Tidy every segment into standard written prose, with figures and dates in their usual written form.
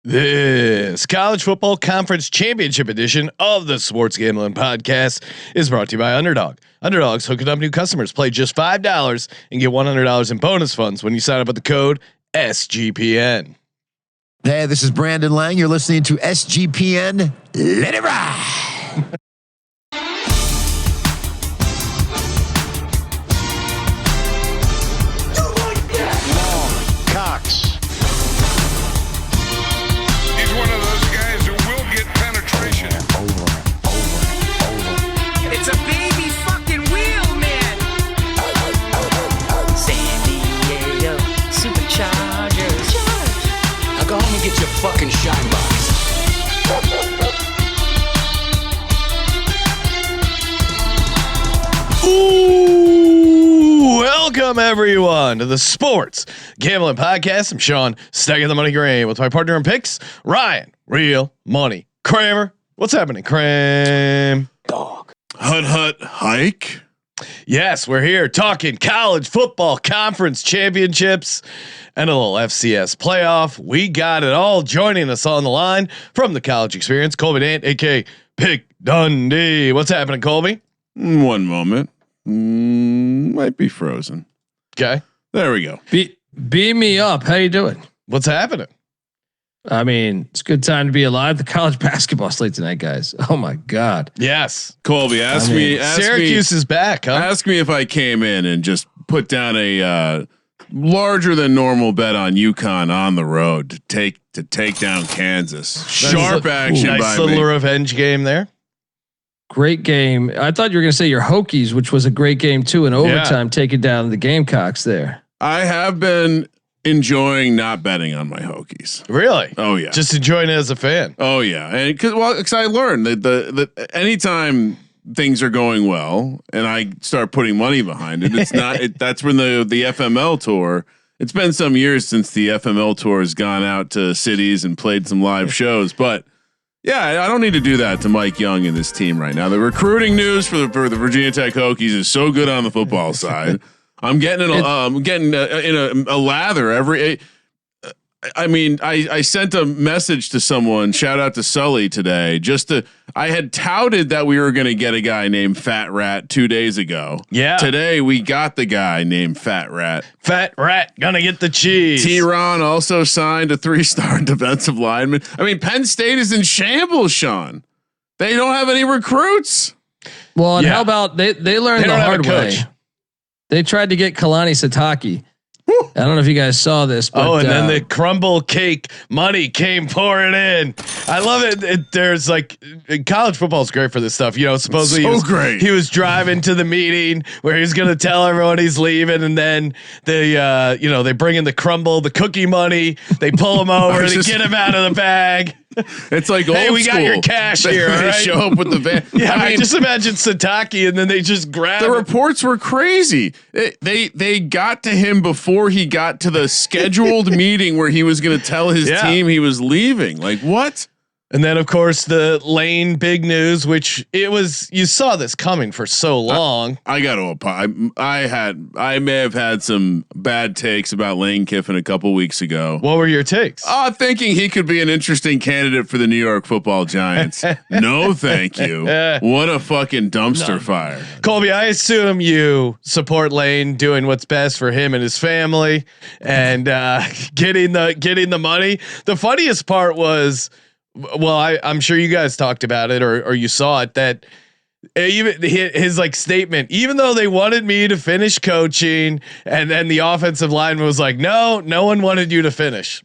This college football conference championship edition of the Sports Gambling Podcast is brought to you by Underdog. Underdog's hooking up new customers. Play just $5 and get $100 in bonus funds when you sign up with the code SGPN. Hey, this is Brandon Lang. You're listening to SGPN. Let it ride. It's a baby fucking wheel, man. San Diego Superchargers. Now go home and get your fucking shine box. Ooh, welcome everyone to the Sports Gambling Podcast. I'm Sean, stacking the money grain with my partner in picks, Ryan, Real Money Kramer. What's happening, Cram? Dog. Hut hike. Yes, we're here talking college football conference championships and a little FCS playoff. We got it all. Joining us on the line from the college experience, Colby Dant, aka Pick Dundee. What's happening, Colby? One moment. Might be frozen. Okay. There we go. Beam me up. How you doing? What's happening? I mean, it's a good time to be alive. The college basketball slate tonight, guys. Oh my God. Yes. Colby, Syracuse is back. Huh? Ask me if I came in and just put down a larger than normal bet on UConn on the road to take down Kansas. Sharp action. Nice little revenge game there. Great game. I thought you were going to say your Hokies, which was a great game too in overtime, taking down the Gamecocks there. I have been enjoying not betting on my Hokies. Really? Oh yeah. Just enjoying it as a fan. Oh yeah. And cause I learned that the anytime things are going well and I start putting money behind it, it's not, that's when the FML tour, it's been some years since the FML tour has gone out to cities and played some live shows, but yeah, I don't need to do that to Mike Young and this team right now. The recruiting news for the Virginia Tech Hokies is so good on the football side. I'm getting in a lather every. I mean, I sent a message to someone. Shout out to Sully today. I had touted that we were going to get a guy named Fat Rat 2 days ago. Yeah. Today we got the guy named Fat Rat. Fat Rat gonna get the cheese. T-Ron also signed a 3-star defensive lineman. I mean, Penn State is in shambles, Sean. They don't have any recruits. Well, and how about they learned the hard way. They tried to get Kalani Sitake. I don't know if you guys saw this, but and then the crumble cake money came pouring in. I love it. There's like college football is great for this stuff. You know, supposedly he was driving to the meeting where he's going to tell everyone he's leaving, and then they bring in the cookie money. They pull him over to get him out of the bag. It's like hey, old we school. got your cash here. They right? show up with the van. Yeah, I just imagine Satake, and then they just grab. The reports were crazy. They got to him before he got to the scheduled meeting where he was going to tell his team he was leaving. Like what? And then of course the Lane big news, which you saw this coming for so long. I got to I may have had some bad takes about Lane Kiffin a couple weeks ago. What were your takes? Thinking he could be an interesting candidate for the New York Football Giants. No, thank you. What a fucking dumpster fire. Colby, I assume you support Lane doing what's best for him and his family and getting the money. The funniest part was, well, I'm sure you guys talked about it or you saw it, that even his like statement, even though they wanted me to finish coaching, and then the offensive line was like, no one wanted you to finish.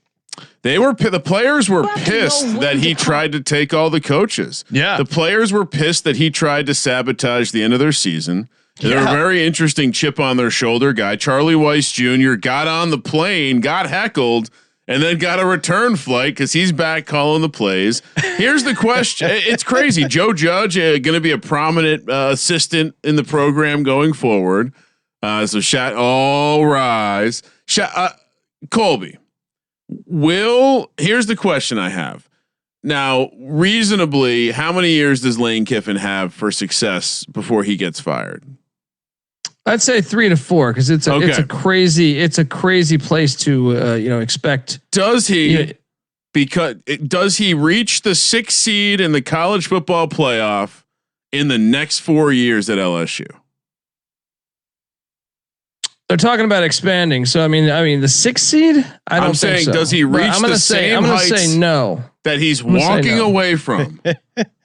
The players were pissed that he tried to take all the coaches. Yeah. The players were pissed that he tried to sabotage the end of their season. They're a very interesting chip on their shoulder guy. Charlie Weiss Jr. got on the plane, got heckled, and then got a return flight because he's back calling the plays. Here's the question. It's crazy. Joe Judge going to be a prominent assistant in the program going forward. So shot all rise. Colby, here's the question I have. Now, reasonably, how many years does Lane Kiffin have for success before he gets fired? I'd say 3 to 4 because it's a crazy place to expect. Does he does he reach the 6th seed in the college football playoff in the next 4 years at LSU? They're talking about expanding. So I mean, the 6th seed. I'm saying, think so. does he reach the same heights? I'm going to say no. That he's walking away from.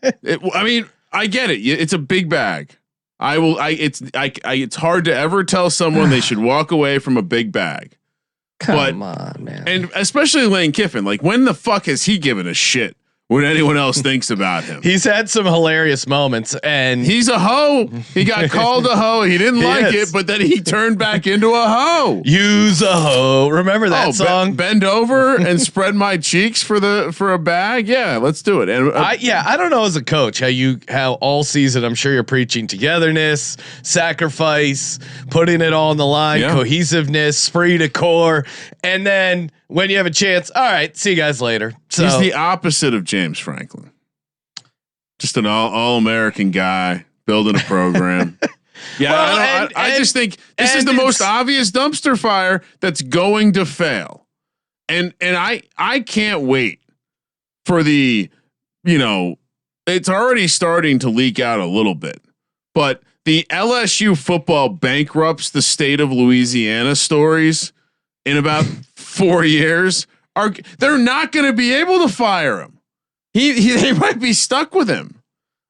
I mean, I get it. It's a big bag. It's hard to ever tell someone they should walk away from a big bag. Come on, man. And especially Lane Kiffin. Like, when the fuck has he given a shit when anyone else thinks about him? He's had some hilarious moments, and he's a hoe. He got called a hoe. He didn't like it, but then he turned back into a hoe. Use a hoe. Remember that song? Bend over and spread my cheeks for a bag. Yeah, let's do it. And I don't know as a coach how all season I'm sure you're preaching togetherness, sacrifice, putting it all on the line, cohesiveness, esprit de corps, and then when you have a chance, all right, see you guys later. So he's the opposite of James Franklin. Just an all American guy building a program. Yeah, well, I just think this is the most obvious dumpster fire that's going to fail. And I can't wait for it's already starting to leak out a little bit, but the LSU football bankrupts the state of Louisiana stories in about 4 years they're not going to be able to fire him. They might be stuck with him.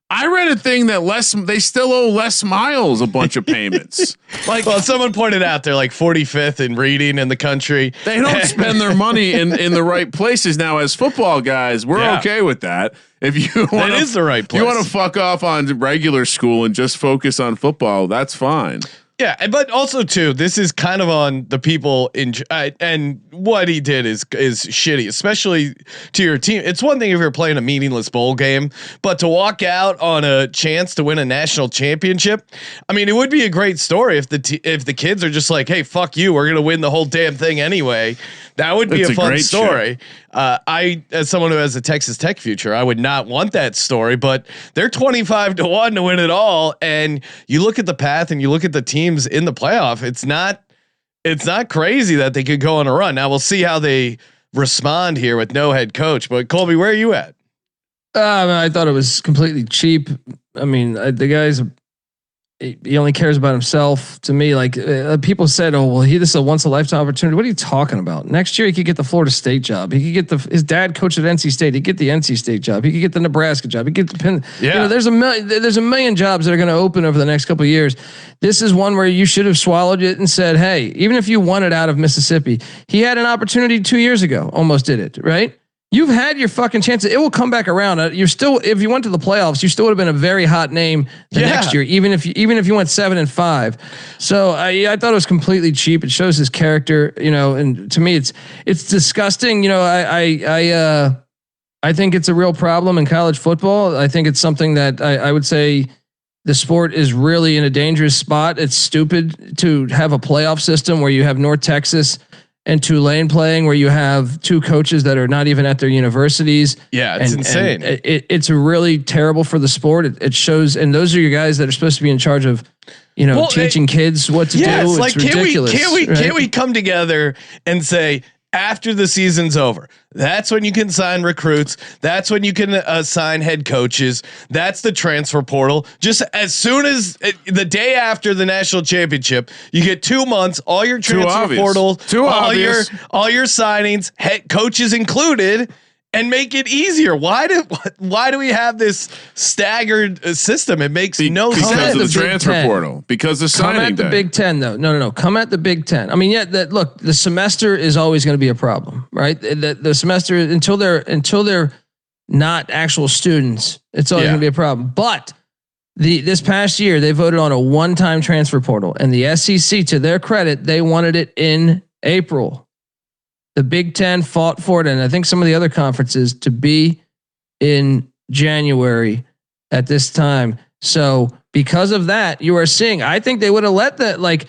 I read a thing that they still owe Les Miles a bunch of payments. Well, someone pointed out they're like 45th in reading in the country. They don't spend their money in the right places. Now, as football guys, we're okay with that. If you want, that is the right place. You want to fuck off on regular school and just focus on football. That's fine. Yeah, but also too, this is kind of on the people and what he did is shitty, especially to your team. It's one thing if you're playing a meaningless bowl game, but to walk out on a chance to win a national championship, I mean, it would be a great story if the kids are just like, hey, fuck you, we're gonna win the whole damn thing anyway. That would be a fun story. As someone who has a Texas Tech future, I would not want that story, but they're 25-1 to win it all. And you look at the path and you look at the teams in the playoff. It's not crazy that they could go on a run. Now we'll see how they respond here with no head coach, but Colby, where are you at? I thought it was completely cheap. I mean, the guy's, he only cares about himself. To me, like people said, "Oh, well, this is a once in a lifetime opportunity." What are you talking about? Next year, he could get the Florida State job. He could get his dad coached at NC State. He could get the NC State job. He could get the Nebraska job. He could get the Penn. Yeah. There's a million jobs that are going to open over the next couple of years. This is one where you should have swallowed it and said, "Hey, even if you won it out of Mississippi, he had an opportunity 2 years ago. Almost did it, right?" You've had your fucking chances. It will come back around. You're still, if you went to the playoffs, you still would have been a very hot name the next year, even if you went 7-5. So I thought it was completely cheap. It shows his character, and to me, it's disgusting. I think it's a real problem in college football. I think it's something that I would say the sport is really in a dangerous spot. It's stupid to have a playoff system where you have North Texas and Tulane playing, where you have two coaches that are not even at their universities. Yeah, it's insane. It's really terrible for the sport. It shows, and those are your guys that are supposed to be in charge of, teaching kids what to do. It's like, ridiculous. Can we come together and say, after the season's over, that's when you can sign recruits. That's when you can sign head coaches. That's the transfer portal. Just as soon as the day after the national championship, you get 2 months, all your transfer portals, all your signings, head coaches included, and make it easier. Why do we have this staggered system? It makes no sense. Because of the transfer portal. Because of signing day. Come at the Big Ten, though. No. Come at the Big Ten. I mean, look, the semester is always going to be a problem, right? The semester until they're not actual students, it's always going to be a problem. But this past year, they voted on a one-time transfer portal, and the SEC, to their credit, they wanted it in April. The Big Ten fought for it, and I think some of the other conferences to be in January at this time. So because of that, you are seeing, I think they would have let that, like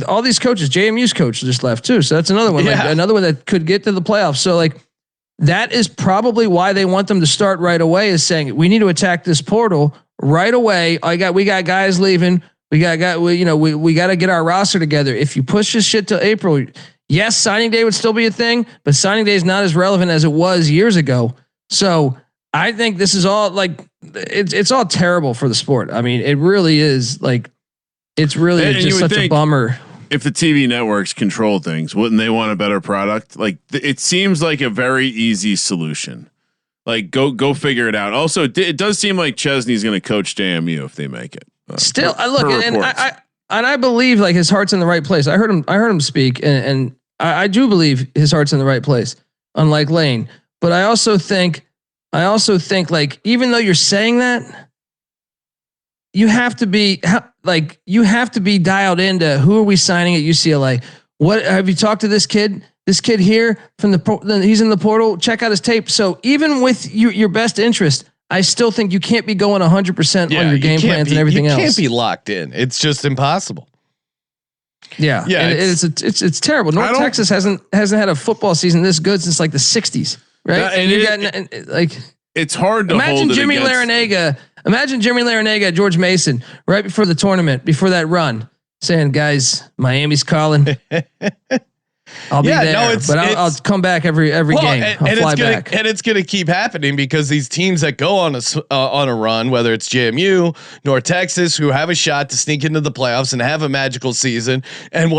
all these coaches, JMU's coach just left too. So that's another one, another one that could get to the playoffs. So that is probably why they want them to start right away, is saying, we need to attack this portal right away. We got guys leaving. We got to get our roster together. If you push this shit to April, Yes, signing day would still be a thing, but signing day is not as relevant as it was years ago. So I think this is all like it's all terrible for the sport. I mean, it really is like it's really And just you would such a think bummer. if the TV networks control things, wouldn't they want a better product? Like it seems like a very easy solution. Like go figure it out. Also, it does seem like Chesney's going to coach JMU if they make it. Still, I look and I believe like his heart's in the right place. I heard him speak, and I do believe his heart's in the right place. Unlike Lane, but I also think like even though you're saying that, you have to be dialed into who are we signing at UCLA? What have you talked to this kid? This kid here from he's in the portal. Check out his tape. So even with your best interest, I still think you can't be going 100% on your game plans and everything else. You can't be locked in. It's just impossible. Yeah. It's terrible. North Texas hasn't had a football season this good since like the 60s, right? It's hard to imagine Jimmy Larinaga. Imagine Jimmy Larinaga, George Mason, right before the tournament, before that run, saying, "Guys, Miami's calling. I'll be there, but I'll come back every game. I'll fly back." And it's going to keep happening because these teams that go on a run, whether it's JMU, North Texas, who have a shot to sneak into the playoffs and have a magical season, and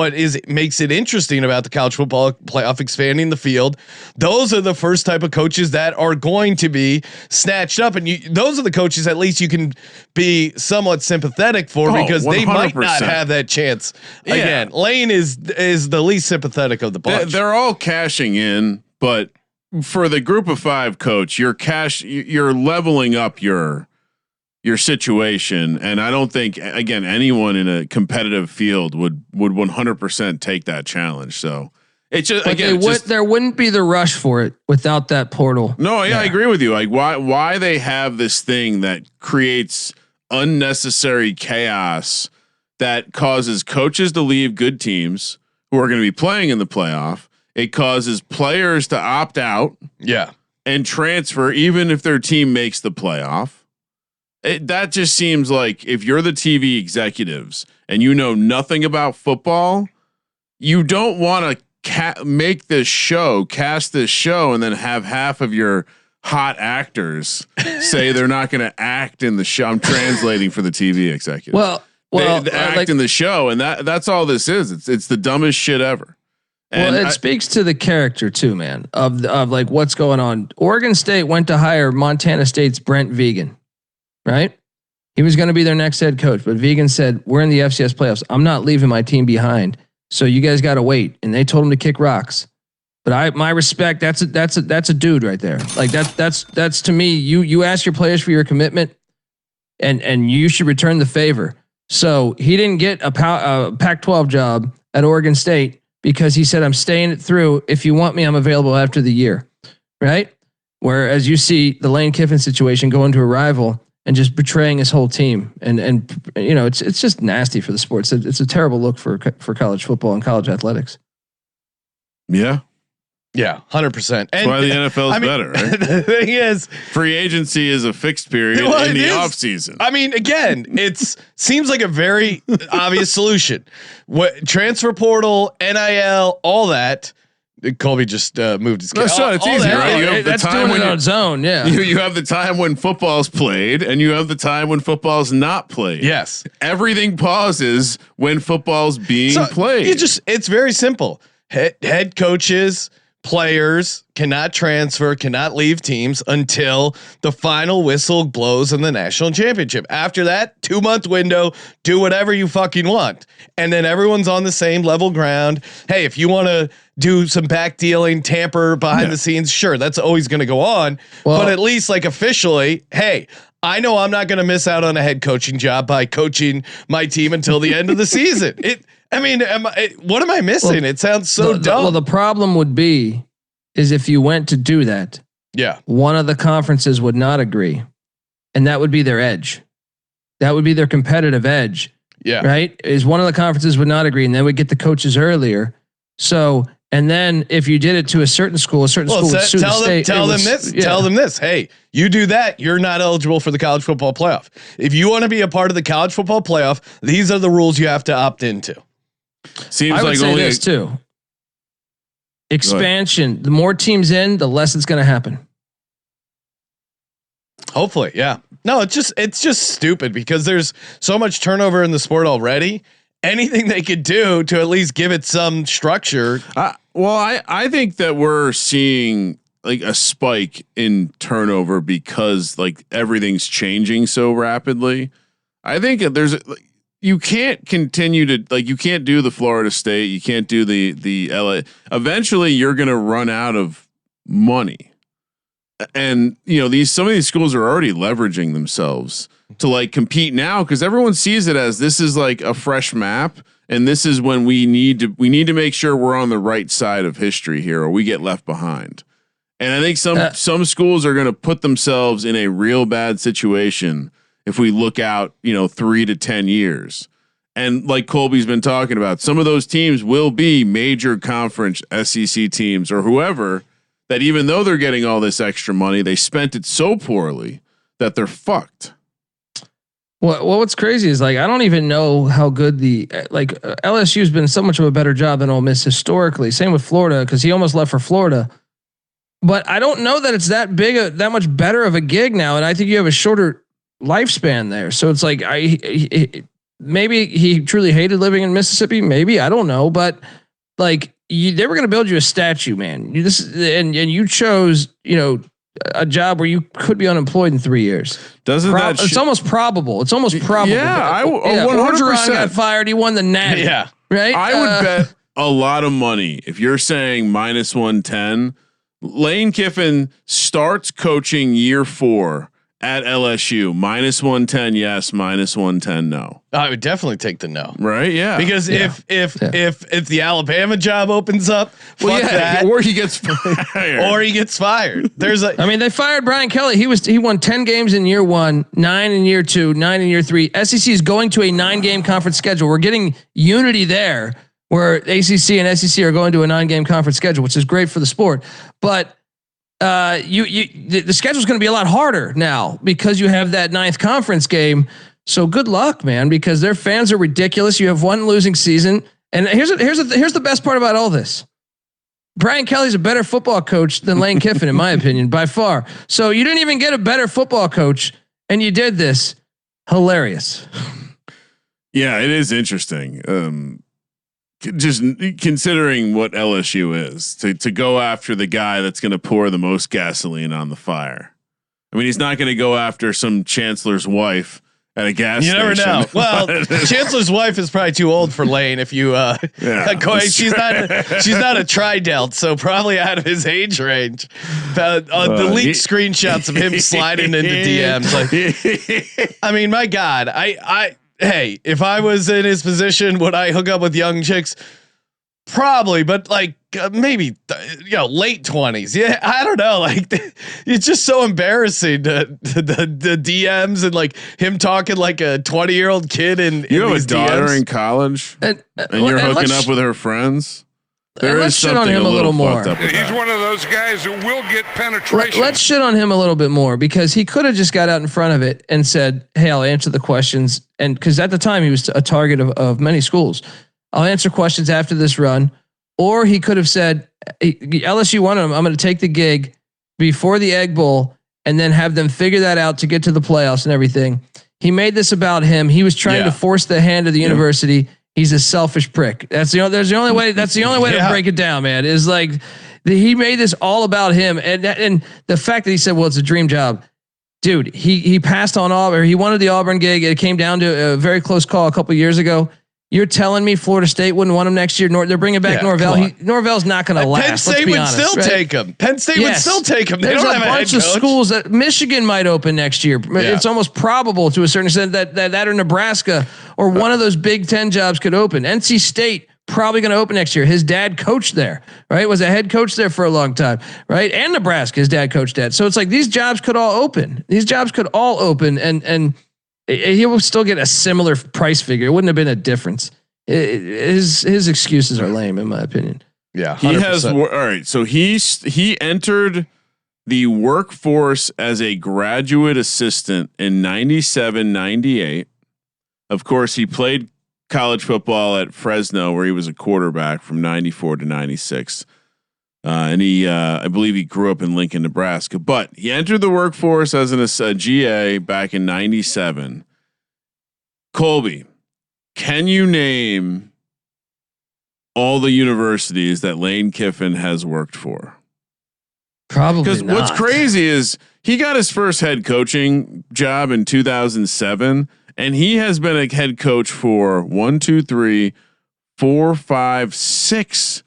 makes it interesting about the college football playoff expanding the field, those are the first type of coaches that are going to be snatched up, and those are the coaches at least you can be somewhat sympathetic for because 100%. They might not have that chance again. Lane is the least sympathetic of the bunch. They're all cashing in, but for the group of 5 coach, you're leveling up your situation. And I don't think again, anyone in a competitive field would 100% take that challenge. So it's just, again, there wouldn't be the rush for it without that portal. No, I agree with you. Like why they have this thing that creates unnecessary chaos that causes coaches to leave good teams who are going to be playing in the playoff. It causes players to opt out, and transfer even if their team makes the playoff. That just seems like if you're the TV executives and you know nothing about football, you don't want to cast this show, and then have half of your hot actors say they're not going to act in the show. I'm translating for the TV executives. They act in the show, and that's all this is. It's the dumbest shit ever. And it speaks to the character too, man, of like what's going on. Oregon State went to hire Montana State's Brent Vegan, right? He was going to be their next head coach, but Vegan said, "We're in the FCS playoffs. I'm not leaving my team behind. So you guys got to wait." And they told him to kick rocks. But my respect, that's a dude right there. Like that's to me, you ask your players for your commitment, and you should return the favor. So he didn't get a Pac-12 job at Oregon State because he said, "I'm staying it through. If you want me, I'm available after the year." Right? Whereas you see the Lane Kiffin situation go into a rival and just betraying his whole team. And you know, it's just nasty for the sports. It's a terrible look for college football and college athletics. Yeah. Yeah, 100%. That's why the NFL is better, right? The thing is, free agency is a fixed period in the off season. I mean, again, seems like a very obvious solution. Transfer portal, NIL, all that. Colby just moved his. No, so it's easy, right? You have the time when on zone. Yeah, you have the time when football's played, and you have the time when football's not played. Yes, everything pauses when football's being played. It's very simple. Head coaches, players cannot transfer, cannot leave teams until the final whistle blows in the national championship. After that 2-month window, do whatever you fucking want. And then everyone's on the same level ground. Hey, if you want to do some back dealing, tamper behind the scenes, sure, that's always going to go on. Well, but at least like officially, hey, I know I'm not going to miss out on a head coaching job by coaching my team until the end of the season. What am I missing? It sounds so dumb. Well, the problem would be is if you went to do that. Yeah. One of the conferences would not agree. And that would be their edge. That would be their competitive edge. Yeah. Right? Is one of the conferences would not agree, and then we get the coaches earlier. So, and then if you did it to a certain school would sue the state. Tell them this. Hey, you do that, you're not eligible for the college football playoff. If you want to be a part of the college football playoff, these are the rules you have to opt into. Seems I would like say only this too. expansion. The more teams in, the less it's going to happen. Hopefully, yeah. No, it's just stupid because there's so much turnover in the sport already. Anything they could do to at least give it some structure. I think that we're seeing like a spike in turnover because like everything's changing so rapidly. I think you can't continue to you can't do the Florida State. You can't do the LA. Eventually you're going to run out of money. And some of these schools are already leveraging themselves to like compete now because everyone sees it as this is like a fresh map, and this is when we need to make sure we're on the right side of history here, or we get left behind. And I think some schools are going to put themselves in a real bad situation if we look out 3 to 10 years. And like Colby's been talking about, some of those teams will be major conference SEC teams or whoever. That even though they're getting all this extra money, they spent it so poorly that they're fucked. Well, what's crazy is like I don't even know how good LSU has been so much of a better job than Ole Miss historically. Same with Florida because he almost left for Florida, but I don't know that it's that much better of a gig now. And I think you have a shorter lifespan there. So it's like maybe he truly hated living in Mississippi. Maybe I don't know, but like. They were going to build you a statue, man. And you chose, a job where you could be unemployed in 3 years. It's almost probable. It's almost probable. Yeah, 100% got fired. He won the Natty. Yeah, right. I would bet a lot of money if you're saying minus 110. Lane Kiffin starts coaching year 4 at LSU. Minus 110, yes. Minus 110, no. I would definitely take the no. Right? Yeah. Because if the Alabama job opens up, that, or he gets fired. They fired Brian Kelly. He won 10 games in year 1, 9 in year 2, 9 in year 3. SEC is going to a 9-game conference schedule. We're getting unity there, where ACC and SEC are going to a 9-game conference schedule, which is great for the sport, but. The schedule is going to be a lot harder now because you have that 9th conference game. So good luck, man, because their fans are ridiculous. You have one losing season. And here's the best part about all this. Brian Kelly's a better football coach than Lane Kiffin, in my opinion, by far. So you didn't even get a better football coach and you did this. Hilarious. Yeah, it is interesting. Just considering what LSU is to go after the guy that's going to pour the most gasoline on the fire. I mean, he's not going to go after some chancellor's wife at a gas station. You never know. Well, chancellor's wife is probably too old for Lane. If you, she's not a tri-delt, so probably out of his age range. The leaked screenshots of him sliding into DMs. Like, I mean, my God, hey, if I was in his position, would I hook up with young chicks? Probably, but like maybe late 20s. Yeah, I don't know. Like it's just so embarrassing the DMs and like him talking like a 20-year-old kid. And you have a daughter DMs. in college, and you're hooking up with her friends. Let's shit on him a little more. He's one of those guys who will get penetration. Let's shit on him a little bit more because he could have just got out in front of it and said, "Hey, I'll answer the questions." And because at the time he was a target of many schools, I'll answer questions after this run. Or he could have said, "LSU wanted him. I'm going to take the gig before the Egg Bowl and then have them figure that out to get to the playoffs and everything." He made this about him. He was trying to force the hand of the university. He's a selfish prick. That's the only way to break it down, man. Is like he made this all about him, and the fact that he said, "Well, it's a dream job," dude. He passed on Auburn. He wanted the Auburn gig. It came down to a very close call a couple of years ago. You're telling me Florida State wouldn't want him next year? They're bringing back Norvell. Norvell's not going to last. Penn State would still take him. Penn State would still take him. There's a bunch of schools that Michigan might open next year. Yeah. It's almost probable to a certain extent that or Nebraska or one of those Big Ten jobs could open. NC State probably going to open next year. His dad coached there, right? Was a head coach there for a long time, right? And Nebraska, his dad coached at. So it's like these jobs could all open. These jobs could all open, and he will still get a similar price figure. It wouldn't have been a difference. His excuses are lame, in my opinion. Yeah, 100%. He has. All right, so he entered the workforce as a graduate assistant in 97, 98. Of course, he played college football at Fresno, where he was a quarterback from 94 to 96. And he, I believe he grew up in Lincoln, Nebraska, but he entered the workforce as a GA back in 97. Colby, can you name all the universities that Lane Kiffin has worked for? Probably because what's crazy is he got his first head coaching job in 2007, and he has been a head coach for 1, 2, 3, 4, 5, 6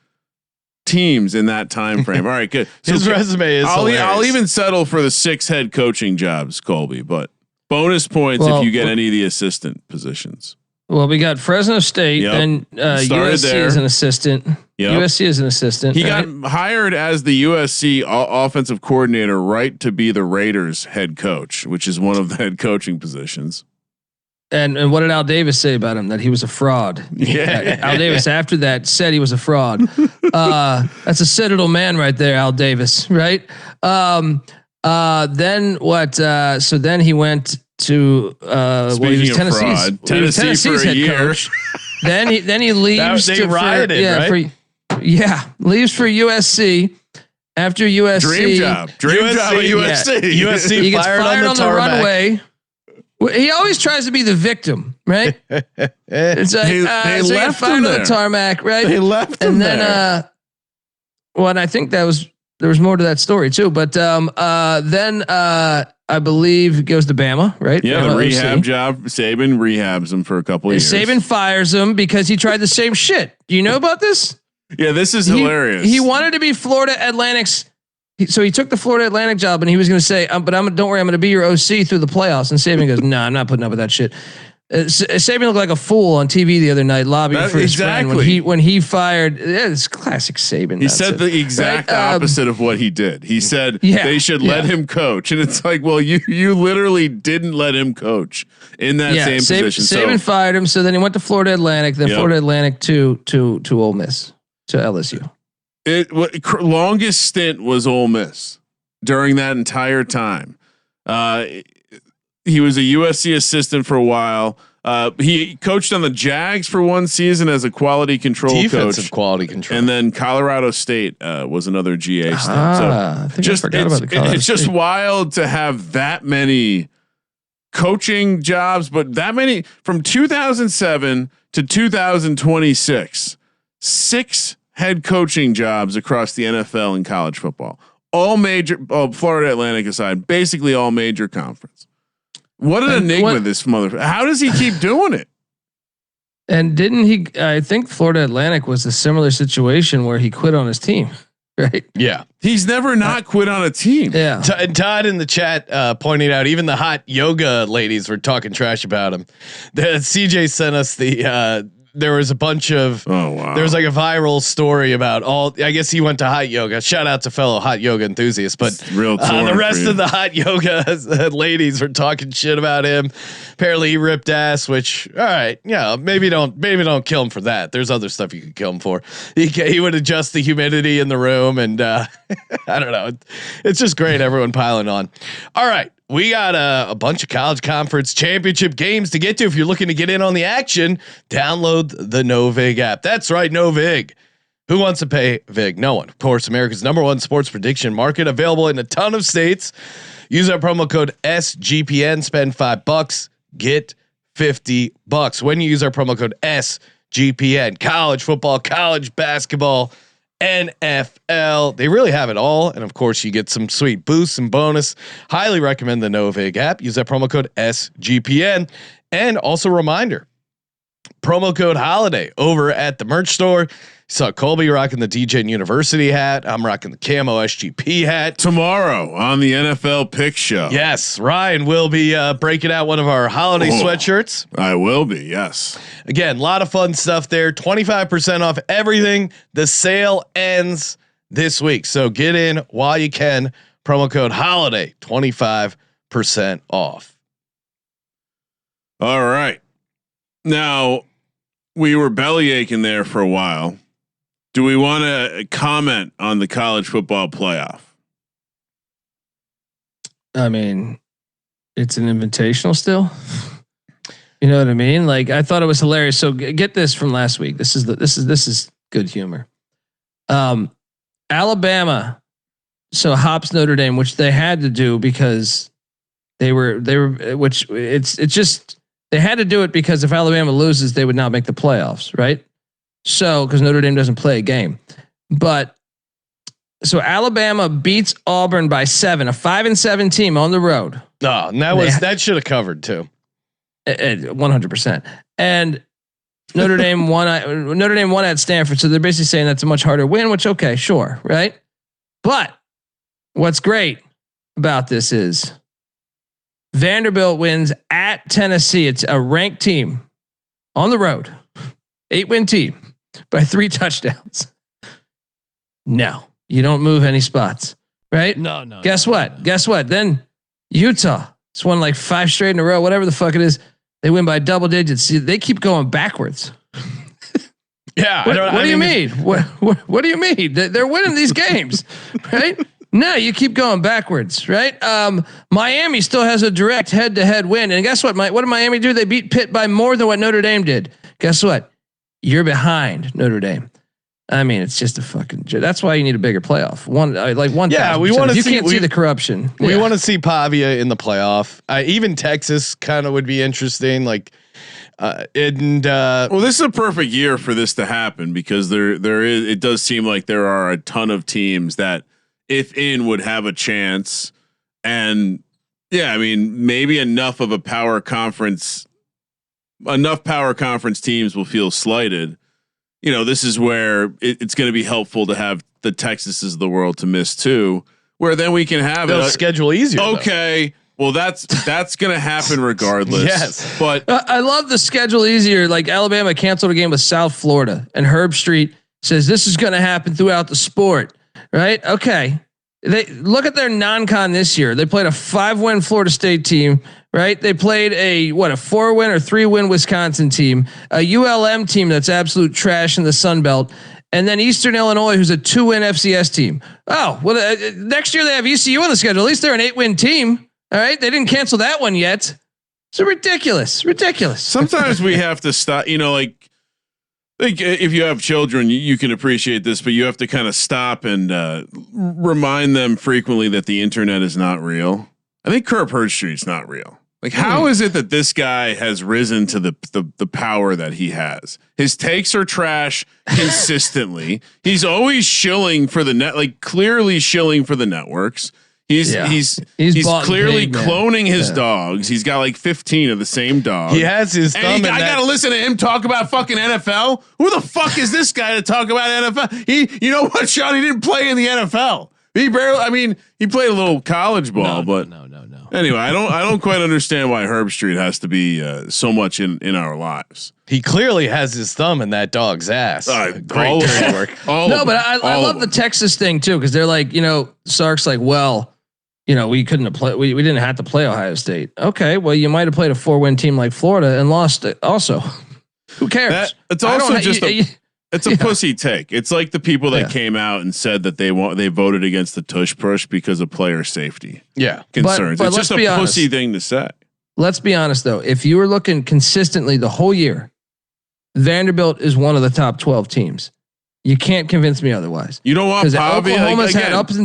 teams in that time frame. All right, good. So his resume is I'll even settle for the 6 head coaching jobs, Colby, but bonus points if you get any of the assistant positions. Well, we got Fresno State and USC there. As an assistant. Yep. USC as an assistant. He got hired as the USC offensive coordinator, right, to be the Raiders head coach, which is one of the head coaching positions. And what did Al Davis say about him? That he was a fraud. Yeah. Al Davis after that said he was a fraud. That's a Citadel man right there, Al Davis, right? Then what? So then he went to speaking of fraud, Tennessee for a year. Coach. then he leaves. They rioted, right? Leaves for USC. After USC, dream job at USC. Yeah. USC he gets fired on the runway. He always tries to be the victim, right? It's like they left him on there. The tarmac, right? They left him there. And then, and I think there was more to that story too. But then I believe he goes to Bama, right? Yeah, Bama the rehab OC. job. Saban rehabs him for a couple of years. Saban fires him because he tried the same shit. Do you know about this? Yeah, this is hilarious. He wanted to be Florida Atlantic's. So he took the Florida Atlantic job, and he was going to say, don't worry, I'm going to be your OC through the playoffs." And Saban goes, "No, I'm not putting up with that shit." Saban looked like a fool on TV the other night, lobbying for his friend when he fired. Yeah, it's classic Saban. He said the exact opposite of what he did. He said they should let him coach, and it's like, well, you literally didn't let him coach in that same position. Saban fired him, so then he went to Florida Atlantic, then Florida Atlantic to Ole Miss, to LSU. Longest stint was Ole Miss during that entire time. He was a USC assistant for a while. He coached on the Jags for one season as a quality control defensive quality control, and then Colorado State was another GA stint. I forgot about the Colorado it's just State. wild to have that many coaching jobs, but that many from 2007 to 2026, 6 head coaching jobs across the NFL and college football. All major, Florida Atlantic aside, basically all major conference. What an enigma this motherfucker. How does he keep doing it? And didn't he, I think Florida Atlantic was a similar situation where he quit on his team, right? Yeah. He's never not quit on a team. Yeah. Todd in the chat pointing out even the hot yoga ladies were talking trash about him. CJ sent us there was a bunch of, there was like a viral story about I guess he went to hot yoga. Shout out to fellow hot yoga enthusiasts, but the rest of the hot yoga ladies were talking shit about him. Apparently he ripped ass, which, all right. Yeah. Maybe don't kill him for that. There's other stuff you could kill him for. He would adjust the humidity in the room. And I don't know. It's just great. Everyone piling on. All right. We got a bunch of college conference championship games to get to. If you're looking to get in on the action, download the NoVig app. That's right, NoVig. Who wants to pay Vig? No one. Of course, America's #1 sports prediction market, available in a ton of states. Use our promo code SGPN. Spend $5, get $50 when you use our promo code SGPN. College football, college basketball, NFL. They really have it all. And of course you get some sweet boosts and bonus. Highly recommend the NoVig app. Use that promo code SGPN. And also reminder, promo code holiday over at the merch store. Saw Colby rocking the DJ University hat. I'm rocking the camo SGP hat. Tomorrow on the NFL Pick Show. Yes, Ryan will be breaking out one of our holiday sweatshirts. I will be, yes. Again, a lot of fun stuff there. 25% off everything. The sale ends this week, so get in while you can. Promo code holiday, 25% off. All right. Now, we were belly aching there for a while. Do we want to comment on the college football playoff? I mean, it's an invitational still. You know what I mean? Like, I thought it was hilarious. So get this from last week. This is good humor. Alabama. So hops Notre Dame, which they had to do because they were, which it's just, they had to do it because if Alabama loses, they would not make the playoffs. Right. So, cause Notre Dame doesn't play a game, but so Alabama beats Auburn by 7, a 5-7 team on the road. No, and that should have covered too. 100%. And Notre Dame won at Stanford. So they're basically saying that's a much harder win, which, okay, sure. Right. But what's great about this is Vanderbilt wins at Tennessee. It's a ranked team on the road, 8-win team by 3 touchdowns. No, you don't move any spots, right? No. Guess what? Then Utah, it's won like 5 straight in a row, whatever the fuck it is. They win by double digits. See, they keep going backwards. Yeah. What do you mean? What do you mean? They're winning these games, right? No, you keep going backwards, right? Miami still has a direct head-to-head win. And guess what? What did Miami do? They beat Pitt by more than what Notre Dame did. Guess what? You're behind Notre Dame. I mean, it's just a fucking. That's why you need a bigger playoff. One. Yeah, we want to. You can't see the corruption. We want to see Pavia in the playoff. Even Texas kind of would be interesting. Well, this is a perfect year for this to happen because there is. It does seem like there are a ton of teams that, if in, would have a chance, and yeah, I mean, maybe enough power conference teams will feel slighted. You know, this is where it's going to be helpful to have the Texases of the world to miss too, where then we can have they'll schedule easier. Okay. Well, that's going to happen regardless. Yes. But I love the schedule easier. Like Alabama canceled a game with South Florida and Herb Street says this is going to happen throughout the sport. Right. Okay. They look at their non-con this year. They played a 5-win Florida State team, right? They played a 4-win or 3-win Wisconsin team, a ULM team that's absolute trash in the Sun Belt, and then Eastern Illinois, who's a 2-win FCS team. Oh, well, next year they have ECU on the schedule. At least they're an 8-win team. All right, they didn't cancel that one yet. It's ridiculous. Sometimes we have to stop. You know, like if you have children, you can appreciate this, but you have to kind of stop and remind them frequently that the internet is not real. I think Herb Street's not real. Like, how is it that this guy has risen to the power that he has? His takes are trash consistently. He's always shilling for the net, like clearly shilling for the networks. He's clearly cloning his dogs. He's got like 15 of the same dog. He has his thumb. And I gotta listen to him talk about fucking NFL. Who the fuck is this guy to talk about NFL? You know what, Sean? He didn't play in the NFL. He barely. I mean, he played a little college ball, but no. Anyway, I don't quite understand why Herb Street has to be so much in our lives. He clearly has his thumb in that dog's ass. Great dirty work. But I love the Texas thing too, because they're like, Sark's like, well, we couldn't have played. We didn't have to play Ohio State. Okay, well, you might have played a 4-win team like Florida and lost it. Also, who cares? It's also just it's a pussy take. It's like the people that came out and said that they voted against the tush push because of player safety. Yeah, concerns. But it's just a pussy thing to say. Let's be honest though. If you were looking consistently the whole year, Vanderbilt is one of the top 12 teams. You can't convince me otherwise. You don't want Pavia. Oklahoma's had ups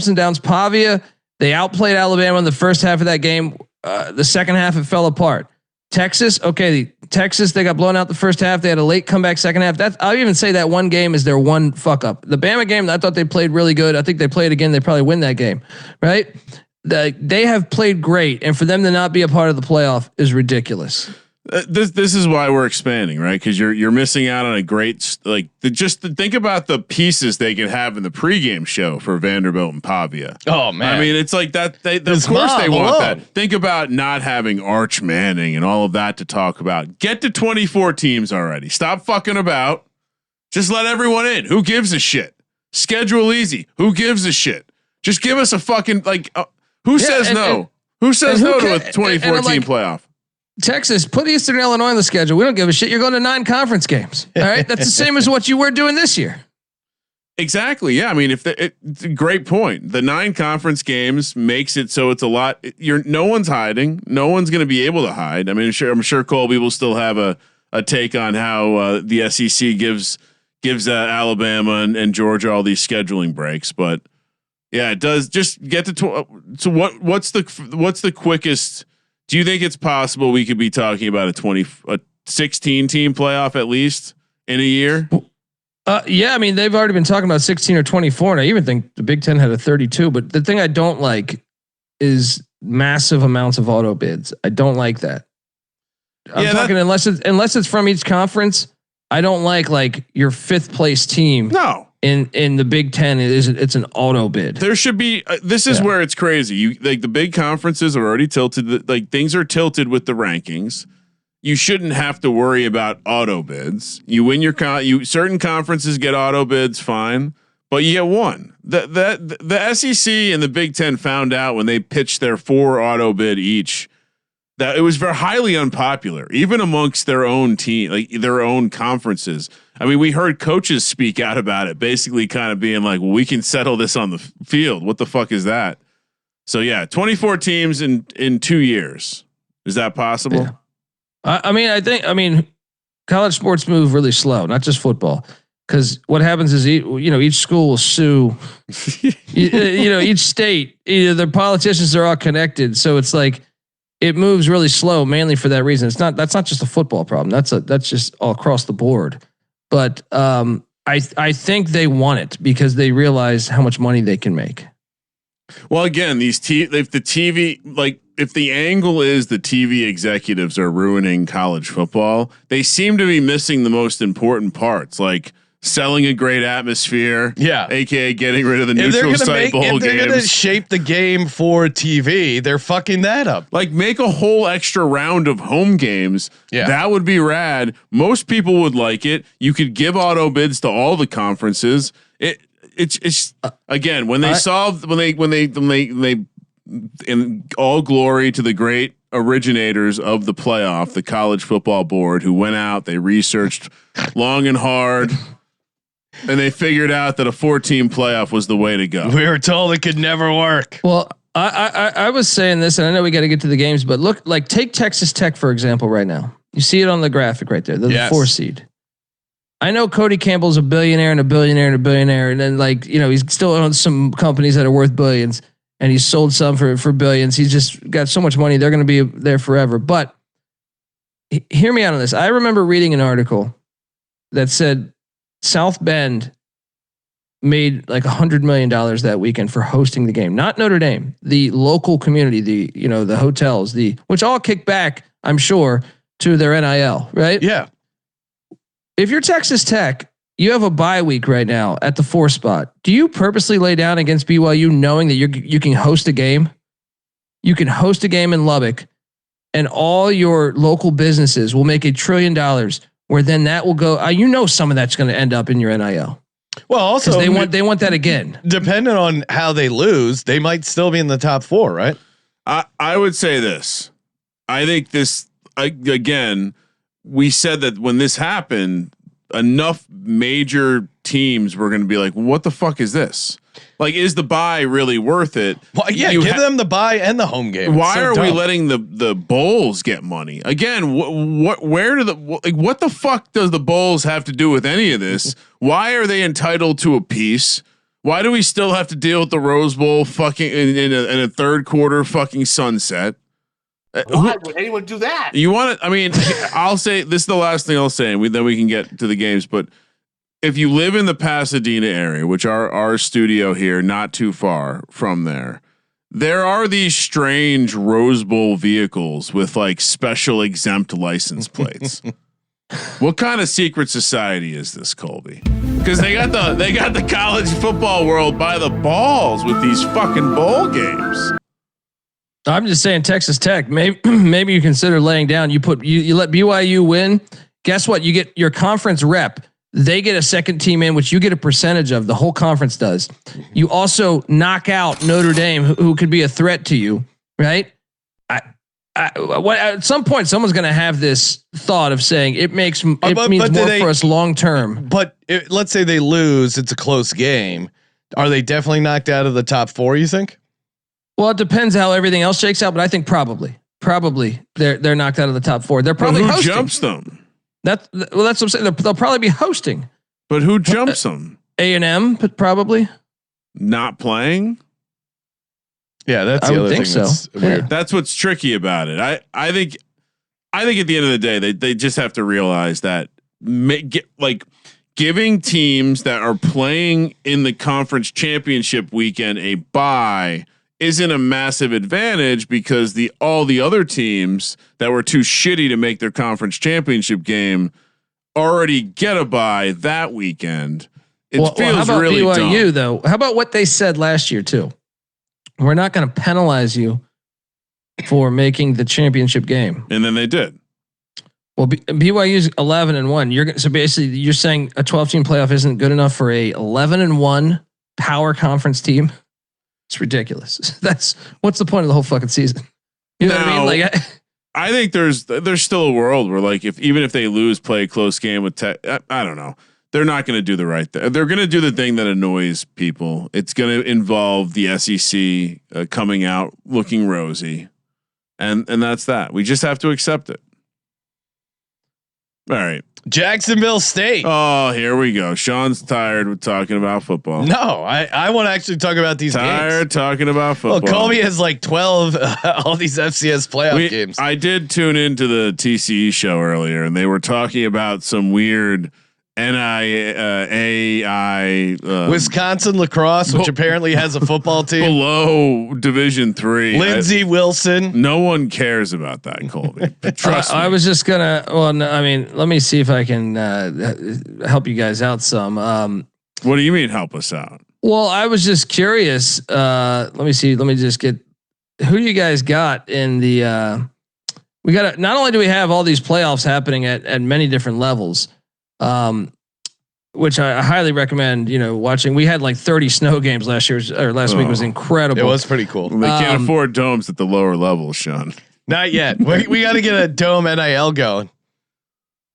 and downs. Pavia, they outplayed Alabama in the first half of that game. The second half, it fell apart. Texas, they got blown out the first half. They had a late comeback second half. I'll even say that one game is their one fuck up. The Bama game, I thought they played really good. I think they play it again. They probably win that game, right? They have played great, and for them to not be a part of the playoff is ridiculous. This is why we're expanding, right? Because you're missing out on a great think about the pieces they could have in the pregame show for Vanderbilt and Pavia. Oh man, I mean, it's like that. Of course they want that. Think about not having Arch Manning and all of that to talk about. Get to 24 teams already. Stop fucking about. Just let everyone in. Who gives a shit? Schedule easy. Who gives a shit? Just give us a fucking who says no? Who says no to a 24 team playoff? Texas, put Eastern Illinois on the schedule. We don't give a shit. You're going to 9 conference games. All right. That's the same as what you were doing this year. Exactly. Yeah. I mean, it's a great point. The 9 conference games makes it so it's a lot. No one's hiding. No one's going to be able to hide. I mean, I'm sure Colby will still have a take on how the SEC gives gives Alabama and Georgia all these scheduling breaks. But yeah, it does. Just get to so what's the quickest? Do you think it's possible we could be talking about a 16 team playoff at least in a year? Yeah, I mean they've already been talking about 16 or 24, and I even think the Big Ten had a 32. But the thing I don't like is massive amounts of auto bids. I don't like that. I'm talking unless it's from each conference. I don't like your 5th place team. No. In the Big Ten, it's an auto bid. There should be. This is where it's crazy. You like the big conferences are already tilted. Like things are tilted with the rankings. You shouldn't have to worry about auto bids. You win your certain conferences get auto bids, fine, but you get one. The SEC and the Big Ten found out when they pitched their 4 auto bid each that it was very highly unpopular, even amongst their own team, like their own conferences. I mean, we heard coaches speak out about it, basically kind of being like, well, we can settle this on the field. What the fuck is that? So yeah, 24 teams in 2 years. Is that possible? Yeah. I mean, college sports move really slow, not just football. Because what happens is, each school will sue, each state, the politicians are all connected. So it's like, it moves really slow, mainly for that reason. That's not just a football problem. That's just all across the board. But I think they want it because they realize how much money they can make. Well, again, if the TV, like if the angle is the TV executives are ruining college football, they seem to be missing the most important parts, like selling a great atmosphere. Yeah. AKA getting rid of the neutral site bowl games. If they're going to shape the game for TV, they're fucking that up. Like make a whole extra round of home games. Yeah. That would be rad. Most people would like it. You could give auto bids to all the conferences. It's again, when they in all glory to the great originators of the playoff, the College Football Board, who went out, they researched long and hard, and they figured out that a 4-team playoff was the way to go. We were told it could never work. Well, I was saying this, and I know we got to get to the games, but look, like take Texas Tech for example. Right now, you see it on the graphic right there. They're the 4 seed. I know Cody Campbell's a billionaire and a billionaire and a billionaire, and then he's still owns some companies that are worth billions, and he's sold some for billions. He's just got so much money; they're going to be there forever. But hear me out on this. I remember reading an article that said South Bend made like $100 million that weekend for hosting the game, not Notre Dame, the local community, the hotels, which all kick back, I'm sure, to their NIL, right? Yeah. If you're Texas Tech, you have a bye week right now at the 4 spot. Do you purposely lay down against BYU knowing that you can host a game? You can host a game in Lubbock, and all your local businesses will make $1 trillion, where then that will go. Some of that's going to end up in your NIL. Well, also they want that again. Depending on how they lose, they might still be in the top 4, right? I would say this. I think this again. We said that when this happened, enough major teams were going to be like, what the fuck is this? Like, is the bye really worth it? Well, yeah, give them the bye and the home game. Why are we letting the bowls get money? Again, what the fuck does the bowls have to do with any of this? Why are they entitled to a piece? Why do we still have to deal with the Rose Bowl fucking in a third quarter fucking sunset? Why would anyone do that? You want to? I mean, I'll say this is the last thing I'll say, and then we can get to the games. But if you live in the Pasadena area, which our studio here, not too far from there are these strange Rose Bowl vehicles with like special exempt license plates. What kind of secret society is this, Colby? Because they got the college football world by the balls with these fucking bowl games. I'm just saying, Texas Tech. Maybe you consider laying down. You let BYU win. Guess what? You get your conference rep. They get a second team in, which you get a percentage of. The whole conference does. You also knock out Notre Dame, who could be a threat to you, right? At some point, someone's going to have this thought of saying it means more for us long term. But let's say they lose, it's a close game. Are they definitely knocked out of the top 4? You think? Well, it depends how everything else shakes out, but I think probably they're knocked out of the top 4. They're probably who hosting. Jumps them. That's what I'm saying. They'll probably be hosting. But who jumps them? A&M, but probably not playing. Yeah, that's I the would other think thing so. that's weird. That's what's tricky about it. I think at the end of the day, they just have to realize that giving teams that are playing in the conference championship weekend a bye isn't a massive advantage because all the other teams that were too shitty to make their conference championship game already get a bye that weekend. It feels how about really BYU dumb. though? How about what they said last year too? We're not going to penalize you for making the championship game. And then they did. Well, BYU's 11-1. So basically you're saying a 12-team playoff isn't good enough for a 11-1 power conference team. It's ridiculous. What's the point of the whole fucking season? You know what I mean? Like, I think there's still a world where like even if they lose, play a close game with Tech. I don't know. They're not going to do the right thing. They're going to do the thing that annoys people. It's going to involve the SEC coming out looking rosy, and that's that. We just have to accept it. All right. Jacksonville State. Oh, here we go. Sean's tired with talking about football. No, I want to actually talk about these games. Talking about football. Well, Colby has like 12 all these FCS playoff games. I did tune into the TCE show earlier, and they were talking about some weird NIAI Wisconsin lacrosse, which apparently has a football team below Division III. Lindsey Wilson. No one cares about that, Colby. Trust me. I was just gonna. Well, no, I mean, let me see if I can help you guys out some. What do you mean help us out? Well, I was just curious. Let me see. Let me just get. Who do you guys got in the? We got. Not only do we have all these playoffs happening at many different levels. Which I highly recommend, watching. We had like 30 snow games last week was incredible. It was pretty cool. They can't afford domes at the lower levels, Sean. Not yet. We got to get a dome NIL going.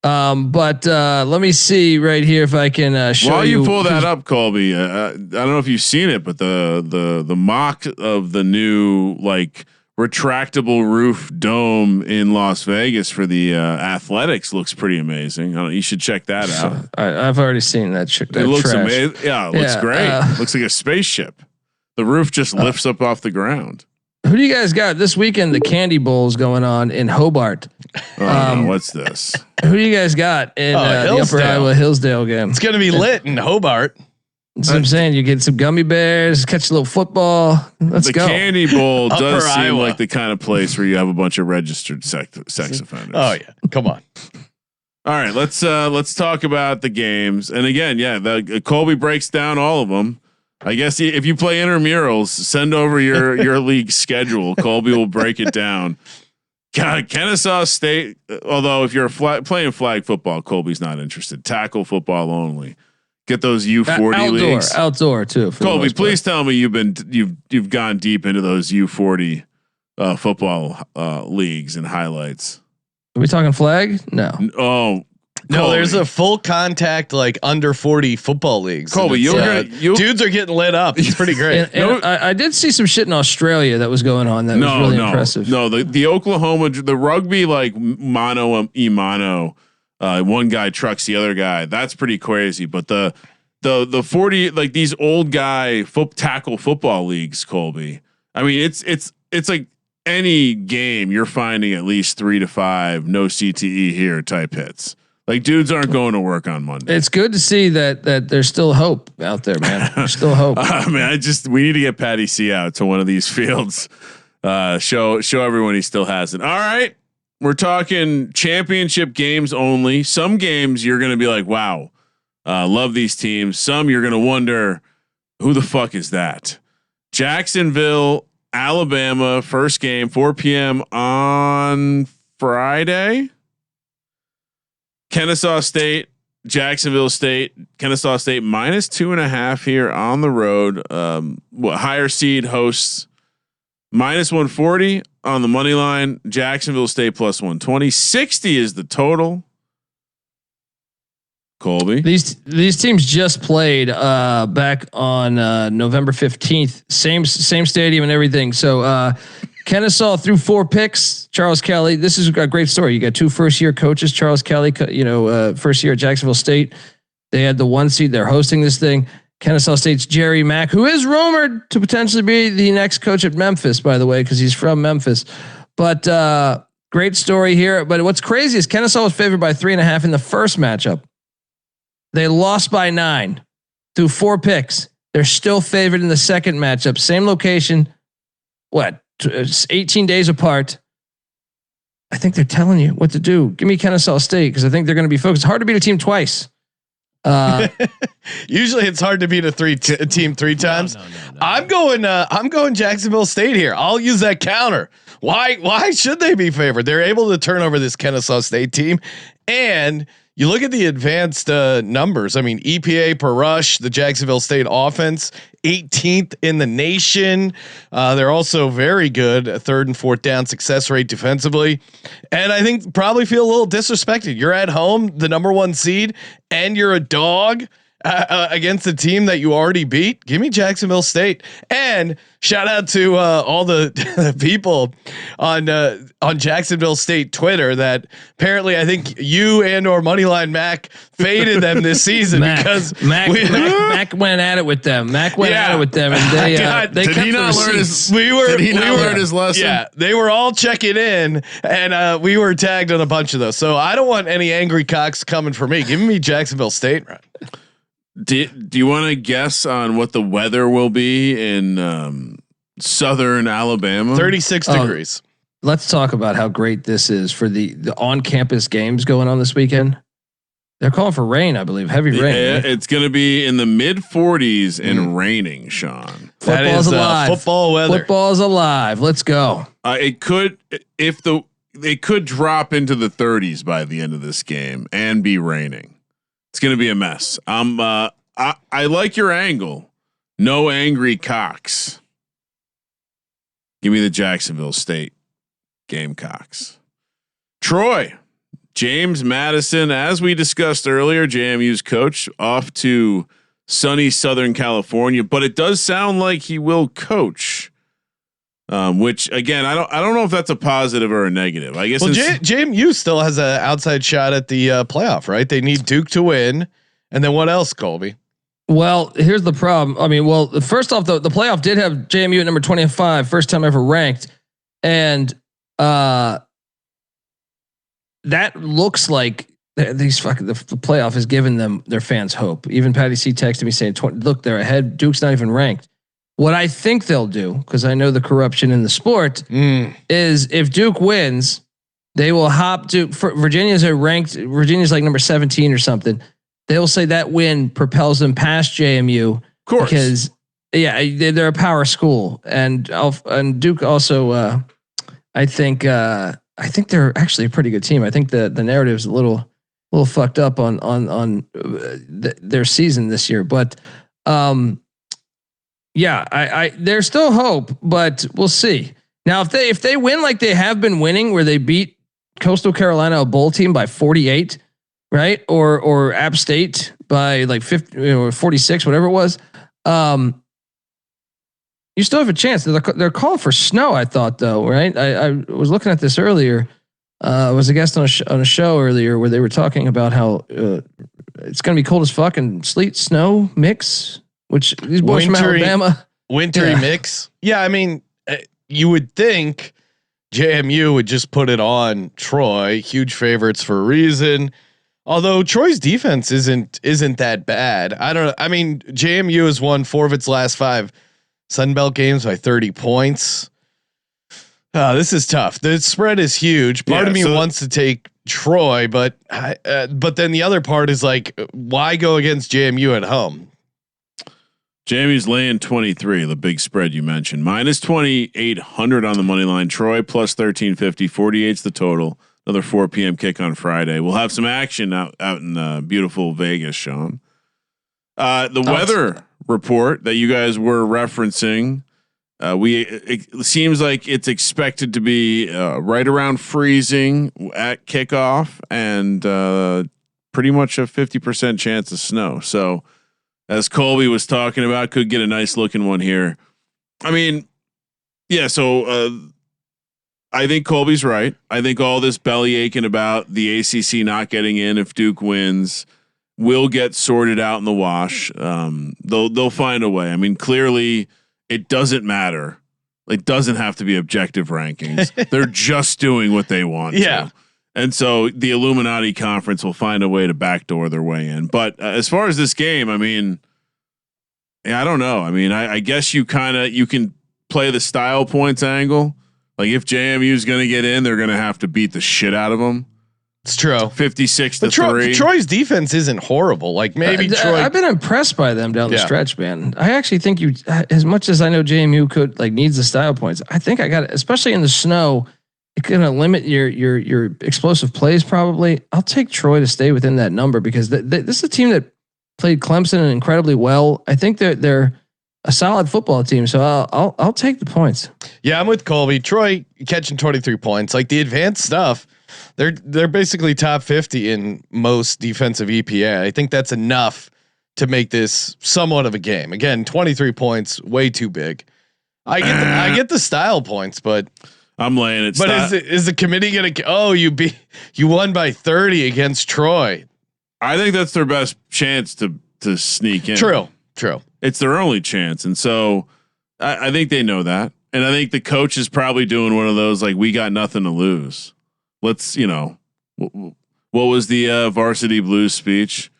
But let me see right here if I can show you. While you pull that up, Colby, I don't know if you've seen it, but the mock of the new retractable roof dome in Las Vegas for the athletics looks pretty amazing. You should check that out. I've already seen that. It looks amazing. Yeah, it looks great. Looks like a spaceship. The roof just lifts up off the ground. Who do you guys got this weekend? The Candy Bowl is going on in Hobart. No, what's this? Who do you guys got in the Upper Iowa Hillsdale game? It's going to be lit in Hobart. That's what I'm saying. You get some gummy bears, catch a little football. Let's go. The Candy Bowl does seem Iowa. like the kind of place where you have a bunch of registered sex offenders. Oh yeah, come on. All right, let's talk about the games. And again, Colby breaks down all of them. I guess if you play intramurals, send over your league schedule. Colby will break it down. God, Kennesaw State. Although if you're playing flag football, Colby's not interested. Tackle football only. Get those U40 leagues. Outdoor too. Colby, please tell me you've gone deep into those U40 football leagues and highlights. Are we talking flag? No. Oh. No, Colby. there's a full contact under 40 football leagues. Colby, dudes are getting lit up. It's pretty great. And I did see some shit in Australia that was going on that was really impressive. No, the Oklahoma, the rugby mano a mano. One guy trucks the other guy. That's pretty crazy. But the 40 these old guy tackle football leagues, Colby. I mean, it's like any game you're finding at least 3 to 5 no CTE here type hits. Dudes aren't going to work on Monday. It's good to see that there's still hope out there, man. There's still hope. We need to get Patty C out to one of these fields. Show everyone he still has it. All right. We're talking championship games only. Some games you're going to be like, wow, love these teams. Some you're going to wonder, who the fuck is that? Jacksonville, Alabama, first game, 4 p.m. on Friday. Kennesaw State, Jacksonville State, Kennesaw State -2.5 here on the road. Higher seed hosts -140 on the money line. Jacksonville State +120. 60 is the total. Colby, these teams just played back on November 15th. Same stadium and everything. So Kennesaw threw 4 picks. Charles Kelly. This is a great story. You got 2 first-year coaches. Charles Kelly, first year at Jacksonville State. They had the 1 seed. They're hosting this thing. Kennesaw State's Jerry Mack, who is rumored to potentially be the next coach at Memphis, by the way, because he's from Memphis. But great story here. But what's crazy is Kennesaw was favored by 3.5 in the first matchup. They lost by 9 through 4 picks. They're still favored in the second matchup. Same location. 18 days apart. I think they're telling you what to do. Give me Kennesaw State because I think they're going to be focused. Hard to beat a team twice. Usually it's hard to beat a team 3 times. No. I'm going Jacksonville State here. I'll use that counter. Why should they be favored? They're able to turn over this Kennesaw State team, and you look at the advanced numbers. I mean, EPA per rush, the Jacksonville State offense, 18th in the nation. They're also very good at 3rd and 4th down success rate defensively. And I think probably feel a little disrespected. You're at home, the number 1 seed, and you're a dog against a team that you already beat. Give me Jacksonville State. And shout out to all the people on Jacksonville State Twitter that apparently I think you and or Moneyline Mac faded them this season because Mac went at it with them. Mac went at it with them, and they did he not learn his? We learn his lesson? Yeah, they were all checking in, and we were tagged on a bunch of those. So I don't want any angry cocks coming for me. Give me Jacksonville State. Right. Do you want to guess on what the weather will be in southern Alabama? 36 degrees. Let's talk about how great this is for the on-campus games going on this weekend. They're calling for rain, I believe, heavy rain. Yeah, right? It's going to be in the mid 40s and raining, Sean. Football's alive. Football weather. Football's alive. Let's go. It could drop into the 30s by the end of this game and be raining. It's going to be a mess. I like your angle. No angry cocks. Give me the Jacksonville State Gamecocks. Troy, James Madison, as we discussed earlier, JMU's coach, off to sunny Southern California, but it does sound like he will coach. Which again, I don't know if that's a positive or a negative. I guess. Well, JMU still has an outside shot at the playoff, right? They need Duke to win, and then what else, Colby? Well, here's the problem. I mean, first off, the playoff did have JMU at number 25, first time ever ranked, and that looks like these fucking the playoff has given them their fans hope. Even Patty C texted me saying, "Look, they're ahead. Duke's not even ranked." What I think they'll do, because I know the corruption in the sport, is if Duke wins, they will hop to Virginia's like number 17 or something. They will say that win propels them past JMU, of course, because they're a power school, and Duke also. I think they're actually a pretty good team. I think the narrative is a little fucked up on their season this year, but. Yeah, there's still hope, but we'll see. Now, if they win like they have been winning, where they beat Coastal Carolina, a bowl team, by 48, right, or App State by like 50 or 46, whatever it was, you still have a chance. They're calling for snow. I thought though, right? I was looking at this earlier. I was a guest on a show earlier where they were talking about how it's going to be cold as fuck and sleet, snow mix. Which these boys from Alabama, wintry mix. Yeah, I mean, you would think JMU would just put it on Troy. Huge favorites for a reason. Although Troy's defense isn't that bad. I mean, JMU has won 4 of its last 5 Sun Belt games by 30 points. This is tough. The spread is huge. Part of me wants to take Troy, but then the other part is like, why go against JMU at home? JMU's laying 23, the big spread you mentioned. Minus 2,800 on the money line. Troy plus 1,350. 48's the total. Another 4 p.m. kick on Friday. We'll have some action out in beautiful Vegas, Sean. The weather report that you guys were referencing, it seems like it's expected to be right around freezing at kickoff and pretty much a 50% chance of snow. So, as Colby was talking about, could get a nice looking one here. I mean, yeah. So I think Colby's right. I think all this belly aching about the ACC not getting in if Duke wins, will get sorted out in the wash. They'll find a way. I mean, clearly it doesn't matter. It doesn't have to be objective rankings. They're just doing what they want to. And so the Illuminati conference will find a way to backdoor their way in. But as far as this game, I mean, I don't know. I mean, I guess you can play the style points angle. Like if JMU is going to get in, they're going to have to beat the shit out of them. It's true. 56-3. Troy's defense isn't horrible. Like maybe Troy. I've been impressed by them down the stretch, man. I actually think as much as I know JMU needs the style points. I think I got it, especially in the snow. It's gonna limit your explosive plays. Probably. I'll take Troy to stay within that number because this is a team that played Clemson incredibly well. I think they're a solid football team. So I'll take the points. Yeah, I'm with Colby. Troy catching 23 points. Like the advanced stuff. They're basically top 50 in most defensive EPA. I think that's enough to make this somewhat of a game. Again, 23 points, way too big. I get the style points, but I'm laying it. But is the committee gonna? Oh, you won by 30 against Troy. I think that's their best chance to sneak in. True. It's their only chance, and so I think they know that, and I think the coach is probably doing one of those like we got nothing to lose. Let's, what was the Varsity Blues speech?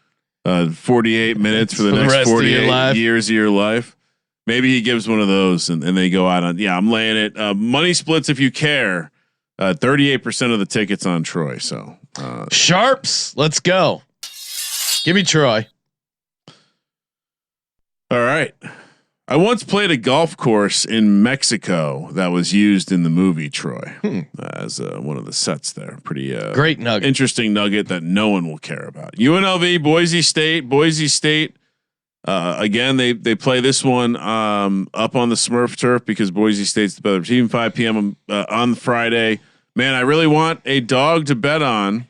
48 minutes for the next 48 years of your life. Maybe he gives one of those and they go out on. Yeah, I'm laying it. Money splits if you care. 38% of the tickets on Troy. So sharps. Let's go. Give me Troy. All right. I once played a golf course in Mexico that was used in the movie Troy as one of the sets there. Pretty great nugget, interesting nugget that no one will care about. UNLV, Boise State. Again, they play this one up on the Smurf turf because Boise State's the better team. 5 p.m. On Friday. Man, I really want a dog to bet on.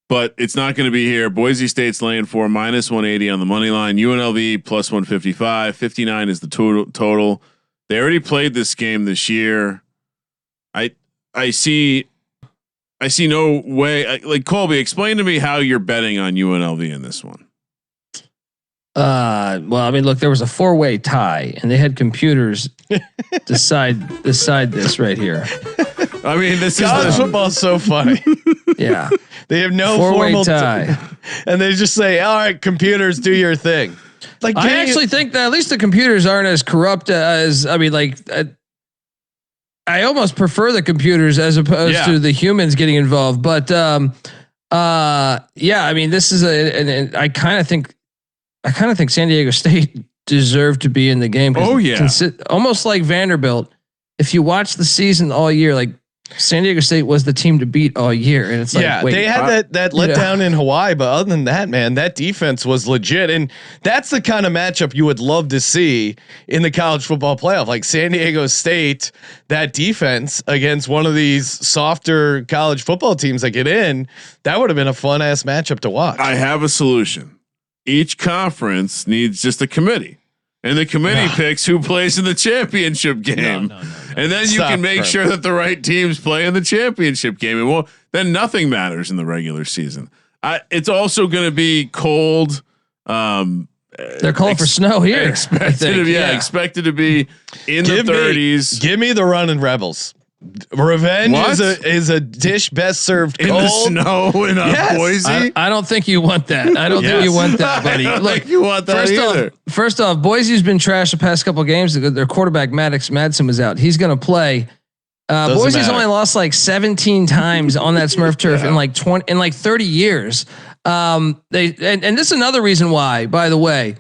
But it's not going to be here. Boise State's laying -4, -180 on the money line. UNLV +155. 59 is the total. They already played this game this year. I see no way. Like Colby, explain to me how you're betting on UNLV in this one. Well, I mean, look, there was a 4-way tie, and they had computers decide this right here. I mean, this college football is so funny. Yeah, they have no 4-way formal tie, and they just say, "All right, computers, do your thing." Like, I actually think that at least the computers aren't as corrupt as I almost prefer the computers as opposed to the humans getting involved. But yeah, I mean, this is and I kind of think San Diego State deserved to be in the game. Oh yeah, almost like Vanderbilt. If you watch the season all year, like San Diego State was the team to beat all year, and it's like, wait, they had that letdown in Hawaii, but other than that, man, that defense was legit, and that's the kind of matchup you would love to see in the college football playoff. Like San Diego State, that defense against one of these softer college football teams that get in, that would have been a fun ass matchup to watch. I have a solution. Each conference needs just a committee. And the committee picks who plays in the championship game. No. And then you can make sure that the right teams play in the championship game. And then nothing matters in the regular season. It's also going to be cold. They're calling for snow here. Expected to be in the 30s. Give me the running Rebels. Revenge is a dish best served in cold. The snow in Boise. I don't think you want that. I don't think you want that, buddy. I don't think you want that either. First off, Boise's been trashed the past couple of games. Their quarterback Madison was out. He's going to play. Boise's only lost like 17 times on that Smurf turf in like 30 years. And this is another reason why, by the way,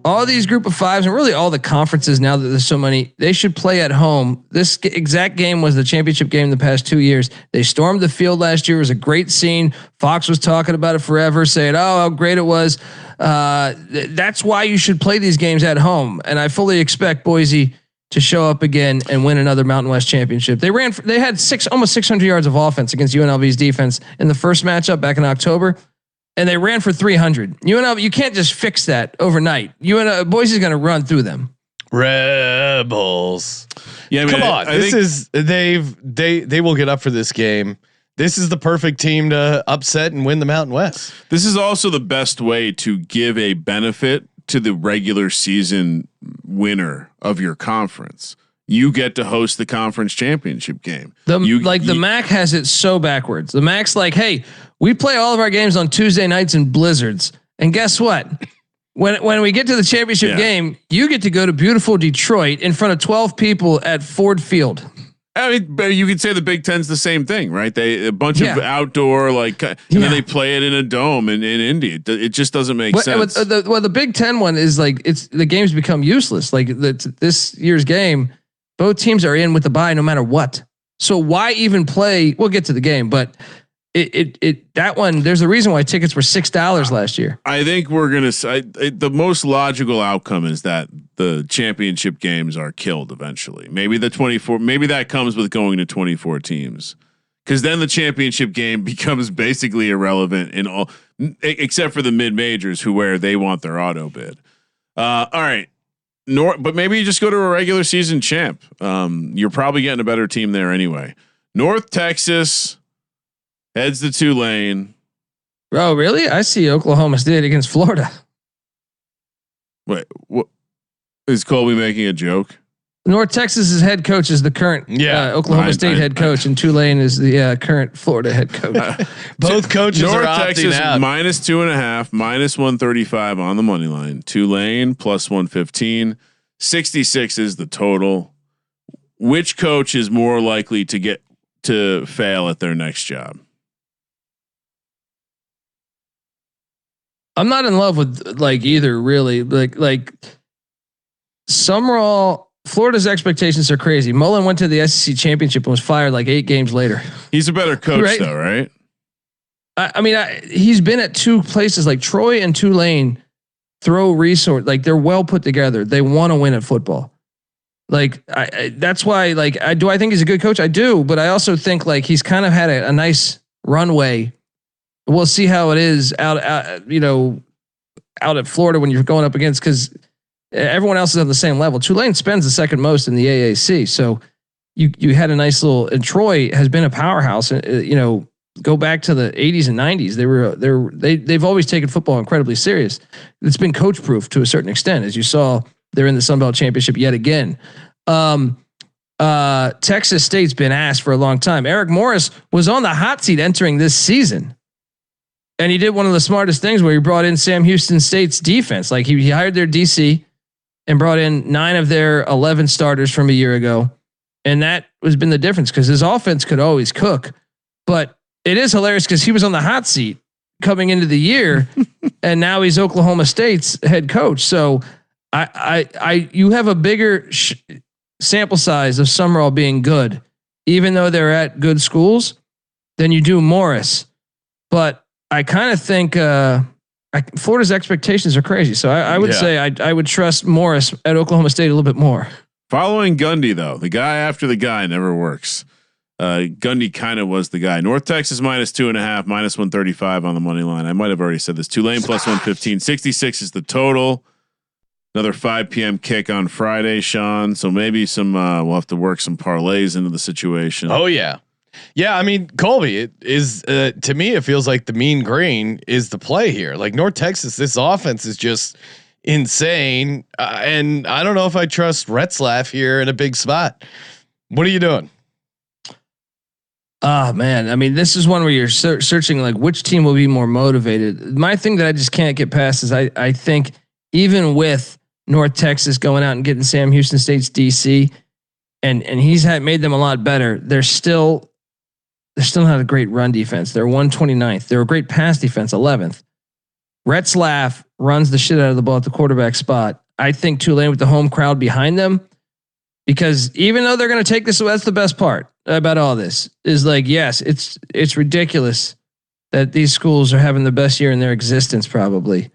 all these group of fives and really all the conferences now that there's so many, they should play at home. This exact game was the championship game the past 2 years. They stormed the field last year. It was a great scene. Fox was talking about it forever, saying, "Oh, how great it was." That's why you should play these games at home. And I fully expect Boise to show up again and win another Mountain West championship. They had almost 600 yards of offense against UNLV's defense in the first matchup back in October. And they ran for 300. UNLV, you can't just fix that overnight. Boise's going to run through them. Rebels. Yeah, I mean, come on. They will get up for this game. this is the perfect team to upset and win the Mountain West. This is also the best way to give a benefit to the regular season winner of your conference. You get to host the conference championship game. The MAC has it so backwards. The MAC's like, hey, we play all of our games on Tuesday nights in blizzards. And guess what? When we get to the championship game, you get to go to beautiful Detroit in front of 12 people at Ford Field. I mean, but you could say the Big Ten's the same thing, right? A bunch of outdoor, and then they play it in a dome in Indy. It just doesn't make sense. The Big Ten one is like the games become useless. Like this year's game, both teams are in with the bye no matter what. So why even play? We'll get to the game, but that one, there's a reason why tickets were $6 last year. I think we're gonna say the most logical outcome is that the championship games are killed eventually. Maybe the 24. Maybe that comes with going to 24 teams, because then the championship game becomes basically irrelevant in all, except for the mid majors where they want their auto bid. All right. But maybe you just go to a regular season champ. You're probably getting a better team there anyway. North Texas heads to Tulane. Oh, really? I see Oklahoma State against Florida. Wait, what is Colby making a joke? North Texas's head coach is the current Oklahoma State head coach, and Tulane is the current Florida head coach. Both coaches North are Texas opting out. -2.5, -135 on the money line. Tulane +115. 66 is the total. Which coach is more likely to get to fail at their next job? I'm not in love with either really. Like Summerall, Florida's expectations are crazy. Mullen went to the SEC championship and was fired 8 games later. He's a better coach though, right? I mean, he's been at 2 places like Troy and Tulane. Throw resource, they're well put together. They want to win at football. That's why, do I think he's a good coach? I do, but I also think he's kind of had a nice runway. We'll see how it is out at Florida when you're going up against, because everyone else is on the same level. Tulane spends the second most in the AAC, so you had a nice little. And Troy has been a powerhouse. Go back to the 80s and 90s. They've always taken football incredibly serious. It's been coach proof to a certain extent, as you saw. They're in the Sun Belt Championship yet again. Texas State's been asked for a long time. Eric Morris was on the hot seat entering this season, and he did one of the smartest things where he brought in Sam Houston State's defense. He hired their DC and brought in 9 of their 11 starters from a year ago, and that has been the difference, because his offense could always cook, but it is hilarious because he was on the hot seat coming into the year, and now he's Oklahoma State's head coach. So you have a bigger sample size of Summerall being good, even though they're at good schools, than you do Morris. But I kind of think Florida's expectations are crazy. So I would say I would trust Morris at Oklahoma State a little bit more. Following Gundy though, the guy after the guy never works. Gundy kind of was the guy. North Texas -2.5, -135 on the money line. I might have already said this. Tulane +115. 66 is the total. Another 5 p.m. kick on Friday, Sean. So maybe we'll have to work some parlays into the situation. Oh yeah. Yeah. I mean, Colby, it is, to me, it feels like the mean green is the play here. North Texas, this offense is just insane. And I don't know if I trust Retzlaff here in a big spot. What are you doing? Oh man. I mean, this is one where you're searching which team will be more motivated. My thing that I just can't get past is I think even with North Texas going out and getting Sam Houston State's DC and he's made them a lot better, they're still not a great run defense. They're 129th. They're a great pass defense, 11th. Retzlaff runs the shit out of the ball at the quarterback spot. I think Tulane with the home crowd behind them, because even though they're going to take this, that's the best part about all this is yes, it's ridiculous that these schools are having the best year in their existence probably.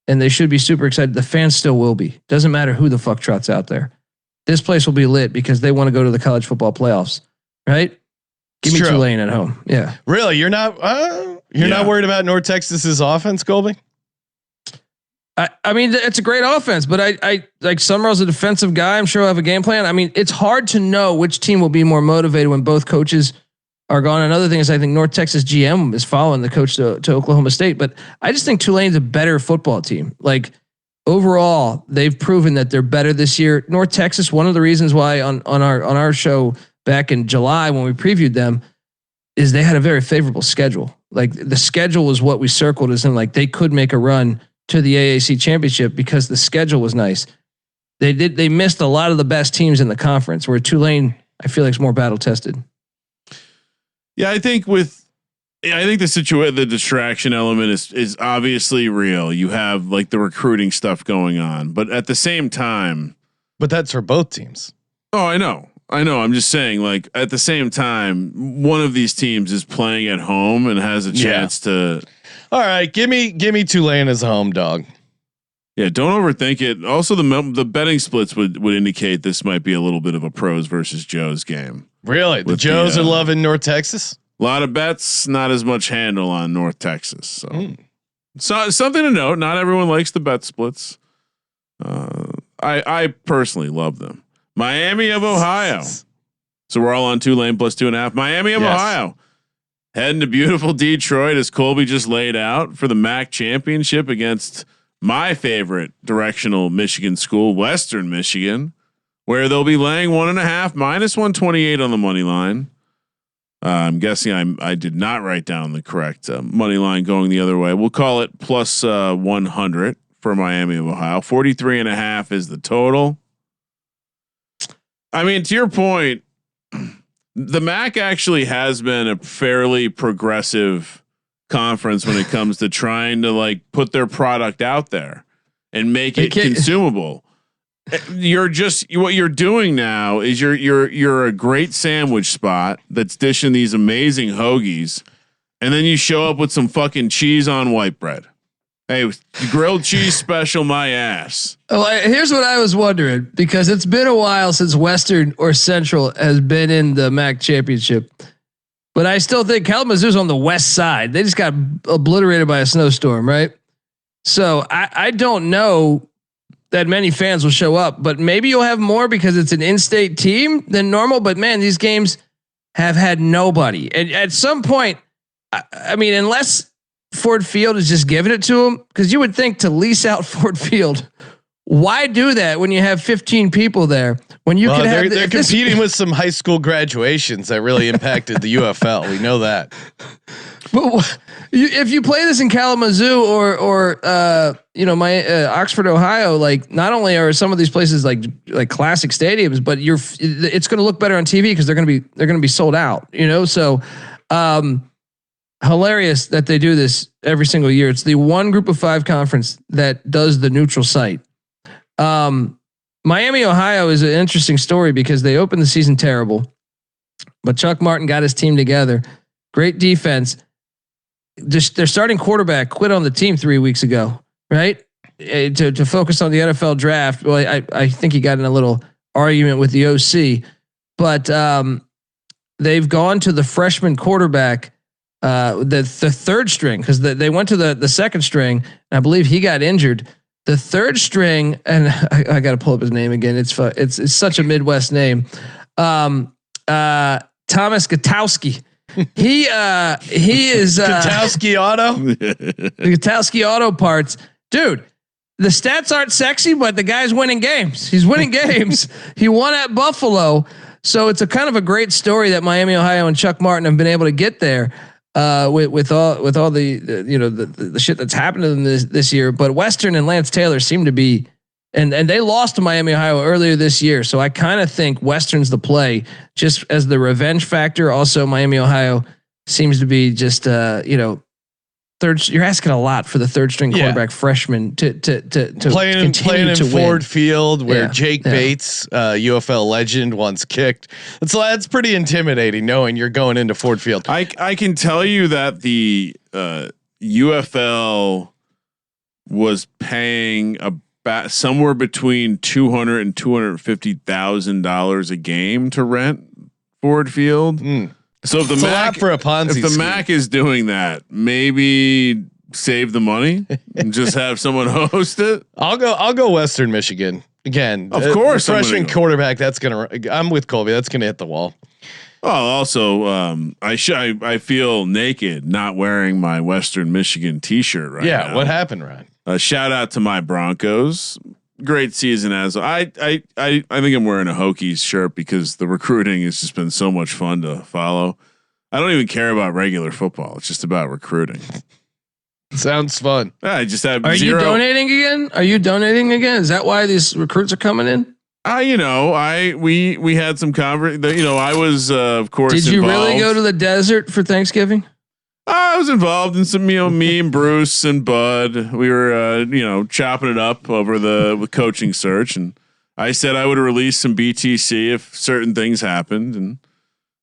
And they should be super excited. The fans still will be. Doesn't matter who the fuck trots out there. This place will be lit because they want to go to the college football playoffs, right? Give me Tulane at home. Yeah. Really? You're not worried about North Texas's offense, Colby? I mean, it's a great offense, but I like Summerall's a defensive guy. I'm sure he'll have a game plan. I mean, it's hard to know which team will be more motivated when both coaches are gone. Another thing is I think North Texas GM is following the coach to Oklahoma State, but I just think Tulane's a better football team. Like overall, they've proven that they're better this year. North Texas, one of the reasons why on our show back in July when we previewed them is they had a very favorable schedule. Like the schedule was what we circled as in like they could make a run to the AAC championship because the schedule was nice. They missed a lot of the best teams in the conference, where Tulane, I feel like, is more battle tested. Yeah, I think the distraction element is obviously real. You have like the recruiting stuff going on, but at the same time, but that's for both teams. Oh, I know. I'm just saying, like at the same time, one of these teams is playing at home and has a chance to. All right, give me Tulane as a home dog. Yeah, don't overthink it. Also, the betting splits would indicate this might be a little bit of a pros versus Joes game. Really, the Joes are loving North Texas. A lot of bets, not as much handle on North Texas. So something to note. Not everyone likes the bet splits. I personally love them. Miami of Ohio. So we're all on Tulane plus 2.5. Miami of Ohio. Heading to beautiful Detroit, as Colby just laid out, for the MAC championship against my favorite directional Michigan school, Western Michigan, where they'll be laying 1.5 minus 128 on the money line. I'm guessing I did not write down the correct money line going the other way. We'll call it plus 100 for Miami of Ohio. 43.5 is the total. I mean, to your point, the MAC actually has been a fairly progressive conference when it comes to trying to like put their product out there and make it consumable. What you're doing now is you're a great sandwich spot that's dishing these amazing hoagies, and then you show up with some fucking cheese on white bread. Hey, grilled cheese special, my ass. Oh, here's what I was wondering, because it's been a while since Western or Central has been in the MAC championship, but I still think Kalamazoo's on the west side. They just got obliterated by a snowstorm, right? So I don't know that many fans will show up, but maybe you'll have more because it's an in-state team than normal. But man, these games have had nobody. And at some point, I mean, unless Ford Field is just giving it to them, because you would think to lease out Ford Field, why do that when you have 15 people there? When you can have they're competing with some high school graduations that really impacted the UFL. We know that. But if you play this in Kalamazoo or Oxford, Ohio, like not only are some of these places like classic stadiums, but it's going to look better on TV because they're going to be sold out. So hilarious that they do this every single year. It's the one Group of 5 conference that does the neutral site. Miami, Ohio is an interesting story because they opened the season terrible, but Chuck Martin got his team together. Great defense. Just their starting quarterback quit on the team 3 weeks ago, right? To focus on the NFL draft. Well, I think he got in a little argument with the OC, but they've gone to the freshman quarterback, the third string, because they went to the second string, and I believe he got injured. The third string, and I got to pull up his name again. It's such a Midwest name. Thomas Gutowski. He is Gutowski Auto. The Gutowski Auto Parts, dude. The stats aren't sexy, but the guy's winning games. He's winning games. He won at Buffalo, so it's a kind of a great story that Miami, Ohio, and Chuck Martin have been able to get there. With all the shit that's happened to them this year, but Western and Lance Taylor seem to be, and they lost to Miami, Ohio earlier this year. So I kind of think Western's the play just as the revenge factor. Also, Miami, Ohio seems to be just, third. You're asking a lot for the third string quarterback freshman to playing in Ford Field where Jake Bates, UFL legend, once kicked. That's pretty intimidating knowing you're going into Ford Field. I can tell you that the UFL was paying about somewhere between $200,000 and $250,000 a game to rent Ford Field. So if the MAC for a Ponzi if the scheme. MAC is doing that, maybe save the money and just have someone host it. I'll go Western Michigan again. Of course, freshman quarterback. I'm with Colby. That's gonna hit the wall. Well, also, I feel naked not wearing my Western Michigan T-shirt right now. Yeah, what happened, Ryan? Shout out to my Broncos. Great season as I think I'm wearing a Hokies shirt because the recruiting has just been so much fun to follow. I don't even care about regular football. It's just about recruiting. Sounds fun. I just have. Are you donating again? Are you donating again? Is that why these recruits are coming in? We had some I was of course. Did you involved. really go to the desert for Thanksgiving? I was involved in some, me and Bruce and Bud, we were, chopping it up over the coaching search. And I said I would release some BTC if certain things happened. And,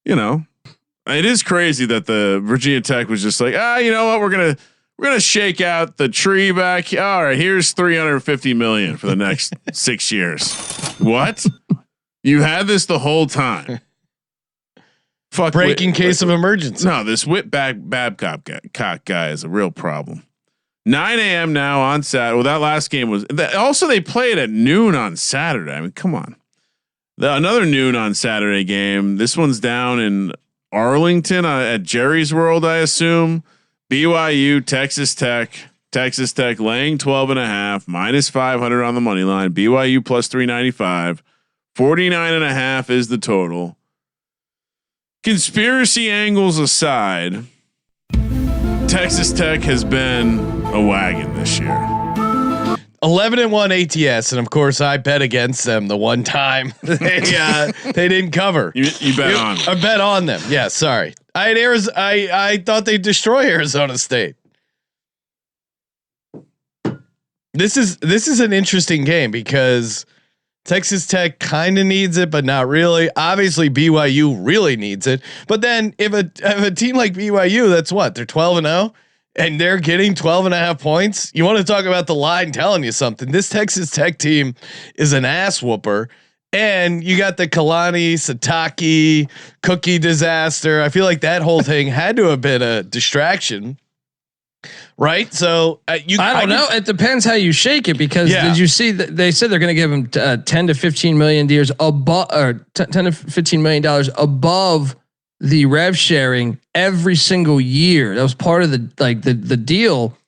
it is crazy that the Virginia Tech was just like, you know what? We're going to shake out the tree back. All right, here's $350 million for the next 6 years. What? You had this the whole time. Fuck breaking case of emergency. No, this Babcock guy is a real problem. 9 a.m. now on Saturday. Well, that last game was also they played at noon on Saturday. I mean, come on. Another noon on Saturday game. This one's down in Arlington at Jerry's World, I assume. BYU, Texas Tech laying 12.5, minus 500 on the money line. BYU plus 395. 49.5 is the total. Conspiracy angles aside, Texas Tech has been a wagon this year. 11-1 ATS, and of course I bet against them the one time they didn't cover. You bet on them. I bet on them. Yeah, sorry. I had I thought they'd destroy Arizona State. This is an interesting game because Texas Tech kind of needs it, but not really. Obviously, BYU really needs it. But then if a team like BYU, that's what they're 12-0, and they're getting 12.5 points. You want to talk about the line telling you something? This Texas Tech team is an ass whooper, and you got the Kalani Satake cookie disaster. I feel like that whole thing had to have been a distraction. Right. So I don't know. It depends how you shake it because did you see that they said they're going to give him $10 to $15 million above or $10 to $15 million above the rev sharing every single year. That was part of the deal.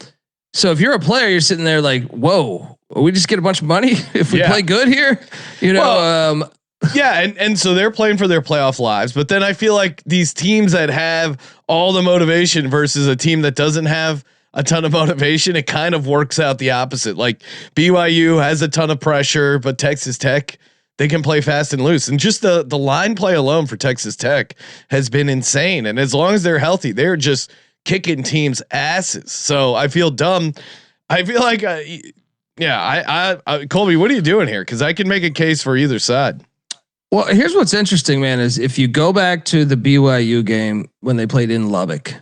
So if you're a player, you're sitting there like, whoa, we just get a bunch of money if we play good here, and so they're playing for their playoff lives. But then I feel like these teams that have all the motivation versus a team that doesn't have a ton of motivation, it kind of works out the opposite. Like BYU has a ton of pressure, but Texas Tech, they can play fast and loose. And just the line play alone for Texas Tech has been insane. And as long as they're healthy, they're just kicking teams' asses. So I feel dumb. I feel like, Colby, what are you doing here? Because I can make a case for either side. Well, here's what's interesting, man, is if you go back to the BYU game when they played in Lubbock,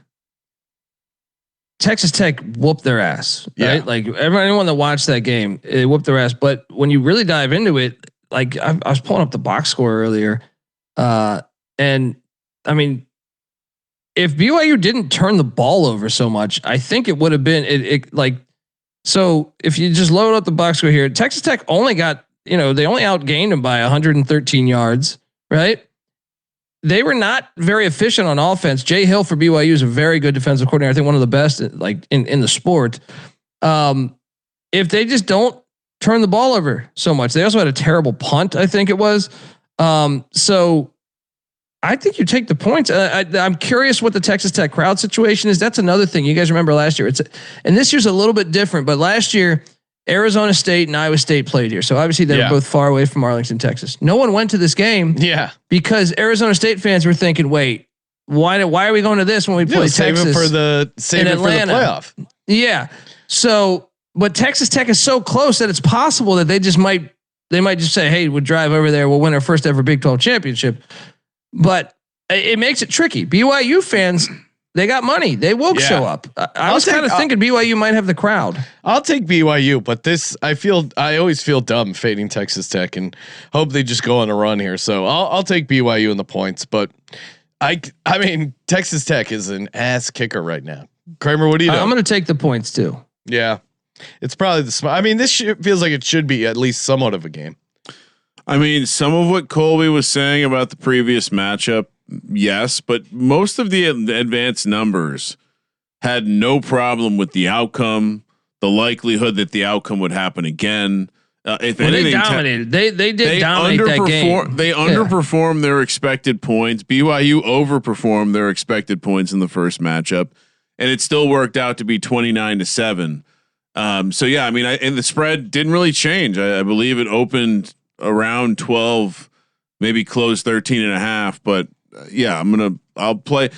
Texas Tech whooped their ass, right? Yeah. Like anyone that watched that game, it whooped their ass. But when you really dive into it, like I was pulling up the box score earlier, and I mean, if BYU didn't turn the ball over so much, I think it would have been it. So if you just load up the box score here, Texas Tech only got, they only outgained them by 113 yards, right? They were not very efficient on offense. Jay Hill for BYU is a very good defensive coordinator. I think one of the best in the sport. If they just don't turn the ball over so much, they also had a terrible punt. I think it was. So I think you take the points. I'm curious what the Texas Tech crowd situation is. That's another thing. You guys remember last year? And this year's a little bit different, but last year Arizona State and Iowa State played here. So obviously they were both far away from Arlington, Texas. No one went to this game. Yeah. Because Arizona State fans were thinking, wait, why are we going to this when we play Texas save it for the playoff? Yeah. So, but Texas Tech is so close that it's possible that they might just say, hey, we'll drive over there. We'll win our first ever Big 12 championship. But it makes it tricky. BYU fans, they got money. They will show up. I was kind of thinking BYU might have the crowd. I'll take BYU, but I always feel dumb fading Texas Tech and hope they just go on a run here. So I'll take BYU in the points, but I mean, Texas Tech is an ass kicker right now. Kramer, what do you know? I'm going to take the points too. Yeah. It's probably this feels like it should be at least somewhat of a game. I mean, some of what Colby was saying about the previous matchup, yes, but most of the advanced numbers had no problem with the outcome, the likelihood that the outcome would happen again. If anything, they dominated. They did dominate that game. They underperformed their expected points. BYU overperformed their expected points in the first matchup, and it still worked out to be 29-7. So yeah, I mean, and the spread didn't really change. I believe it opened around 12, maybe closed 13.5. But yeah, I'll play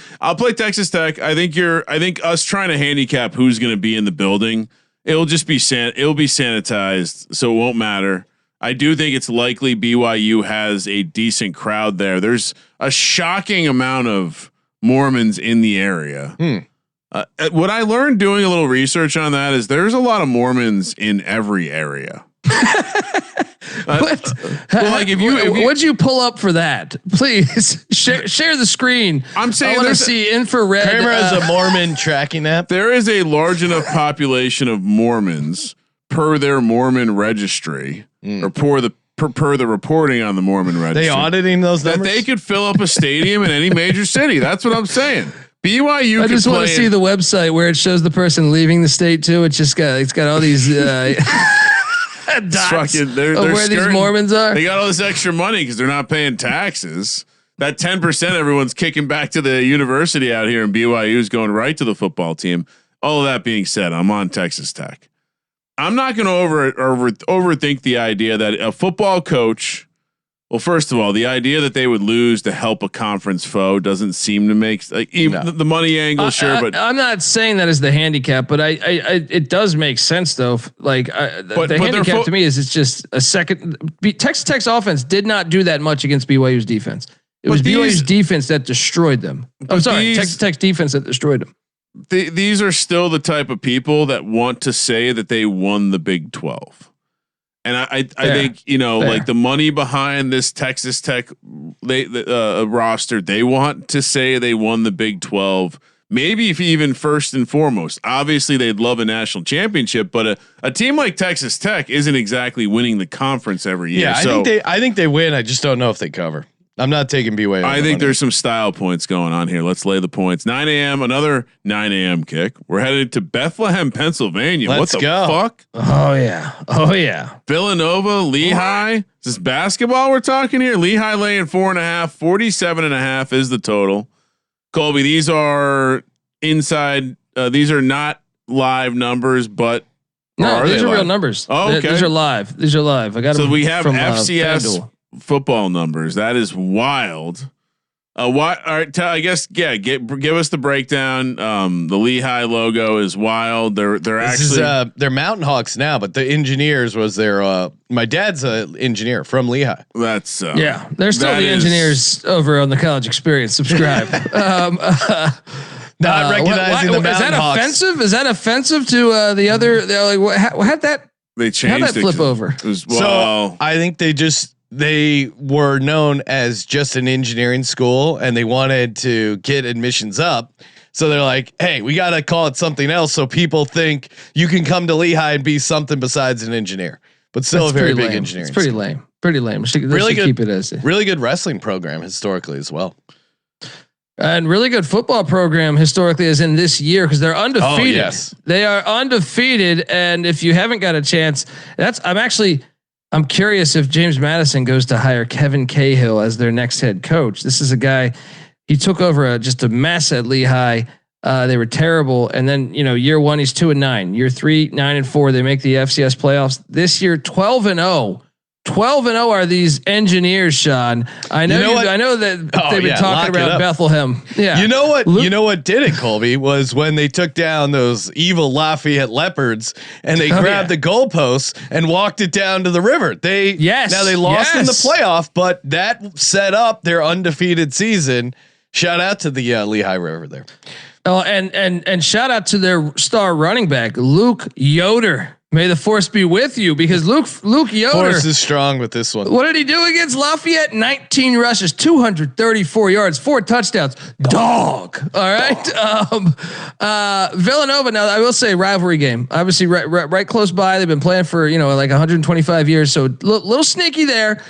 Texas Tech. I think us trying to handicap who's going to be in the building, it'll be sanitized, so it won't matter. I do think it's likely BYU has a decent crowd there. There's a shocking amount of Mormons in the area. What I learned doing a little research on that is there's a lot of Mormons in every area. Like what'd you pull up for that? Please share the screen. I'm saying I want to see infrared. Kramer has a Mormon tracking app. There is a large enough population of Mormons per their Mormon registry, or per the reporting on the Mormon registry. They auditing those numbers? That they could fill up a stadium in any major city. That's what I'm saying. BYU. I just want to see the website where it shows the person leaving the state too. It's got all these dots they're where these Mormons are. They got all this extra money because they're not paying taxes. That 10% everyone's kicking back to the university out here, and BYU is going right to the football team. All of that being said, I'm on Texas Tech. I'm not going to overthink the idea that a football coach. Well, first of all, the idea that they would lose to help a conference foe doesn't seem to make the money angle. Sure, but I'm not saying that as the handicap, but it does make sense though. Like the handicap to me is it's just a second. Texas Tech's offense did not do that much against BYU's defense. It was BYU's defense that destroyed them. I'm sorry, Texas Tech's defense that destroyed them. These are still the type of people that want to say that they won the Big 12. And I think, like the money behind this Texas Tech roster, they want to say they won the Big 12. Maybe if even first and foremost, obviously they'd love a national championship, but a team like Texas Tech isn't exactly winning the conference every year. Yeah, I think they win. I just don't know if they cover. I'm not taking BYU. I think there's some style points going on here. Let's lay the points. 9 a.m. Another 9 a.m. kick. We're headed to Bethlehem, Pennsylvania. Let's what the go. fuck? Oh yeah. Villanova, Lehigh. Is this basketball we're talking here? Lehigh laying 4.5. 47.5 is the total. Colby, these are inside. These are not live numbers, but these are real numbers. Oh, okay. These are live. I got. So we have FCS. Football numbers. That is wild. All right. I guess. Yeah. Give us the breakdown. The Lehigh logo is wild. They're Mountain Hawks now, but the Engineers was their. My dad's an engineer from Lehigh. That's they're still the Engineers over on the College Experience. Subscribe. Not recognizing the Mountain Hawks. Is that offensive? Is that offensive to the other? Had that? They changed. How'd that flip over? So I think they were known as just an engineering school, and they wanted to get admissions up. So they're like, hey, we got to call it something else so people think you can come to Lehigh and be something besides an engineer, but still a very big engineering. It's pretty lame. Pretty lame. Really good. Keep it as really good wrestling program historically as well. And really good football program historically as in this year, because they're undefeated. Oh, yes. They are undefeated. And if you haven't got a chance, I'm curious if James Madison goes to hire Kevin Cahill as their next head coach. This is a guy, he took over just a mess at Lehigh. They were terrible. And then, year one, he's 2-9. Year 3, 9-4. They make the FCS playoffs. This year, 12-0. 12-0 are these Engineers, Sean. I know. I know that they've been talking about Bethlehem. Yeah. You know what? You know what did it, Colby, was when they took down those evil Lafayette Leopards and they grabbed the goalposts and walked it down to the river. Now they lost in the playoff, but that set up their undefeated season. Shout out to the Lehigh River there. Oh, and shout out to their star running back, Luke Yoder. May the force be with you, because Luke Yoder. Force is strong with this one. What did he do against Lafayette? 19 rushes, 234 yards, 4 touchdowns. Dog. All right. Villanova. Now I will say rivalry game. Obviously, right close by. They've been playing for like 125 years. So little sneaky there.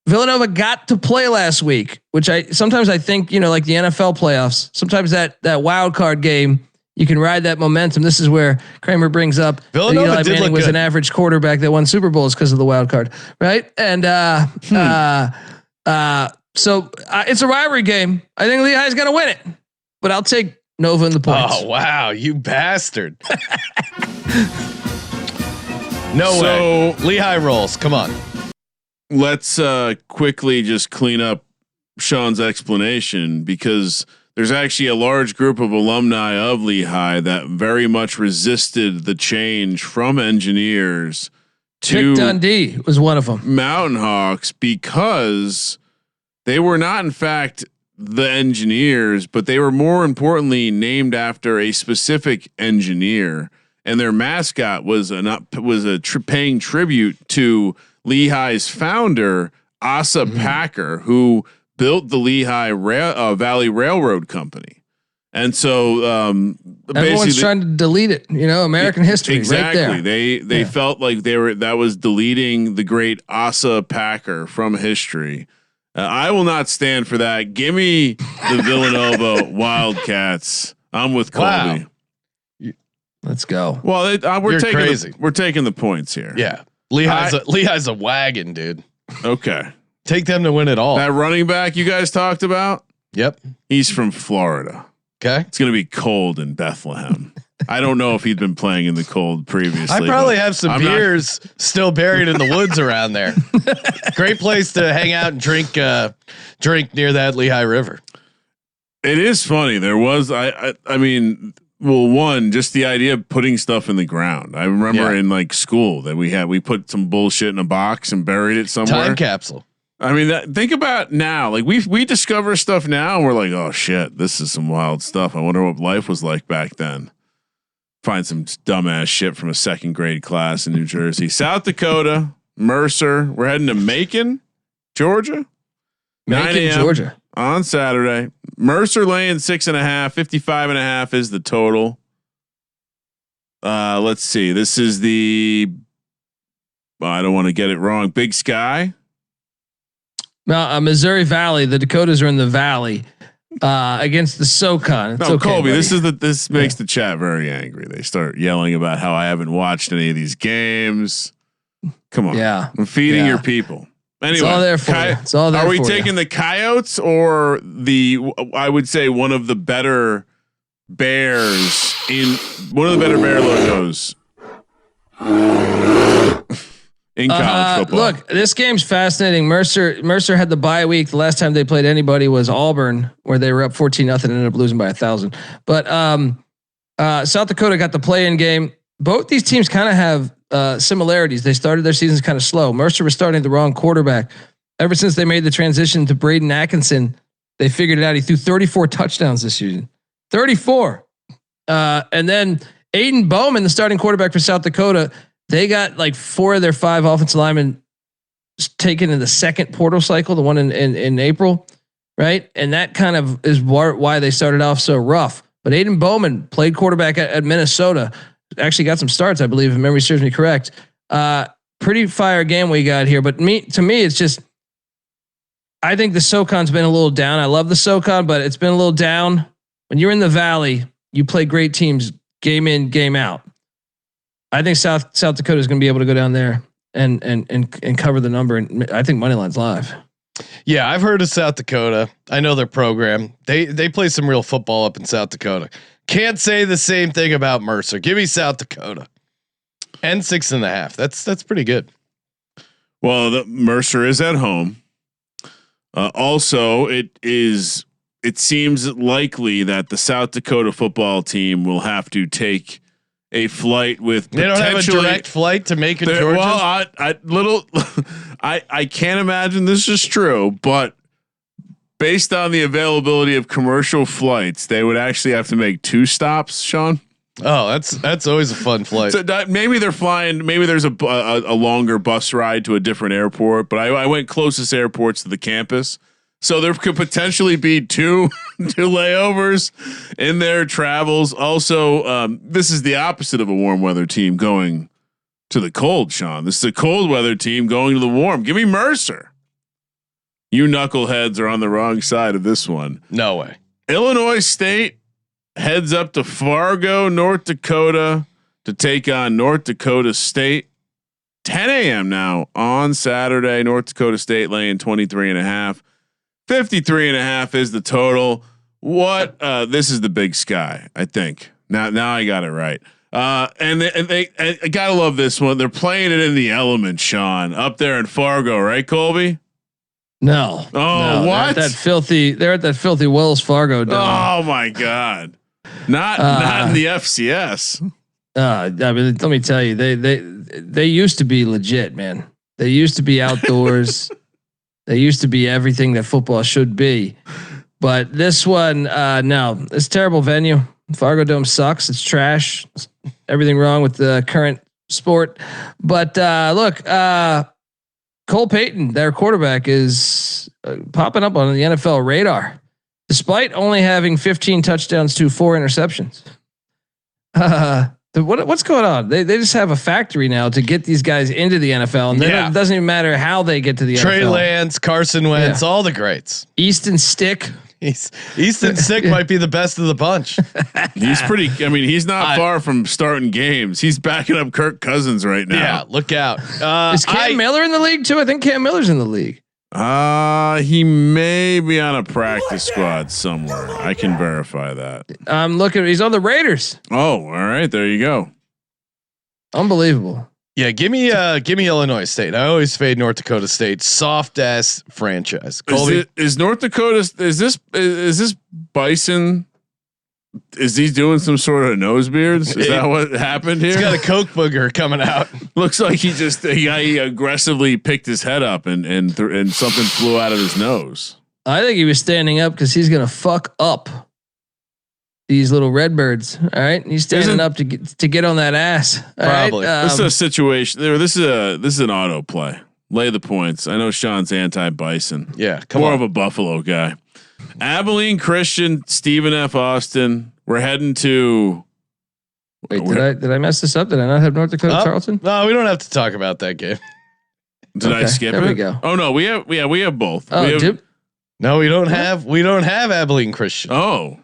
Villanova got to play last week, which sometimes I think, like the NFL playoffs, sometimes that wild card game, you can ride that momentum. This is where Kramer brings up Villanova Eli did Manning look was good. an average quarterback that won Super Bowls because of the wild card, right? And so it's a rivalry game. I think Lehigh's going to win it, but I'll take Nova in the points. Oh wow, you bastard! No way. Lehigh rolls. Come on. Let's quickly just clean up Sean's explanation, because there's actually a large group of alumni of Lehigh that very much resisted the change from engineers to Dick Dundee was one of them. Mountain Hawks, because they were not in fact the engineers, but they were more importantly named after a specific engineer, and their mascot was paying tribute to Lehigh's founder, Asa Packer, who built the Lehigh Valley Railroad Company. And so everyone's trying to delete it, American history. Exactly. Right there. They felt like that was deleting the great Asa Packer from history. I will not stand for that. Give me the Villanova Wildcats. I'm with Colby. Wow. Let's go. Well, You're crazy. We're taking the points here. Yeah. Lehigh's a wagon, dude. Okay. Take them to win it all. That running back you guys talked about? Yep. He's from Florida. Okay. It's going to be cold in Bethlehem. I don't know if he'd been playing in the cold previously. I probably have some beers still buried in the woods around there. Great place to hang out and drink near that Lehigh River. It is funny. There was, I mean, well, one, just the idea of putting stuff in the ground. I remember in like school that we put some bullshit in a box and buried it somewhere. Time capsule. I mean, think about now, like we discover stuff now and we're like, oh shit, this is some wild stuff. I wonder what life was like back then. Find some dumbass shit from a second grade class in New Jersey. South Dakota, Mercer. We're heading to Macon, Georgia. 9 a.m. Georgia. On Saturday. Mercer laying 6.5, 55.5 is the total. Let's see. This is I don't want to get it wrong. Big Sky. Now, Missouri Valley. The Dakotas are in the Valley against the SoCon. No, okay, Colby. Buddy. This makes the chat very angry. They start yelling about how I haven't watched any of these games. Come on. Yeah, I'm feeding your people. Anyway, it's all there for you. It's all there. Are we taking the Coyotes or I would say one of the better bears one of the better bear logos in college football? Look, this game's fascinating. Mercer had the bye week. The last time they played anybody was Auburn, where they were up 14-0 and ended up losing by 1,000. But South Dakota got the play-in game. Both these teams kind of have similarities. They started their seasons kind of slow. Mercer was starting the wrong quarterback. Ever since they made the transition to Braden Atkinson, they figured it out. He threw 34 touchdowns this season. 34. And then Aiden Bowman, the starting quarterback for South Dakota, they got like 4 of their 5 offensive linemen taken in the second portal cycle, the one in April, right? And that kind of is why they started off so rough. But Aiden Bowman played quarterback at Minnesota. Actually got some starts, I believe, if memory serves me correct. Pretty fire game we got here. But to me, it's just, I think the SoCon's been a little down. I love the SoCon, but it's been a little down. When you're in the Valley, you play great teams game in, game out. I think South Dakota is going to be able to go down there and cover the number. And I think Moneyline's live. Yeah, I've heard of South Dakota. I know their program. They play some real football up in South Dakota. Can't say the same thing about Mercer. Give me South Dakota. And 6.5. That's pretty good. Well, the Mercer is at home. Also, it seems likely that the South Dakota football team will have to take a flight with. They don't have a direct flight to Macon, Georgia. Well, I can't imagine this is true, but based on the availability of commercial flights, they would actually have to make 2 stops, Sean. Oh, that's always a fun flight. So maybe they're flying. Maybe there's a longer bus ride to a different airport. But I went closest airports to the campus, so there could potentially be 2 layovers in their travels. Also, this is the opposite of a warm weather team going to the cold. Sean, this is a cold weather team going to the warm. Give me Mercer. You knuckleheads are on the wrong side of this one. No way. Illinois State heads up to Fargo, North Dakota to take on North Dakota State. 10 a.m. now on Saturday. North Dakota State laying 23.5. 53.5 is the total. What? This is the Big Sky, I think. Now I got it right. And they I gotta love this one. They're playing it in the element, Sean, up there in Fargo, right, Colby? No. Oh, no, what? They're at that filthy Wells Fargo dome. Oh my God. Not in the FCS. I mean, let me tell you, they used to be legit, man. They used to be outdoors. They used to be everything that football should be. But this one, no, it's a terrible venue. Fargo Dome sucks. It's trash. Everything wrong with the current sport. But look, Cole Payton, their quarterback, is popping up on the NFL radar, despite only having 15 touchdowns to 4 interceptions. What's going on? They just have a factory now to get these guys into the NFL, and it doesn't even matter how they get to the Trey NFL. Lance, Carson Wentz, all the greats. Easton Stick. Easton Stick might be the best of the bunch. He's pretty. I mean, he's not far from starting games. He's backing up Kirk Cousins right now. Yeah, look out. Is Cam Miller in the league too? I think Cam Miller's in the league. He may be on a practice squad somewhere. I can verify that. I'm looking. He's on the Raiders. Oh, all right. There you go. Unbelievable. Yeah, give me Illinois State. I always fade North Dakota State. Soft ass franchise. Colby, Is North Dakota? Is this Bison? Is he doing some sort of nose beards? Is that what happened here? he's got a Coke booger coming out. Looks like he aggressively picked his head up and something flew out of his nose. I think he was standing up because he's gonna fuck up these little Redbirds. All right, he's standing up to get on that ass. Probably. Right? This is a situation. This is an auto play. Lay the points. I know Sean's anti-Bison. Yeah, More of a Buffalo guy. Abilene Christian, Stephen F. Austin. We're heading to. Wait, did I mess this up? Did I not have North Dakota Tarleton? No, we don't have to talk about that game. Did I skip there it? we go. Oh no, we have both. Oh, No, we don't have Abilene Christian. Oh.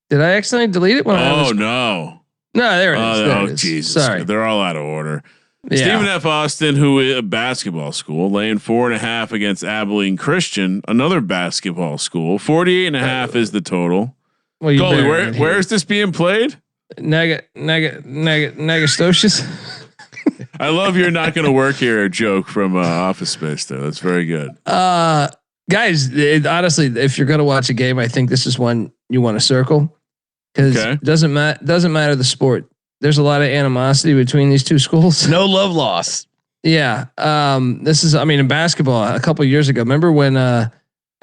Did I accidentally delete it when I was? No. No, there it is. There it is. Jesus. Sorry. They're all out of order. Yeah. Stephen F. Austin, who is a basketball school, laying 4.5 against Abilene Christian, another basketball school. 48.5 is the total. Well, Colby, where is this being played? Nagastocious. I love your not going to work here joke from Office Space though. That's very good. Guys, honestly, if you're going to watch a game, I think this is one you want to circle because it doesn't matter the sport. There's a lot of animosity between these two schools. No love lost. Yeah. This is, in basketball a couple of years ago, remember when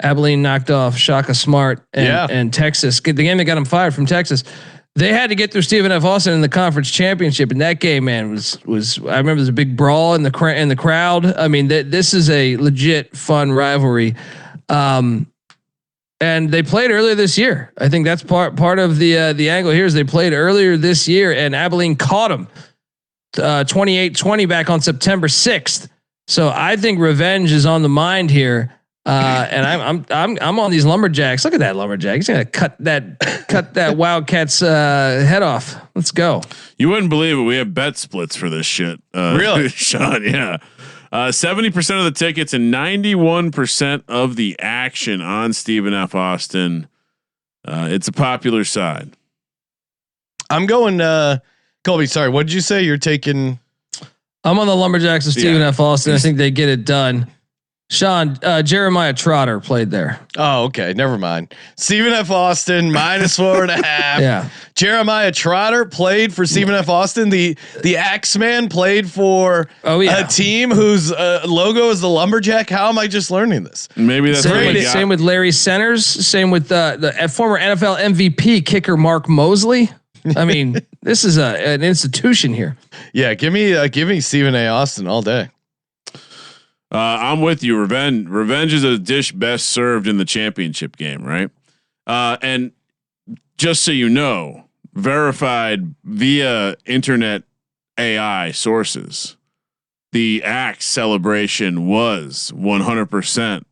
Abilene knocked off Shaka Smart and Texas, the game that got him fired from Texas, they had to get through Stephen F. Austin in the conference championship. And that game, man, was I remember there's a big brawl in the crowd. I mean, this is a legit fun rivalry. And they played earlier this year. I think that's part of the angle here is they played earlier this year and Abilene caught them 28-20 back on September 6th. So I think revenge is on the mind here. And I'm on these lumberjacks. Look at that lumberjack. He's gonna cut that Wildcats head off. Let's go. You wouldn't believe it. We have bet splits for this shit. Really, Sean? Yeah. 70% of the tickets and 91% of the action on Stephen F. Austin. It's a popular side. I'm going. Colby, sorry. What did you say? You're taking. I'm on the lumberjacks of Stephen F. Austin. I think they get it done. Sean, Jeremiah Trotter played there. Oh, okay. Never mind. Stephen F. Austin -4.5. Yeah. Jeremiah Trotter played for Stephen F. Austin. The Axeman played for a team whose logo is the lumberjack. How am I just learning this? Maybe that's same with Larry Centers. Same with the former NFL MVP kicker Mark Mosley. I mean, this is an institution here. Yeah, give me Stephen A. Austin all day. I'm with you. Revenge is a dish best served in the championship game, right? And just so you know, verified via internet AI sources, the Axe celebration was 100%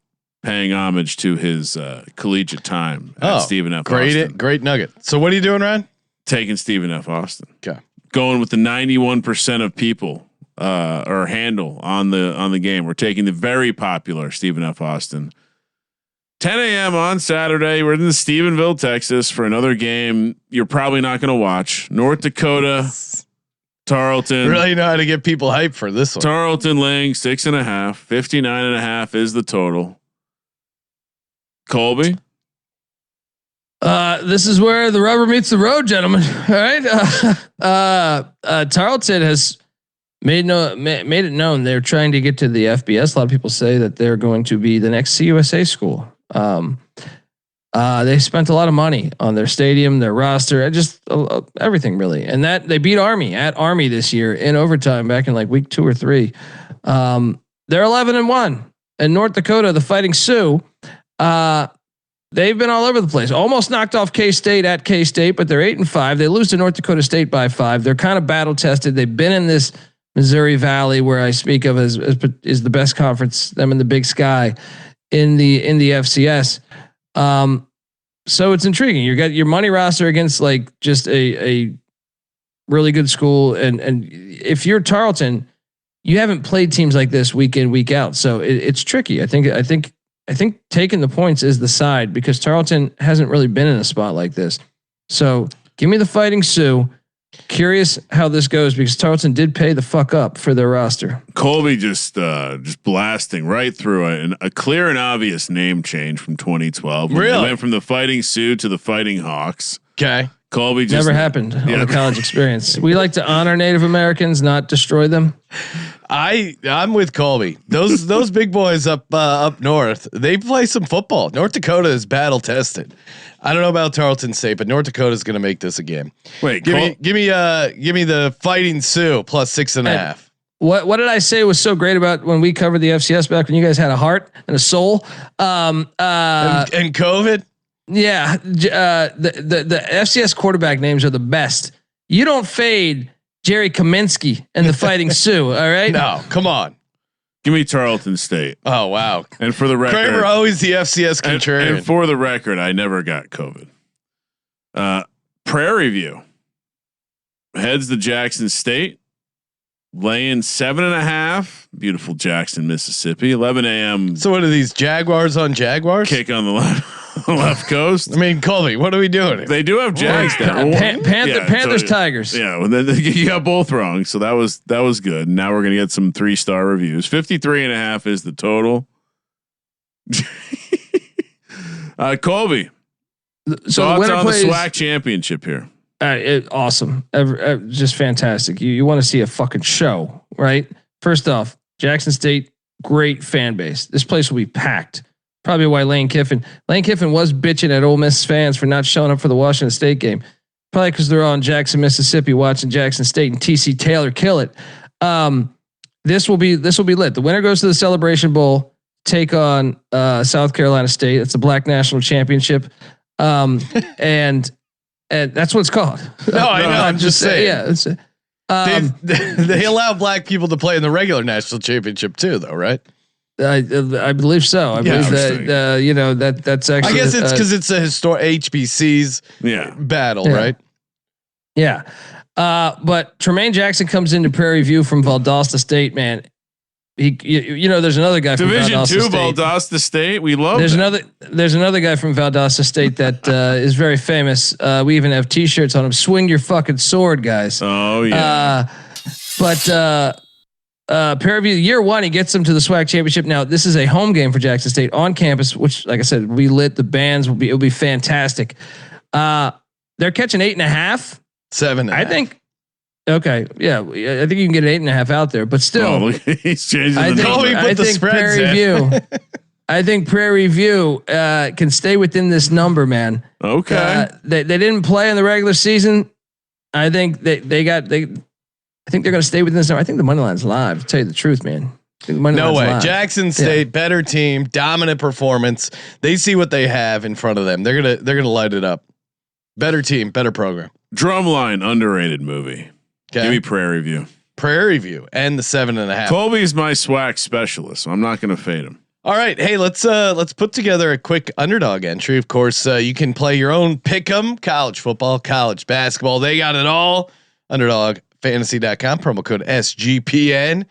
paying homage to his collegiate time at Stephen F. Austin. Great nugget. So what are you doing, Ryan? Taking Stephen F. Austin. Okay. Going with the 91% of people or handle on the game. We're taking the very popular Stephen F. Austin. 10 a.m. on Saturday. We're in Stephenville, Texas for another game you're probably not going to watch. North Dakota, Tarleton. Really know how to get people hyped for this one. Tarleton laying 6.5, 59.5 is the total. Colby. This is where the rubber meets the road, gentlemen. All right. Tarleton has made it known they're trying to get to the FBS. A lot of people say that they're going to be the next CUSA school. They spent a lot of money on their stadium, their roster, just everything really. And that they beat Army at Army this year in overtime back in like week 2 or 3. They're 11-1. And North Dakota, the Fighting Sioux, they've been all over the place. Almost knocked off K-State at K-State, but they're 8-5. They lose to North Dakota State by 5. They're kind of battle tested. They've been in this Missouri Valley, where I speak of as is the best conference, them in the Big Sky in the FCS. So it's intriguing. You got your money roster against like just a really good school. And if you're Tarleton, you haven't played teams like this week in, week out. So it's tricky. I think taking the points is the side, because Tarleton hasn't really been in a spot like this. So give me the Fighting Sioux. Curious how this goes, because Tarleton did pay the fuck up for their roster. Colby just blasting right through it, and a clear and obvious name change from 2012. Really? They went from the Fighting Sioux to the Fighting Hawks. Okay. Colby just Never happened on a college experience. We like to honor Native Americans, not destroy them. I'm with Colby. Those big boys up north, they play some football. North Dakota is battle tested. I don't know about Tarleton State, but North Dakota is going to make this a game. Wait, give me the Fighting Sioux plus 6.5. What did I say was so great about when we covered the FCS back when you guys had a heart and a soul? And COVID. Yeah, the FCS quarterback names are the best. You don't fade Jerry Kaminsky and the Fighting Sioux. All right. No, come on. Give me Tarleton State. Oh wow! And for the record, Kramer always the FCS contrarian. And for the record, I never got COVID. Prairie View heads to Jackson State, laying 7.5. Beautiful Jackson, Mississippi. 11 a.m. So what are these Jaguars on Jaguars? Kick on the left coast. I mean, Colby, what are we doing here? They do have Jags there. Panthers, Tigers. Yeah, well, you got both wrong, so that was good. Now we're gonna get some 3-star reviews. 53.5 is the total. Colby, So the winner on plays the SWAC championship here. Awesome, just fantastic. You want to see a fucking show, right? First off, Jackson State, great fan base. This place will be packed. Probably why Lane Kiffin was bitching at Ole Miss fans for not showing up for the Washington State game. Probably because they're all in Jackson, Mississippi, watching Jackson State and TC Taylor kill it. This will be lit. The winner goes to the Celebration Bowl, take on South Carolina State. It's a Black National Championship, and that's what it's called. No, I know. I'm just saying. Yeah, it's, they allow black people to play in the regular national championship too, though, right? I believe so. I believe that that's actually. I guess it's because it's a historic HBC's battle, right? Yeah. But Tremaine Jackson comes into Prairie View from Valdosta State, man. There's another guy from Division Valdosta 2 State. Valdosta State. We love. There's another guy from Valdosta State that is very famous. We even have T-shirts on him. Swing your fucking sword, guys. Oh yeah. Prairie View, year 1, he gets them to the SWAC championship. Now this is a home game for Jackson State on campus, which, like I said, we lit. The bands it'll be fantastic. They're catching 8.5, 7. I think. Okay, yeah, I think you can get an 8.5 out there, but still, he's changing I the think, number. I think Prairie View. I think Prairie View can stay within this number, man. Okay, they didn't play in the regular season. I think I think they're going to stay within this number. I think the money line's live. To tell you the truth, man. No way. Live. Jackson State, better team, dominant performance. They see what they have in front of them. They're gonna light it up. Better team, better program. Drumline, underrated movie. Okay. Give me Prairie View. Prairie View and the 7.5. Colby's my SWAC specialist, so I'm not going to fade him. All right, hey, let's put together a quick Underdog entry. Of course, you can play your own pick'em, college football, college basketball. They got it all. UnderdogFantasy.com, promo code SGPN.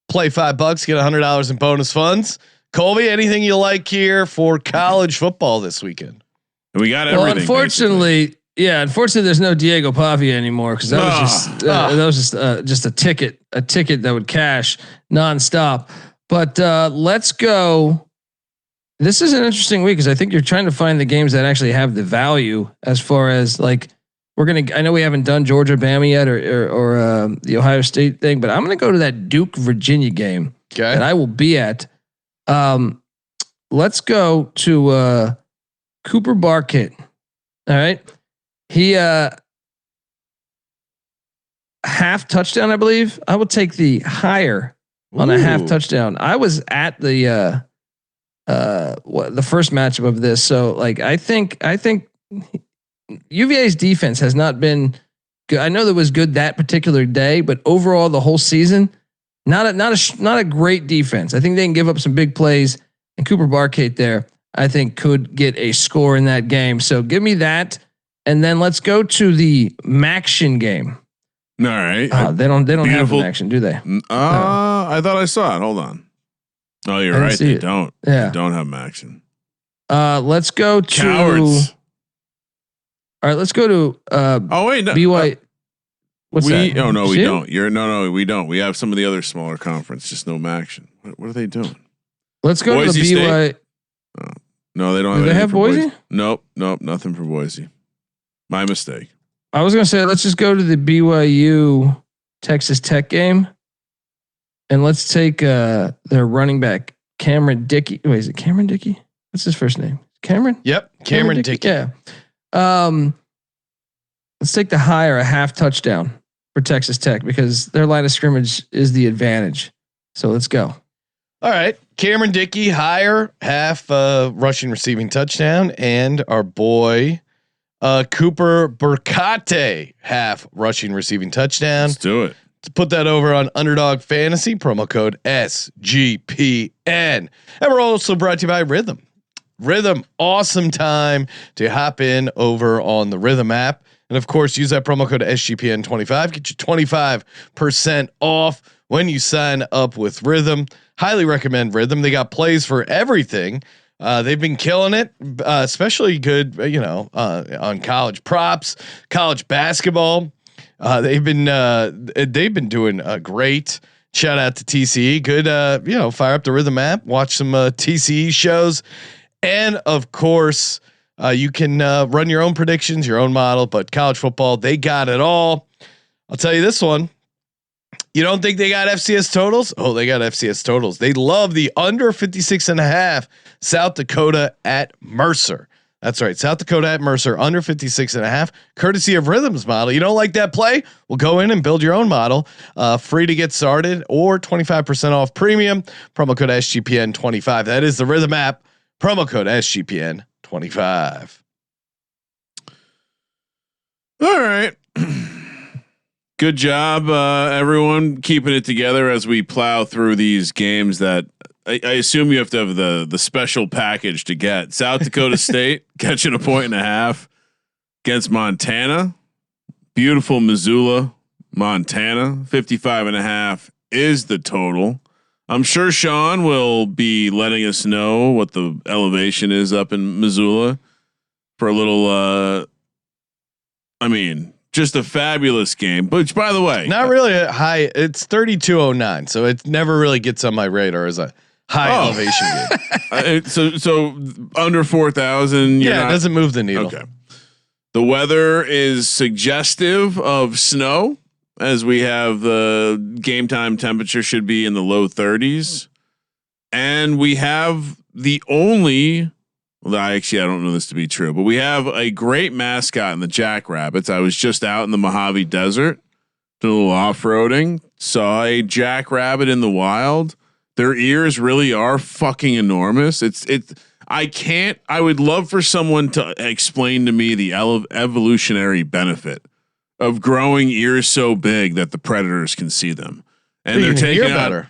Play $5, get $100 in bonus funds. Colby, anything you like here for college football this weekend? We got everything. Well, unfortunately, there's no Diego Pavia anymore because that was just a ticket that would cash nonstop. But let's go. This is an interesting week because I think you're trying to find the games that actually have the value as far as like I know we haven't done Georgia Bama yet or the Ohio State thing, but I'm gonna go to that Duke Virginia game that I will be at. Let's go to Cooper Barkett. All right. He half touchdown, I believe. I will take the higher on a half touchdown. I was at the first matchup of this. So like I think UVA's defense has not been good. I know that was good that particular day, but overall the whole season, not a great defense. I think they can give up some big plays, and Cooper Barkett there, I think could get a score in that game. So give me that. And then let's go to the Maction game. All right. They don't have an action, do they? I thought I saw it. Hold on. Oh, you're right. They don't. Yeah. They don't have action. Let's go to Cowards. All right, let's go to BY. What's that? Oh no, we don't. We don't. We have some of the other smaller conference, just no action. What are they doing? Let's go Boise to the BY. State? No, they don't. Do they have Boise? Nope, nothing for Boise. My mistake. I was gonna say let's just go to the BYU Texas Tech game, and let's take their running back Cameron Dickey. Wait, is it Cameron Dickey? What's his first name? Cameron? Yep, Cameron Dickey. Yeah. Let's take the higher a half touchdown for Texas Tech because their line of scrimmage is the advantage. So let's go. All right, Cameron Dickey higher half rushing receiving touchdown, and our boy Cooper Barkett half rushing receiving touchdown. Let's do it. To put that over on Underdog Fantasy, promo code SGPN. And we're also brought to you by Rhythm, awesome time to hop in over on the Rhythm app. And of course, use that promo code SGPN25. Get you 25% off when you sign up with Rhythm. Highly recommend Rhythm. They got plays for everything. They've been killing it, especially good, on college props, college basketball. They've been doing great. Shout out to TCE. Good, fire up the Rhythm app, watch some TCE shows, and of course, you can run your own predictions, your own model. But college football, they got it all. I'll tell you this one. You don't think they got FCS totals? Oh, they got FCS totals. They love the under 56.5 South Dakota at Mercer. That's right. South Dakota at Mercer under 56.5, courtesy of Rhythm's model. You don't like that play? Well, go in and build your own model. Free to get started or 25% off premium. Promo code SGPN25. That is the Rhythm app. Promo code SGPN25. All right. Good job, everyone, keeping it together as we plow through these games that I assume you have to have the special package to get. South Dakota State catching 1.5 against Montana. Beautiful Missoula, Montana. 55.5 is the total. I'm sure Sean will be letting us know what the elevation is up in Missoula for a little. Just a fabulous game, which, by the way, not really a high. It's 3209, so it never really gets on my radar as a high elevation game. So under 4,000. Yeah, it doesn't move the needle. Okay. The weather is suggestive of snow, as we have the game time temperature should be in the low 30s, and we have the only. Well, I don't know this to be true, but we have a great mascot in the Jackrabbits. I was just out in the Mojave Desert, did a little off-roading, saw a jackrabbit in the wild. Their ears really are fucking enormous. I would love for someone to explain to me the evolutionary benefit of growing ears so big that the predators can see them. And they're taking out.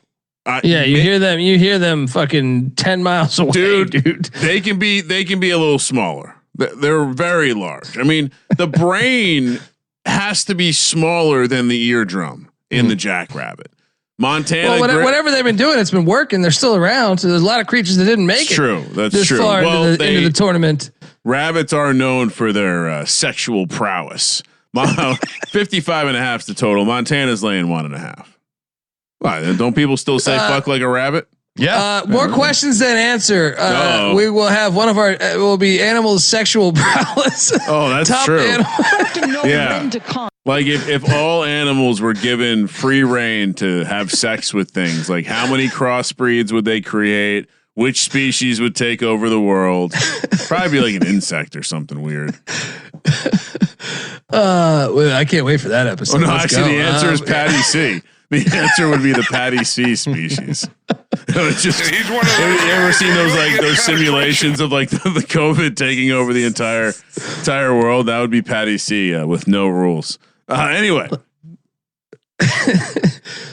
You hear them fucking 10 miles away, dude. They can be a little smaller. They're very large. I mean, the brain has to be smaller than the eardrum in the jackrabbit. Montana. Well, whatever they've been doing, it's been working. They're still around. So there's a lot of creatures that didn't make it. True. That's this true. Far into the tournament. Rabbits are known for their sexual prowess. 55.5 is the total. Montana's laying 1.5. Why? Don't people still say fuck like a rabbit? Yeah. More questions than answer. We will have one of our will be animals' sexual prowess. Oh, that's Top true. Yeah. Like if all animals were given free reign to have sex with things, like how many crossbreeds would they create? Which species would take over the world? Probably be like an insect or something weird. I can't wait for that episode. Oh no, actually the answer is Patty C. The answer would be the Patty C species. He's one of you ever seen those simulations of like the COVID taking over the entire world? That would be Patty C with no rules. Anyway.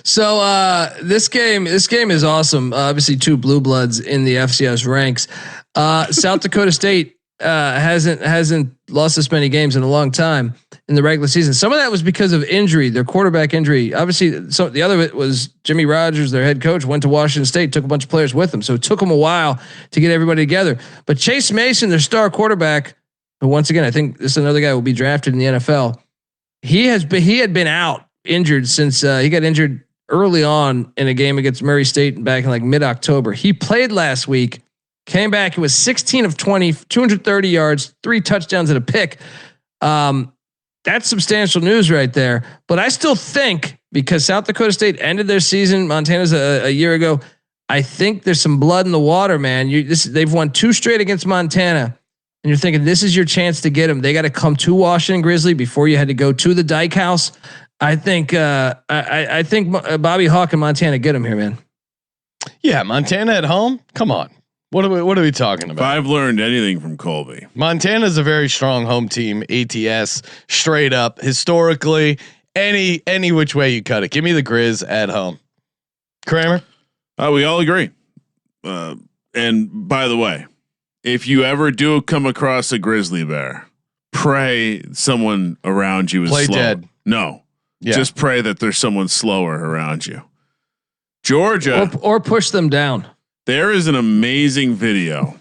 So this game is awesome. Obviously, 2 blue bloods in the FCS ranks. South Dakota State hasn't lost this many games in a long time in the regular season. Some of that was because of injury, their quarterback injury. Obviously, so the other bit was Jimmy Rogers, their head coach, went to Washington State, took a bunch of players with him. So it took them a while to get everybody together. But Chase Mason, their star quarterback, who once again I think this is another guy who will be drafted in the NFL. He had been out injured since he got injured early on in a game against Murray State back in like mid-October. He played last week, came back. It was 16 of 20, 230 yards, 3 touchdowns and a pick. That's substantial news right there. But I still think because South Dakota State ended their season, Montana's a year ago, I think there's some blood in the water, man. They've won 2 straight against Montana. And you're thinking this is your chance to get them. They got to come to Washington Grizzly before you had to go to the Dyke House. I think I think Bobby Hawk and Montana get them here, man. Yeah, Montana at home. Come on, what are we talking about? If I've learned anything from Colby, Montana's a very strong home team. ATS straight up historically, any which way you cut it. Give me the Grizz at home. Kramer, we all agree. And by the way, if you ever do come across a grizzly bear, pray someone around you is play slow. dead. No. Yeah. Just pray that there's someone slower around you. Georgia. Or push them down. There is an amazing video.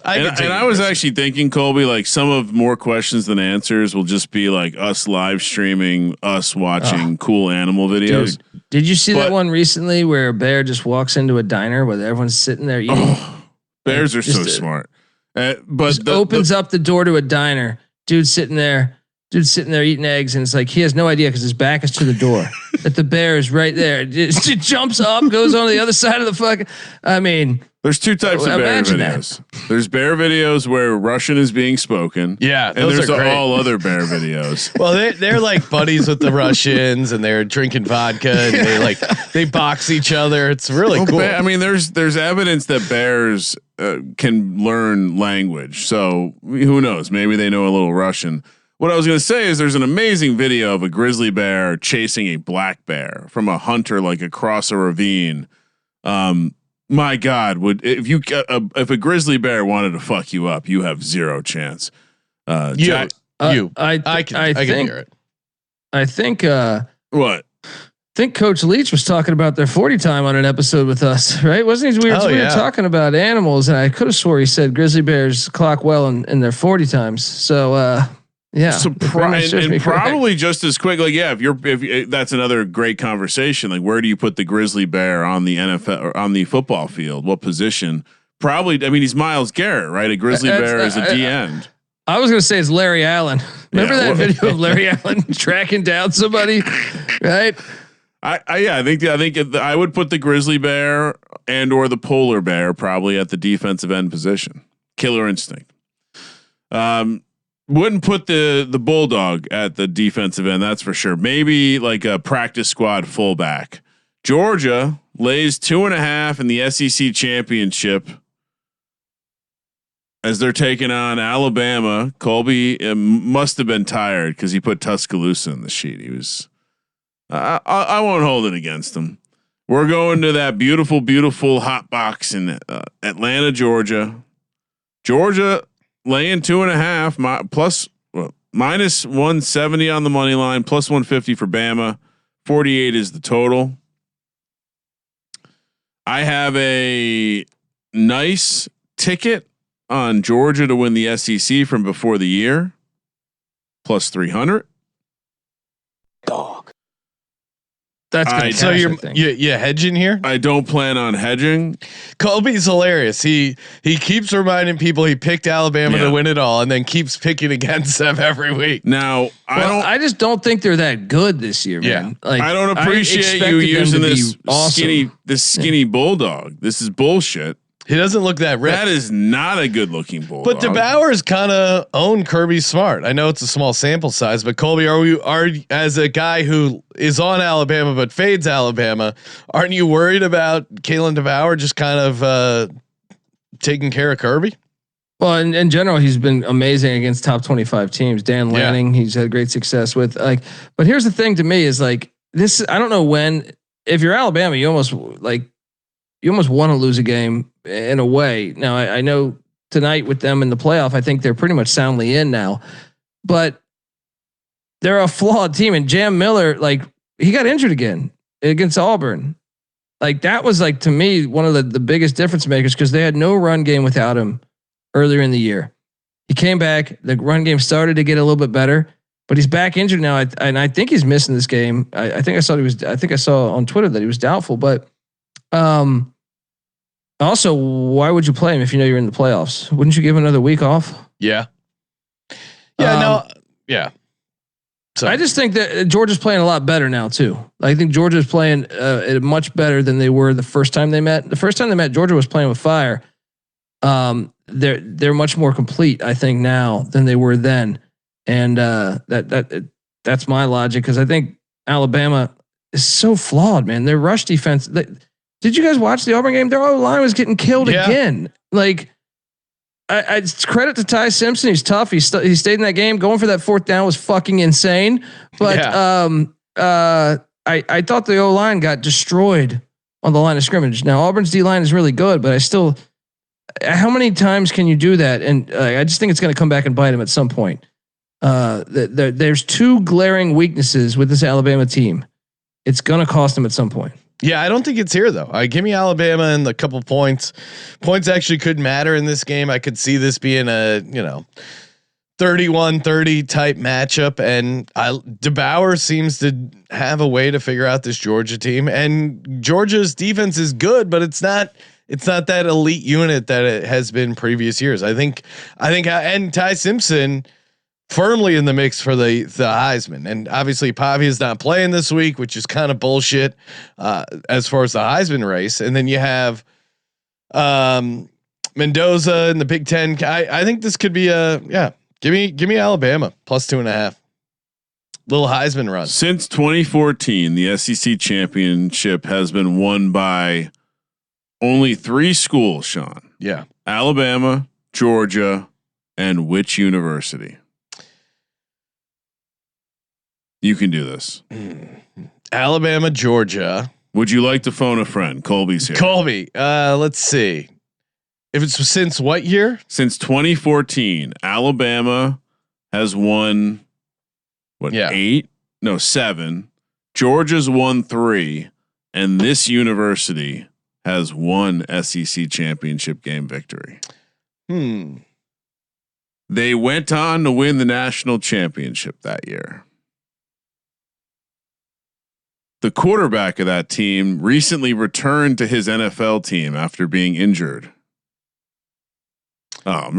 And I was actually thinking, Colby, like some of more questions than answers will just be like us live streaming, us watching cool animal videos. Dude, did you see that one recently where a bear just walks into a diner where everyone's sitting there eating? Bears are so smart. But opens up the door to a diner. Dude's sitting there eating eggs, and it's like he has no idea because his back is to the door. That the bear is right there. It jumps up, goes on to the other side of the fucking. I mean, there's 2 types of bear videos. There's bear videos where Russian is being spoken. Yeah, and there's all other bear videos. Well, they're like buddies with the Russians, and they're drinking vodka, and they box each other. It's really cool. I mean, there's evidence that bears can learn language. So who knows? Maybe they know a little Russian. What I was going to say is there's an amazing video of a grizzly bear chasing a black bear from a hunter, like across a ravine. My God, if a grizzly bear wanted to fuck you up, you have 0 chance. I can hear it. I think what? I think Coach Leach was talking about their 40 time on an episode with us, right? Wasn't he? We were talking about animals, and I could have swore he said grizzly bears clock well in their 40 times. So yeah, so probably just as quick. Like, yeah, if that's another great conversation. Like, where do you put the grizzly bear on the NFL or on the football field? What position? Probably. I mean, he's Myles Garrett, right? A grizzly bear is a D end. I was going to say it's Larry Allen. Remember that video of Larry Allen tracking down somebody, right? I think I would put the grizzly bear and or the polar bear probably at the defensive end position. Killer instinct. Wouldn't put the bulldog at the defensive end. That's for sure. Maybe like a practice squad fullback. Georgia lays 2.5 in the SEC championship as they're taking on Alabama. Colby must have been tired because he put Tuscaloosa in the sheet. He was. I won't hold it against him. We're going to that beautiful, beautiful hot box in Atlanta, Georgia. Georgia laying 2.5 plus minus 170 on the money line, plus 150 for Bama. 48 is the total. I have a nice ticket on Georgia to win the SEC from before the year, plus 300. Dog. That's gonna so cash, you're hedging here. I don't plan on hedging. Colby's hilarious. He keeps reminding people he picked Alabama to win it all, and then keeps picking against them every week. Now I just don't think they're that good this year, man. Like I don't appreciate you using this skinny bulldog. This is bullshit. He doesn't look that ripped. That is not a good looking bulldog. But DeBauer's kind of owned Kirby Smart. I know it's a small sample size, but Colby, are as a guy who is on Alabama but fades Alabama, aren't you worried about Kalen DeBauer just kind of taking care of Kirby? Well, in general, he's been amazing against top 25 teams. Dan Lanning, he's had great success with. But here's the thing to me is this. I don't know when. If you're Alabama, you almost want to lose a game in a way. Now I know tonight with them in the playoff, I think they're pretty much soundly in now, but they're a flawed team. And Jam Miller, he got injured again against Auburn. That was to me, one of the biggest difference makers, because they had no run game without him earlier in the year. He came back. The run game started to get a little bit better, but he's back injured now. And I think he's missing this game. I think I saw on Twitter that he was doubtful, but, also, why would you play him if you know you're in the playoffs? Wouldn't you give him another week off? Yeah. So I just think that Georgia's playing a lot better now too. I think Georgia's playing much better than they were the first time they met. The first time they met, Georgia was playing with fire. They're much more complete, I think, now than they were then, and that's my logic, because I think Alabama is so flawed, man. Their rush defense. Did you guys watch the Auburn game? Their O-line was getting killed again. I credit to Ty Simpson. He's tough. He stayed in that game. Going for that fourth down was fucking insane. But I thought the O-line got destroyed on the line of scrimmage. Now Auburn's D-line is really good, but how many times can you do that? And I just think it's going to come back and bite them at some point. There's two glaring weaknesses with this Alabama team. It's going to cost them at some point. Yeah, I don't think it's here though. Give me Alabama and a couple points. Points actually could matter in this game. I could see this being a 31-30 type matchup, and DeBauer seems to have a way to figure out this Georgia team. And Georgia's defense is good, but it's not that elite unit that it has been previous years. I think, and Ty Simpson firmly in the mix for the Heisman, and obviously Pavi is not playing this week, which is kind of bullshit as far as the Heisman race. And then you have Mendoza in the Big Ten. I think this could be give me Alabama plus 2.5. Little Heisman run. Since 2014, the SEC championship has been won by only 3 schools, Sean. Yeah. Alabama, Georgia, and which university? You can do this. Alabama, Georgia. Would you like to phone a friend? Colby's here. Colby. Let's see. If it's since what year? Since 2014, Alabama has won 8? No, 7. Georgia's won 3, and this university has 1 SEC championship game victory. They went on to win the national championship that year. The quarterback of that team recently returned to his NFL team after being injured. Oh,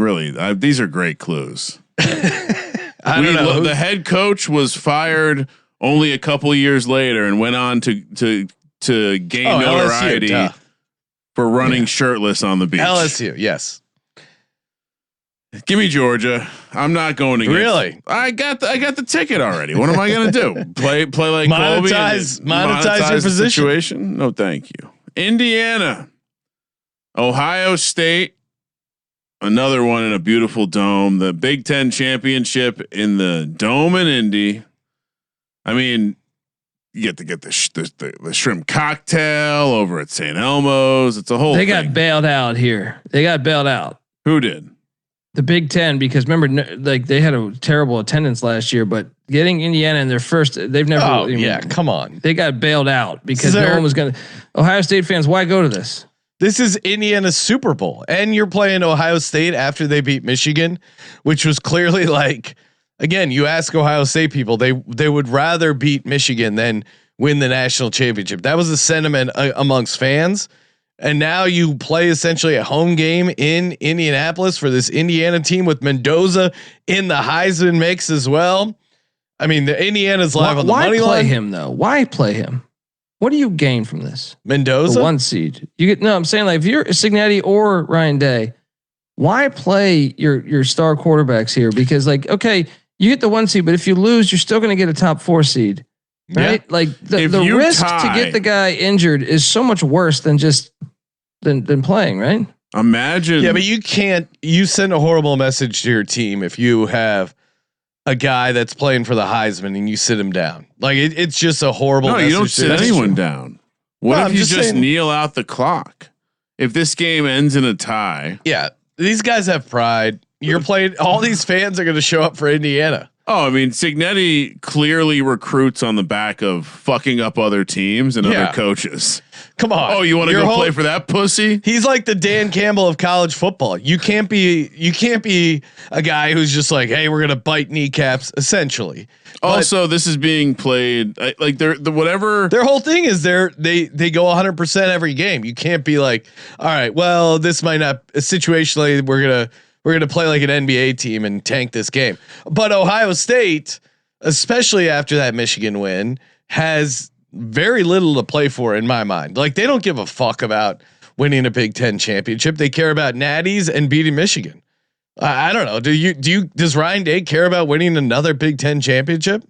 these are great clues. I don't know. The head coach was fired only a couple years later and went on to gain notoriety LSU, for running shirtless on the beach. LSU, yes. Give me Georgia. I'm not going to. Really? I got the ticket already. What am I going to do? Play like monetize your the position. Situation? No, thank you. Indiana, Ohio State, another one in a beautiful dome. The Big Ten championship in the dome in Indy. I mean, you get to get the shrimp cocktail over at St. Elmo's. It's a whole. They thing. got bailed out here. They got bailed out. Who did? The Big Ten, because remember, like they had a terrible attendance last year, but getting Indiana in their first, they've never. Oh yeah, come on. They got bailed out because no one was going to. Ohio State fans, why go to this? This is Indiana's Super Bowl, and you're playing Ohio State after they beat Michigan, which was clearly like, again, you ask Ohio State people, they would rather beat Michigan than win the national championship. That was the sentiment amongst fans. And now you play essentially a home game in Indianapolis for this Indiana team with Mendoza in the Heisman mix as well. I mean, the Indiana's live on the money line. Why play him though? Why play him? What do you gain from this? Mendoza, the 1 seed. You get no. I'm saying like if you're Cignetti or Ryan Day, why play your star quarterbacks here? Because like, okay, you get the 1 seed, but if you lose, you're still going to get a top 4 seed, right? Yeah. Like the risk to get the guy injured is so much worse than just than playing, right? Imagine. Yeah, but you send a horrible message to your team if you have a guy that's playing for the Heisman and you sit him down. Like it's just a horrible. No, message. You don't sit anyone down. What if you just kneel out the clock? If this game ends in a tie. Yeah, these guys have pride. You're playing. All these fans are going to show up for Indiana. Oh, I mean, Cignetti clearly recruits on the back of fucking up other teams and other coaches. Come on. Oh, you want to go play for that pussy? He's like the Dan Campbell of college football. You can't be a guy who's just like, hey, we're gonna bite kneecaps. Essentially. Also, this is being played like whatever. Their whole thing is they go 100% every game. You can't be like, all right, well, this might not situationally. We're gonna play like an NBA team and tank this game. But Ohio State, especially after that Michigan win, has very little to play for in my mind. Like they don't give a fuck about winning a Big Ten championship. They care about natties and beating Michigan. I don't know. Does Ryan Day care about winning another Big Ten championship?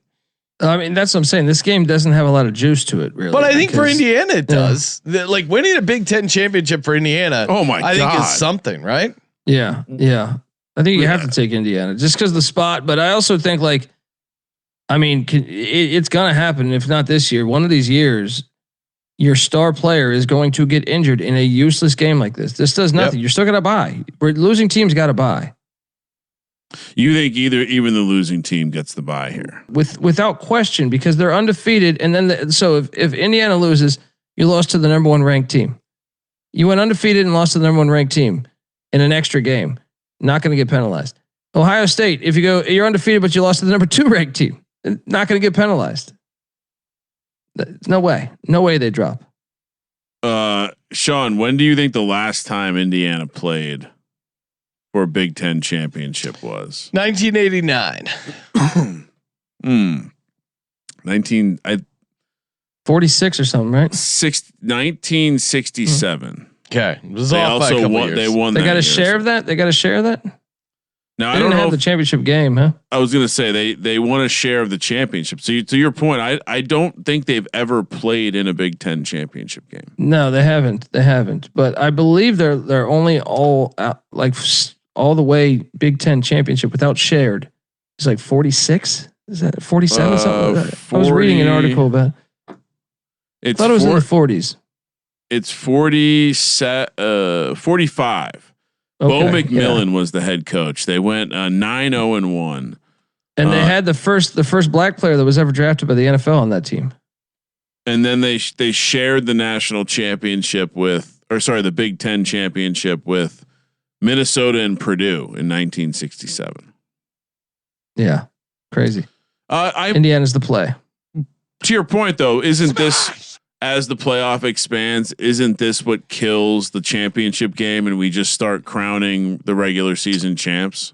I mean, that's what I'm saying. This game doesn't have a lot of juice to it, really. But I think for Indiana, it does. Like winning a Big Ten championship for Indiana, I think is something, right? Yeah. I think you have to take Indiana just because of the spot. But I also think like, I mean, it's going to happen. If not this year, one of these years, your star player is going to get injured in a useless game like this. This does nothing. Yep. You're still going to buy. Losing teams got to buy. You think even the losing team gets the bye here? Without question, because they're undefeated. And then so if Indiana loses, you lost to the number 1 ranked team. You went undefeated and lost to the number 1 ranked team in an extra game. Not going to get penalized. Ohio State, if you're undefeated but you lost to the number 2 ranked team, not going to get penalized. No way they drop. Sean, when do you think the last time Indiana played for a Big Ten championship was? 1989. 46 or something, right? 1967. Okay, it was off by a couple years. They won. They got a share of that. They got a share of that. Now I don't have the championship game, huh? I was gonna say they won a share of the championship. So to your point, I don't think they've ever played in a Big Ten championship game. No, they haven't. But I believe they're only all the way Big Ten championship without shared. It's like 46. Is that 47? Something like that. 40, I was reading an article about. I thought it was in the 40s. It's 45. Okay, Bo McMillan was the head coach. They went 9-0-1, and they had the first black player that was ever drafted by the NFL on that team. And then they shared the national championship the Big Ten championship with Minnesota and Purdue in 1967. Yeah, crazy. Indiana's the play. To your point, though, isn't this? As the playoff expands, isn't this what kills the championship game and we just start crowning the regular season champs?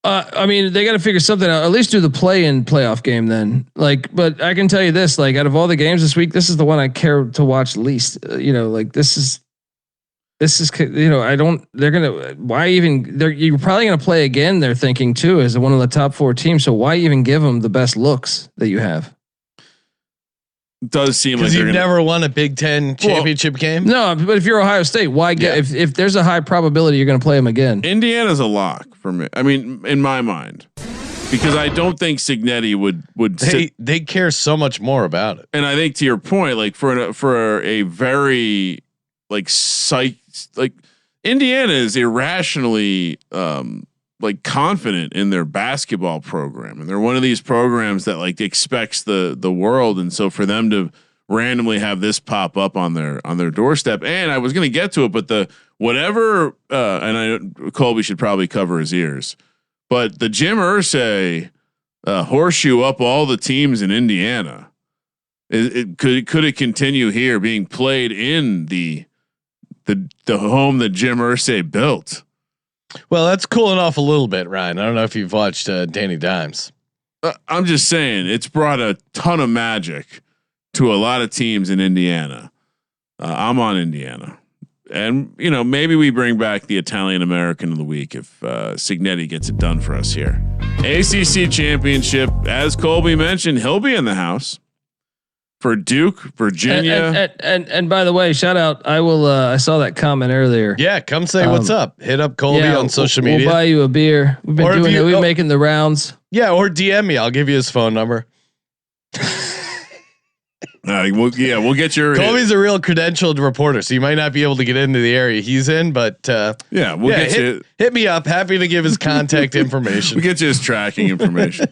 I mean, they got to figure something out. At least do the play-in playoff game then. But I can tell you this: out of all the games this week, this is the one I care to watch least. This is. I don't. They're gonna. Why even? You're probably gonna play again. They're thinking too as one of the top 4 teams. So why even give them the best looks that you have? Does seem like you've never won a Big Ten championship game. No, but if you're Ohio State, why get if there's a high probability you're going to play them again? Indiana's a lock for me. I mean, in my mind. because I don't think Cignetti would. They care so much more about it. And I think to your point, like for a very like Indiana is irrationally like confident in their basketball program, and they're one of these programs that like expects the world, and so for them to randomly have this pop up on their doorstep, and I was going to get to it, but Colby should probably cover his ears, but the Jim Irsay horseshoe up all the teams in Indiana, could it continue here being played in the home that Jim Irsay built? Well, that's cooling off a little bit, Ryan. I don't know if you've watched Danny Dimes. I'm just saying it's brought a ton of magic to a lot of teams in Indiana. I'm on Indiana, and maybe we bring back the Italian American of the week if Cignetti gets it done for us here. ACC championship, as Colby mentioned, he'll be in the house. For Duke, Virginia, and by the way, shout out! I saw that comment earlier. Yeah, come say what's up. Hit up Colby on social media. We'll buy you a beer. We've been doing it. We're making the rounds. Yeah, or DM me. I'll give you his phone number. We'll get your. Colby's a real credentialed reporter, so you might not be able to get into the area he's in, but we'll get you. Hit me up. Happy to give his contact information. We'll get you his tracking information.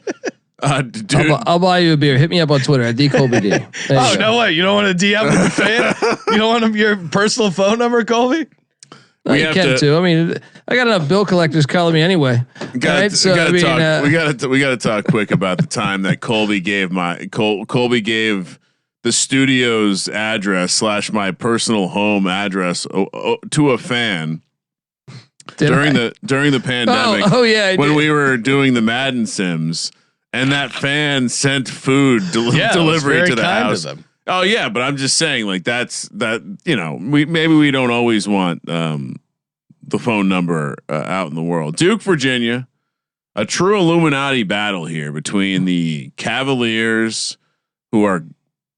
Dude. I'll buy you a beer. Hit me up on Twitter at DColbyD. Oh, no way. You don't want to DM the fan? You don't want your personal phone number, Colby? We can too. I mean, I got enough bill collectors calling me anyway. We got to talk quick about the time that Colby gave Colby gave the studio's address / my personal home address to a fan during the pandemic. Oh yeah, when we were doing the Madden Sims. And that fan sent food delivery to the house. Oh yeah, but I'm just saying, like we don't always want the phone number out in the world. Duke, Virginia, a true Illuminati battle here between the Cavaliers, who are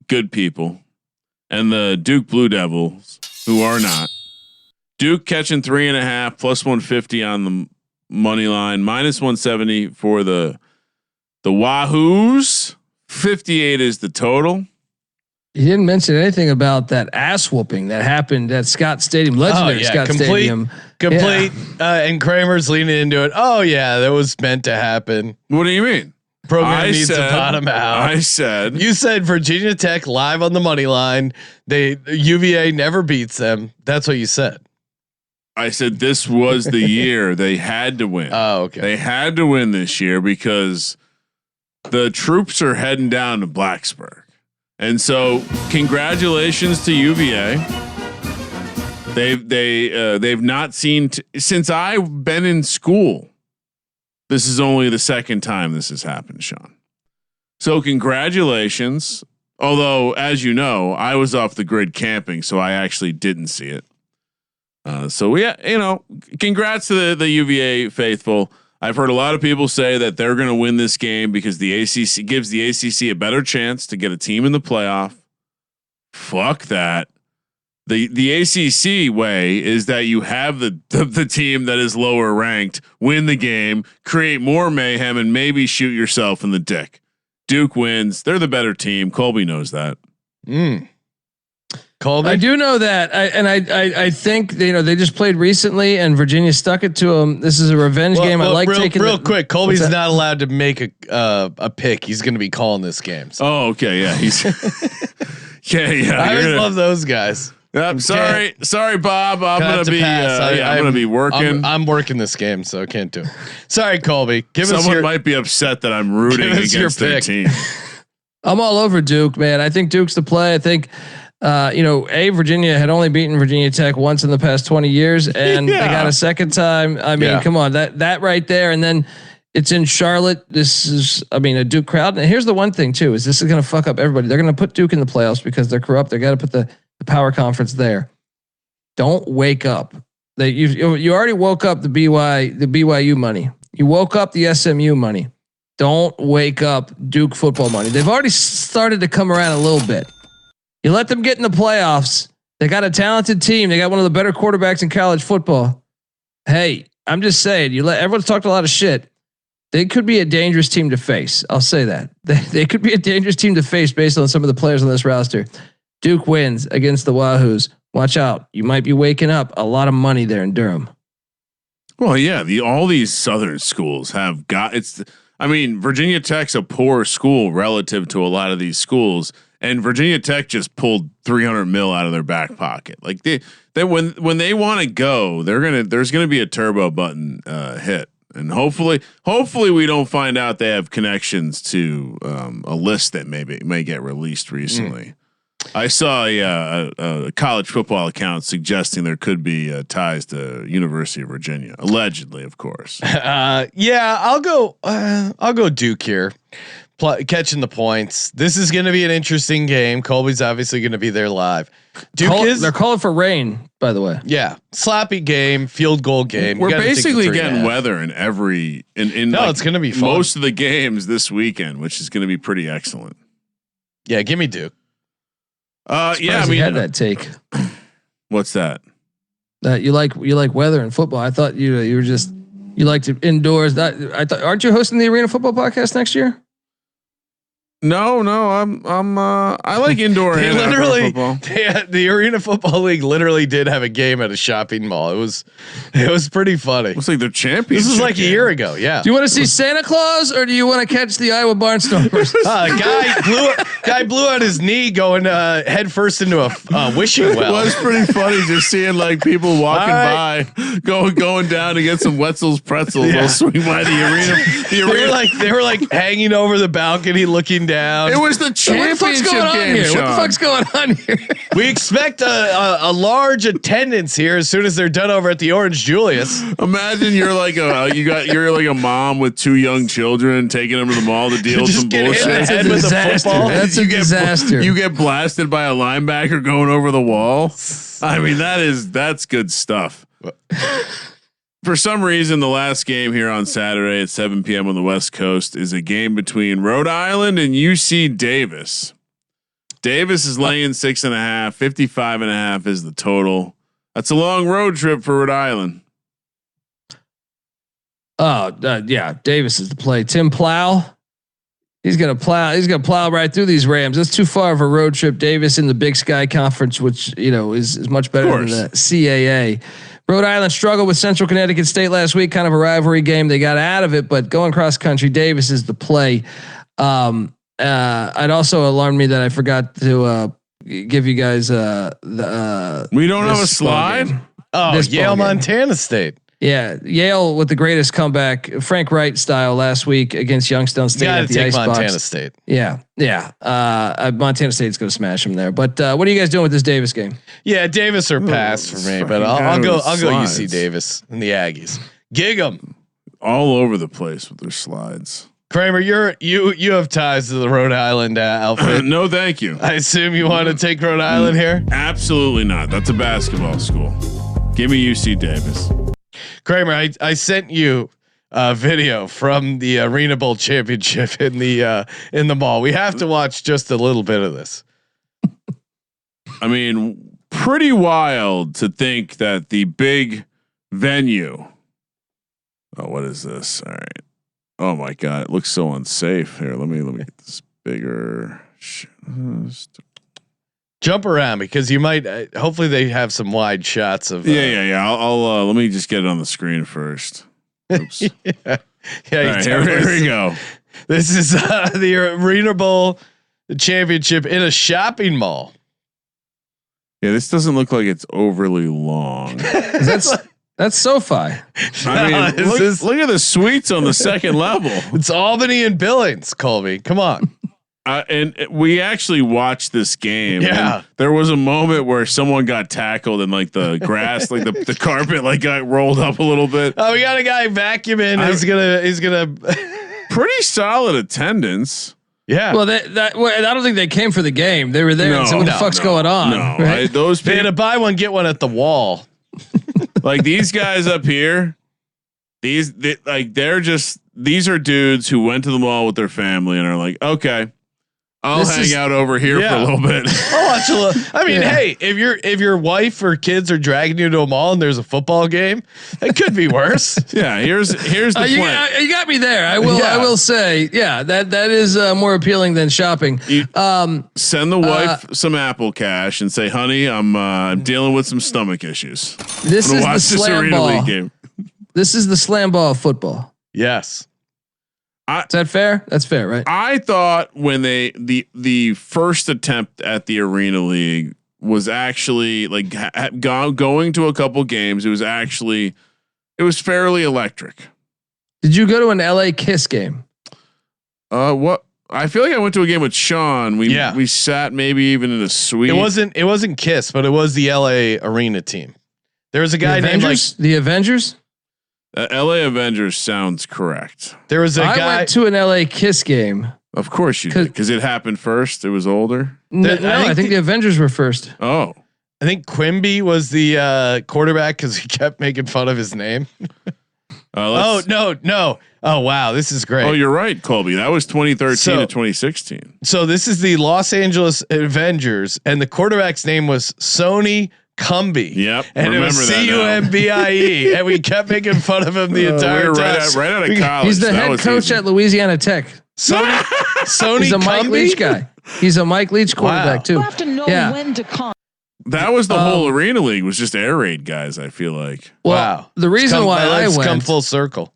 good people, and the Duke Blue Devils, who are not. Duke catching 3.5 plus 150 on the money line, minus 170 for the Wahoos. 58 is the total. You didn't mention anything about that ass whooping that happened at Scott Stadium, legendary Scott Stadium. Complete. And Kramer's leaning into it. Oh yeah, that was meant to happen. What do you mean? Program needs to bottom out. You said Virginia Tech live on the money line. UVA never beats them. That's what you said. I said this was the year they had to win. Oh, okay. They had to win this year because the troops are heading down to Blacksburg. And so congratulations to UVA. They've not seen since I've been in school. This is only the second time this has happened, Sean. So congratulations. Although, as you know, I was off the grid camping, so I actually didn't see it. Congrats to the UVA faithful. I've heard a lot of people say that they're going to win this game because the ACC gives the ACC a better chance to get a team in the playoff. Fuck that. The ACC way is that you have the team that is lower ranked win the game, create more mayhem, and maybe shoot yourself in the dick. Duke wins. They're the better team. Colby knows that. Colby? I do know that. I think they just played recently and Virginia stuck it to them. This is a revenge game. I like taking real quick. Colby's not allowed to make a pick. He's going to be calling this game. So. Oh, okay. Yeah. He's yeah. I always love those guys. I'm sorry, Bob. I'm gonna be working. I'm working this game, so I can't do it. Sorry, Colby. Someone might be upset that I'm rooting against their team. I'm all over Duke, man. I think Duke's the play. I think, Virginia had only beaten Virginia Tech once in the past 20 years, and they got a second time. I mean, come on, that right there, and then it's in Charlotte. This is, a Duke crowd. And here's the one thing too: is this is going to fuck up everybody. They're going to put Duke in the playoffs because they're corrupt. They got to put the power conference there. Don't wake up. You already woke up the BYU money. You woke up the SMU money. Don't wake up Duke football money. They've already started to come around a little bit. You let them get in the playoffs. They got a talented team. They got one of the better quarterbacks in college football. Hey, I'm just saying, everyone's talked a lot of shit. They could be a dangerous team to face. I'll say that. They could be a dangerous team to face based on some of the players on this roster. Duke wins against the Wahoos. Watch out. You might be waking up a lot of money there in Durham. Well, yeah, all these Southern schools have got Virginia Tech's a poor school relative to a lot of these schools, and Virginia Tech just pulled $300 million out of their back pocket. Like they when they want to go, there's gonna be a turbo button hit. And hopefully we don't find out they have connections to a list that may get released recently. I saw a college football account suggesting there could be ties to University of Virginia, allegedly, of course. Yeah, I'll go Duke here, catching the points. This is going to be an interesting game. Colby's obviously going to be there live. They're calling for rain, by the way. Yeah, sloppy game, field goal game. We're basically getting weather in every it's going to be fun. Most of the games this weekend, which is going to be pretty excellent. Yeah, give me Duke. Yeah, had that take. What's that? That you like weather and football. I thought you liked it indoors. I thought, aren't you hosting the Arena Football Podcast next year? No, I like indoor They and literally, football. the Arena Football League literally did have a game at a shopping mall. It was pretty funny. Looks like they're champions. This was like a year ago. Yeah. Do you want to see Santa Claus or do you want to catch the Iowa Barnstormers? Guy blew out his knee going head first into a wishing well. It was pretty funny just seeing like people walking by, going down to get some Wetzel's pretzels. Yeah. They'll swing by the arena. They were like hanging over the balcony looking down. It was the championship game. Here? What the fuck's going on here? We expect a large attendance here as soon as they're done over at the Orange Julius. Imagine you're like a mom with 2 young children taking them to the mall to deal with some bullshit. That's a disaster. That's a disaster. You get blasted by a linebacker going over the wall. I mean, that's good stuff. For some reason, the last game here on Saturday at 7 p.m. on the West Coast is a game between Rhode Island and UC Davis. Davis is laying 6.5, 55.5 is the total. That's a long road trip for Rhode Island. Oh, yeah. Davis is the play. Tim Plow. He's gonna plow right through these Rams. That's too far of a road trip. Davis in the Big Sky Conference, which is much better than the CAA. Rhode Island struggled with Central Connecticut State last week, kind of a rivalry game. They got out of it, but going cross country, Davis is the play. It also alarmed me that I forgot to give you guys we don't have a slide. Yale, Montana State. Yeah, Yale with the greatest comeback, Frank Wright style last week against Youngstown State at the Icebox. Montana State. Yeah. Montana State's going to smash them there. But what are you guys doing with this Davis game? Yeah, Davis or pass for me, but I'll go UC Davis and the Aggies. Gig 'em all over the place with their slides. Kramer, you have ties to the Rhode Island outfit. No, thank you. I assume you want to take Rhode Island here. Absolutely not. That's a basketball school. Give me UC Davis. Kramer, I sent you a video from the Arena Bowl championship in the mall. We have to watch just a little bit of this. I mean, pretty wild to think that the big venue. Oh, what is this? All right. Oh my God, it looks so unsafe. Here, let me get this bigger. Jump around because you might. Hopefully, they have some wide shots of. Yeah. I'll let me just get it on the screen first. Oops. yeah. Right, here we go. This is the Arena Bowl championship in a shopping mall. Yeah, this doesn't look like it's overly long. That's SoFi. I mean, look at the suites on the second level. It's Albany and Billings, Colby. Come on. And we actually watched this game. Yeah. There was a moment where someone got tackled and like the grass, like the carpet, like got rolled up a little bit. Oh, we got a guy vacuuming. He's gonna. Pretty solid attendance. Yeah. Well, I don't think they came for the game. They were there and said, "What the fuck's going on?" No, right? They had to buy one get one at the wall. Like these guys up here, these are dudes who went to the mall with their family and are like, okay, I'll hang out over here for a little bit. I'll watch a little. I mean, hey, if your wife or kids are dragging you to a mall and there's a football game, it could be worse. Yeah, here's the plan. You got me there. I will say, that is more appealing than shopping. Send the wife some Apple Cash and say, "Honey, I'm dealing with some stomach issues." This is the slam ball league game. This is the slam ball of football. Yes. Is that fair? That's fair, right? I thought when the first attempt at the Arena League was actually like going to a couple games. It was fairly electric. Did you go to an LA Kiss game? What? I feel like I went to a game with Sean. We sat maybe even in a suite. It wasn't Kiss, but it was the LA Arena team. There was a guy named the Avengers. LA Avengers sounds correct. There was I went to an LA Kiss game. Of course you did, because it happened first. It was older. I think the Avengers were first. Oh, I think Quimby was the quarterback because he kept making fun of his name. No. Oh wow, this is great. Oh, you're right, Colby. That was 2013 to 2016. So this is the Los Angeles Avengers, and the quarterback's name was Sony Cumbie. Yep. And it was Cumbie, and we kept making fun of him the entire time. Right out of college. He's the head coach at Louisiana Tech. Sony He's a Cumbie? Mike Leach guy. He's a Mike Leach quarterback too. You have to know when to come. That was the whole Arena League was just air raid guys. I feel like. Wow. The reason why I went come full circle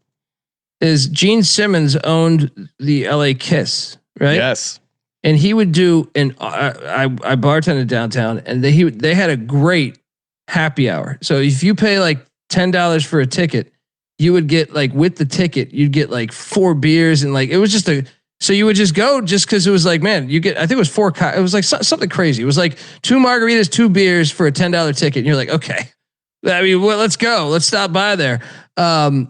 is Gene Simmons owned the LA Kiss, right? Yes. And he would do, and I bartended downtown, and they had a great happy hour. So if you pay like $10 for a ticket, you would get like with the ticket, you'd get like 4 beers and like it was just so you would just go just because it was like, man, you get, I think it was 4, it was like something crazy. It was like 2 margaritas, 2 beers for a $10 ticket. And you're like, okay, I mean, well, let's go, let's stop by there. Todd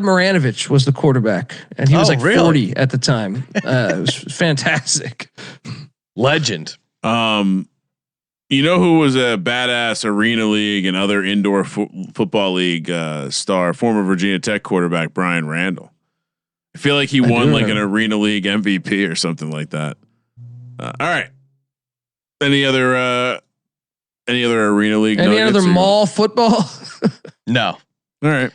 Maranovich was the quarterback, and he was 40 at the time. It was fantastic. Legend. You know who was a badass Arena League and other indoor football league star? Former Virginia Tech quarterback Brian Randall. I feel like he won like an Arena League MVP or something like that. All right. Any other Arena League? Any other mall football? No. All right.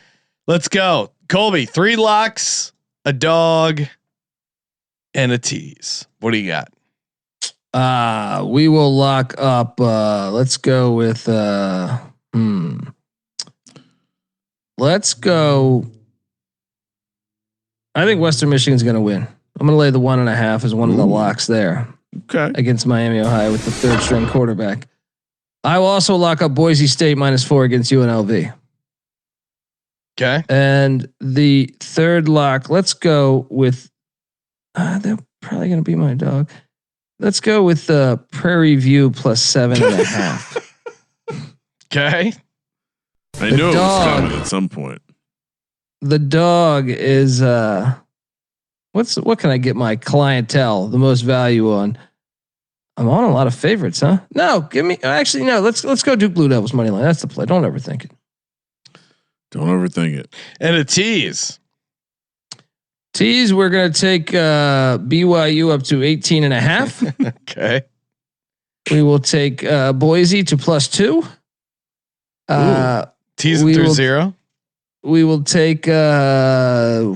Let's go. Colby, 3 locks, a dog, and a tease. What do you got? We will lock up. Let's go with. Let's go. I think Western Michigan's going to win. I'm going to lay the 1.5 as one of the locks there. Okay. Against Miami, Ohio with the 3rd string quarterback. I will also lock up Boise State -4 against UNLV. Okay. And the 3rd lock, let's go with. They're probably going to be my dog. Let's go with Prairie View +7.5. Okay. I knew it was coming at some point. The dog is what can I get my clientele the most value on? I'm on a lot of favorites, huh? No, let's go Duke Blue Devils money line. That's the play. Don't overthink it. Don't overthink it. And a tease. Tease, we're going to take BYU up to 18.5. Okay. We will take Boise to +2. Tease through 0. We will take. Let's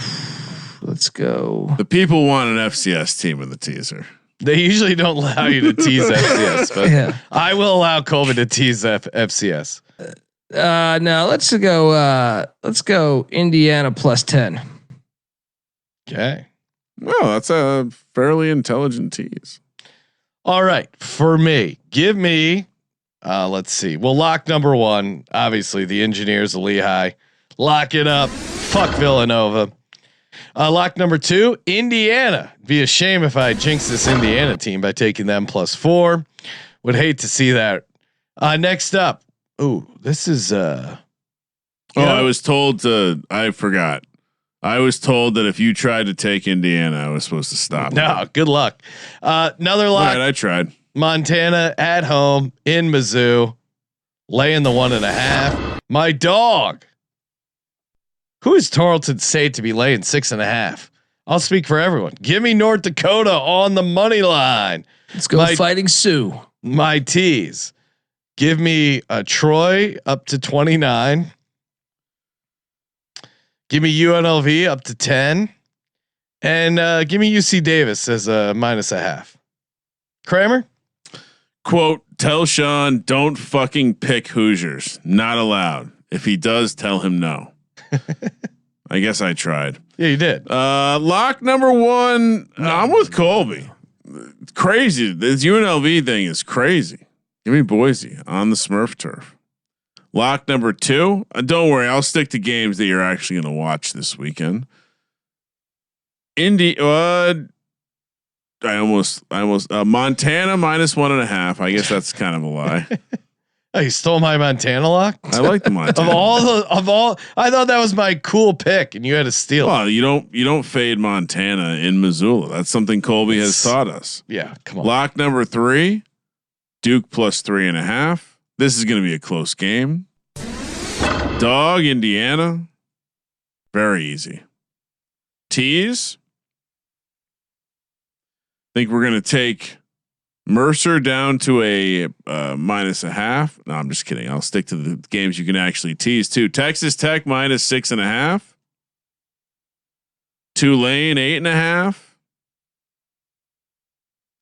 go. The people want an FCS team in the teaser. They usually don't allow you to tease FCS, but I will allow Colby to tease FCS. No, let's go Indiana +10. Okay. Well, that's a fairly intelligent tease. All right. For me, give me, let's see. Well, lock number 1, obviously the Engineers of Lehigh. Lock it up. Fuck Villanova. Lock number 2, Indiana. Be a shame if I jinx this Indiana team by taking them +4. Would hate to see that. Next up. Ooh, this is I was told I forgot. I was told that if you tried to take Indiana, I was supposed to stop. No, good luck. Another lock. All right, I tried. Montana at home in Mizzou, laying the 1.5. My dog. Who is Tarleton State to be laying 6.5? I'll speak for everyone. Give me North Dakota on the money line. Let's go Fighting Sioux. My tees. Give me a Troy up to 29. Give me UNLV up to 10. And give me UC Davis as a -0.5. Kramer? Quote, tell Sean, don't fucking pick Hoosiers. Not allowed. If he does, tell him no. I guess I tried. Yeah, you did. Lock number 1. I'm with Colby. Crazy. This UNLV thing is crazy. Give me Boise on the Smurf turf. Lock number 2. Don't worry. I'll stick to games that you're actually going to watch this weekend. I almost Montana -1.5. I guess that's kind of a lie. Oh, you stole my Montana lock? I like the Montana. of all, I thought that was my cool pick, and you had to steal. Well, you don't fade Montana in Missoula. That's something Colby has taught us. Yeah, come on. Lock number 3, Duke +3.5. This is going to be a close game. Dog Indiana, very easy. Tease. I think we're going to take Mercer down to a -0.5. No, I'm just kidding. I'll stick to the games you can actually tease too. Texas Tech -6.5. Tulane 8.5.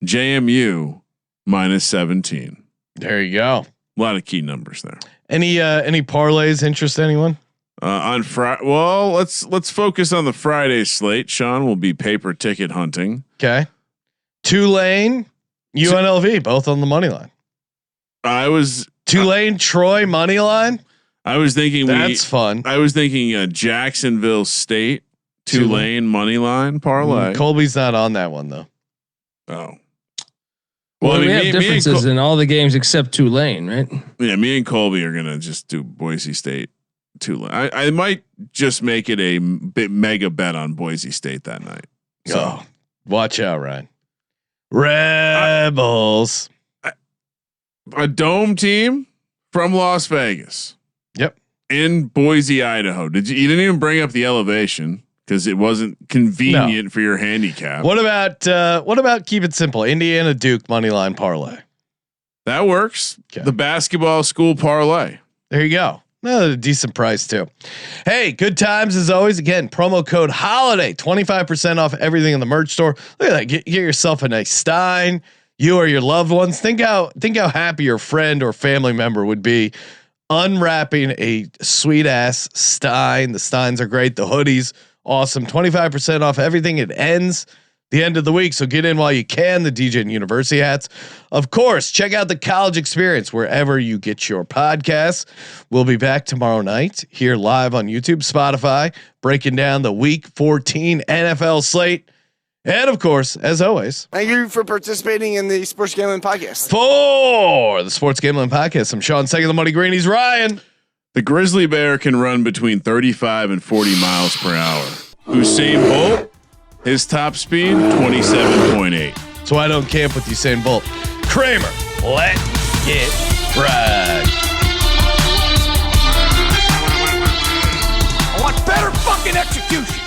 JMU -17. There you go. A lot of key numbers there. Any parlays interest anyone? On Friday, well, let's focus on the Friday slate. Sean will be paper ticket hunting. Okay. Tulane, UNLV, both on the money line. Tulane, Troy money line. I was thinking that's fun. I was thinking Jacksonville State, Tulane money line parlay. Colby's not on that one though. Oh. Well, we have differences in all the games except Tulane, right? Yeah, me and Colby are gonna just do Boise State, Tulane. I might just make it a mega bet on Boise State that night. So watch out, Ryan. Rebels. A dome team from Las Vegas. Yep. In Boise, Idaho. You didn't even bring up the elevation because it wasn't convenient for your handicap. What about keep it simple? Indiana Duke money line parlay. That works. Okay. The basketball school parlay. There you go. A decent price too. Hey, good times as always. Again, promo code HOLIDAY, 25% off everything in the merch store. Look at that. Get yourself a nice Stein. You or your loved ones. Think how happy your friend or family member would be unwrapping a sweet ass Stein. The Steins are great. The hoodies, awesome. 25% off everything. It ends the end of the week, so get in while you can. The DJ and University hats, of course. Check out the college experience wherever you get your podcasts. We'll be back tomorrow night here live on YouTube, Spotify, breaking down the Week 14 NFL slate, and of course, as always, thank you for participating in the Sports Gambling Podcast. For the Sports Gambling Podcast, I'm Sean, second the Money Green. He's Ryan. The grizzly bear can run between 35 and 40 miles per hour. Usain Bolt. His top speed, 27.8. So I don't camp with Usain Bolt. Kramer, let it ride. I want better fucking execution.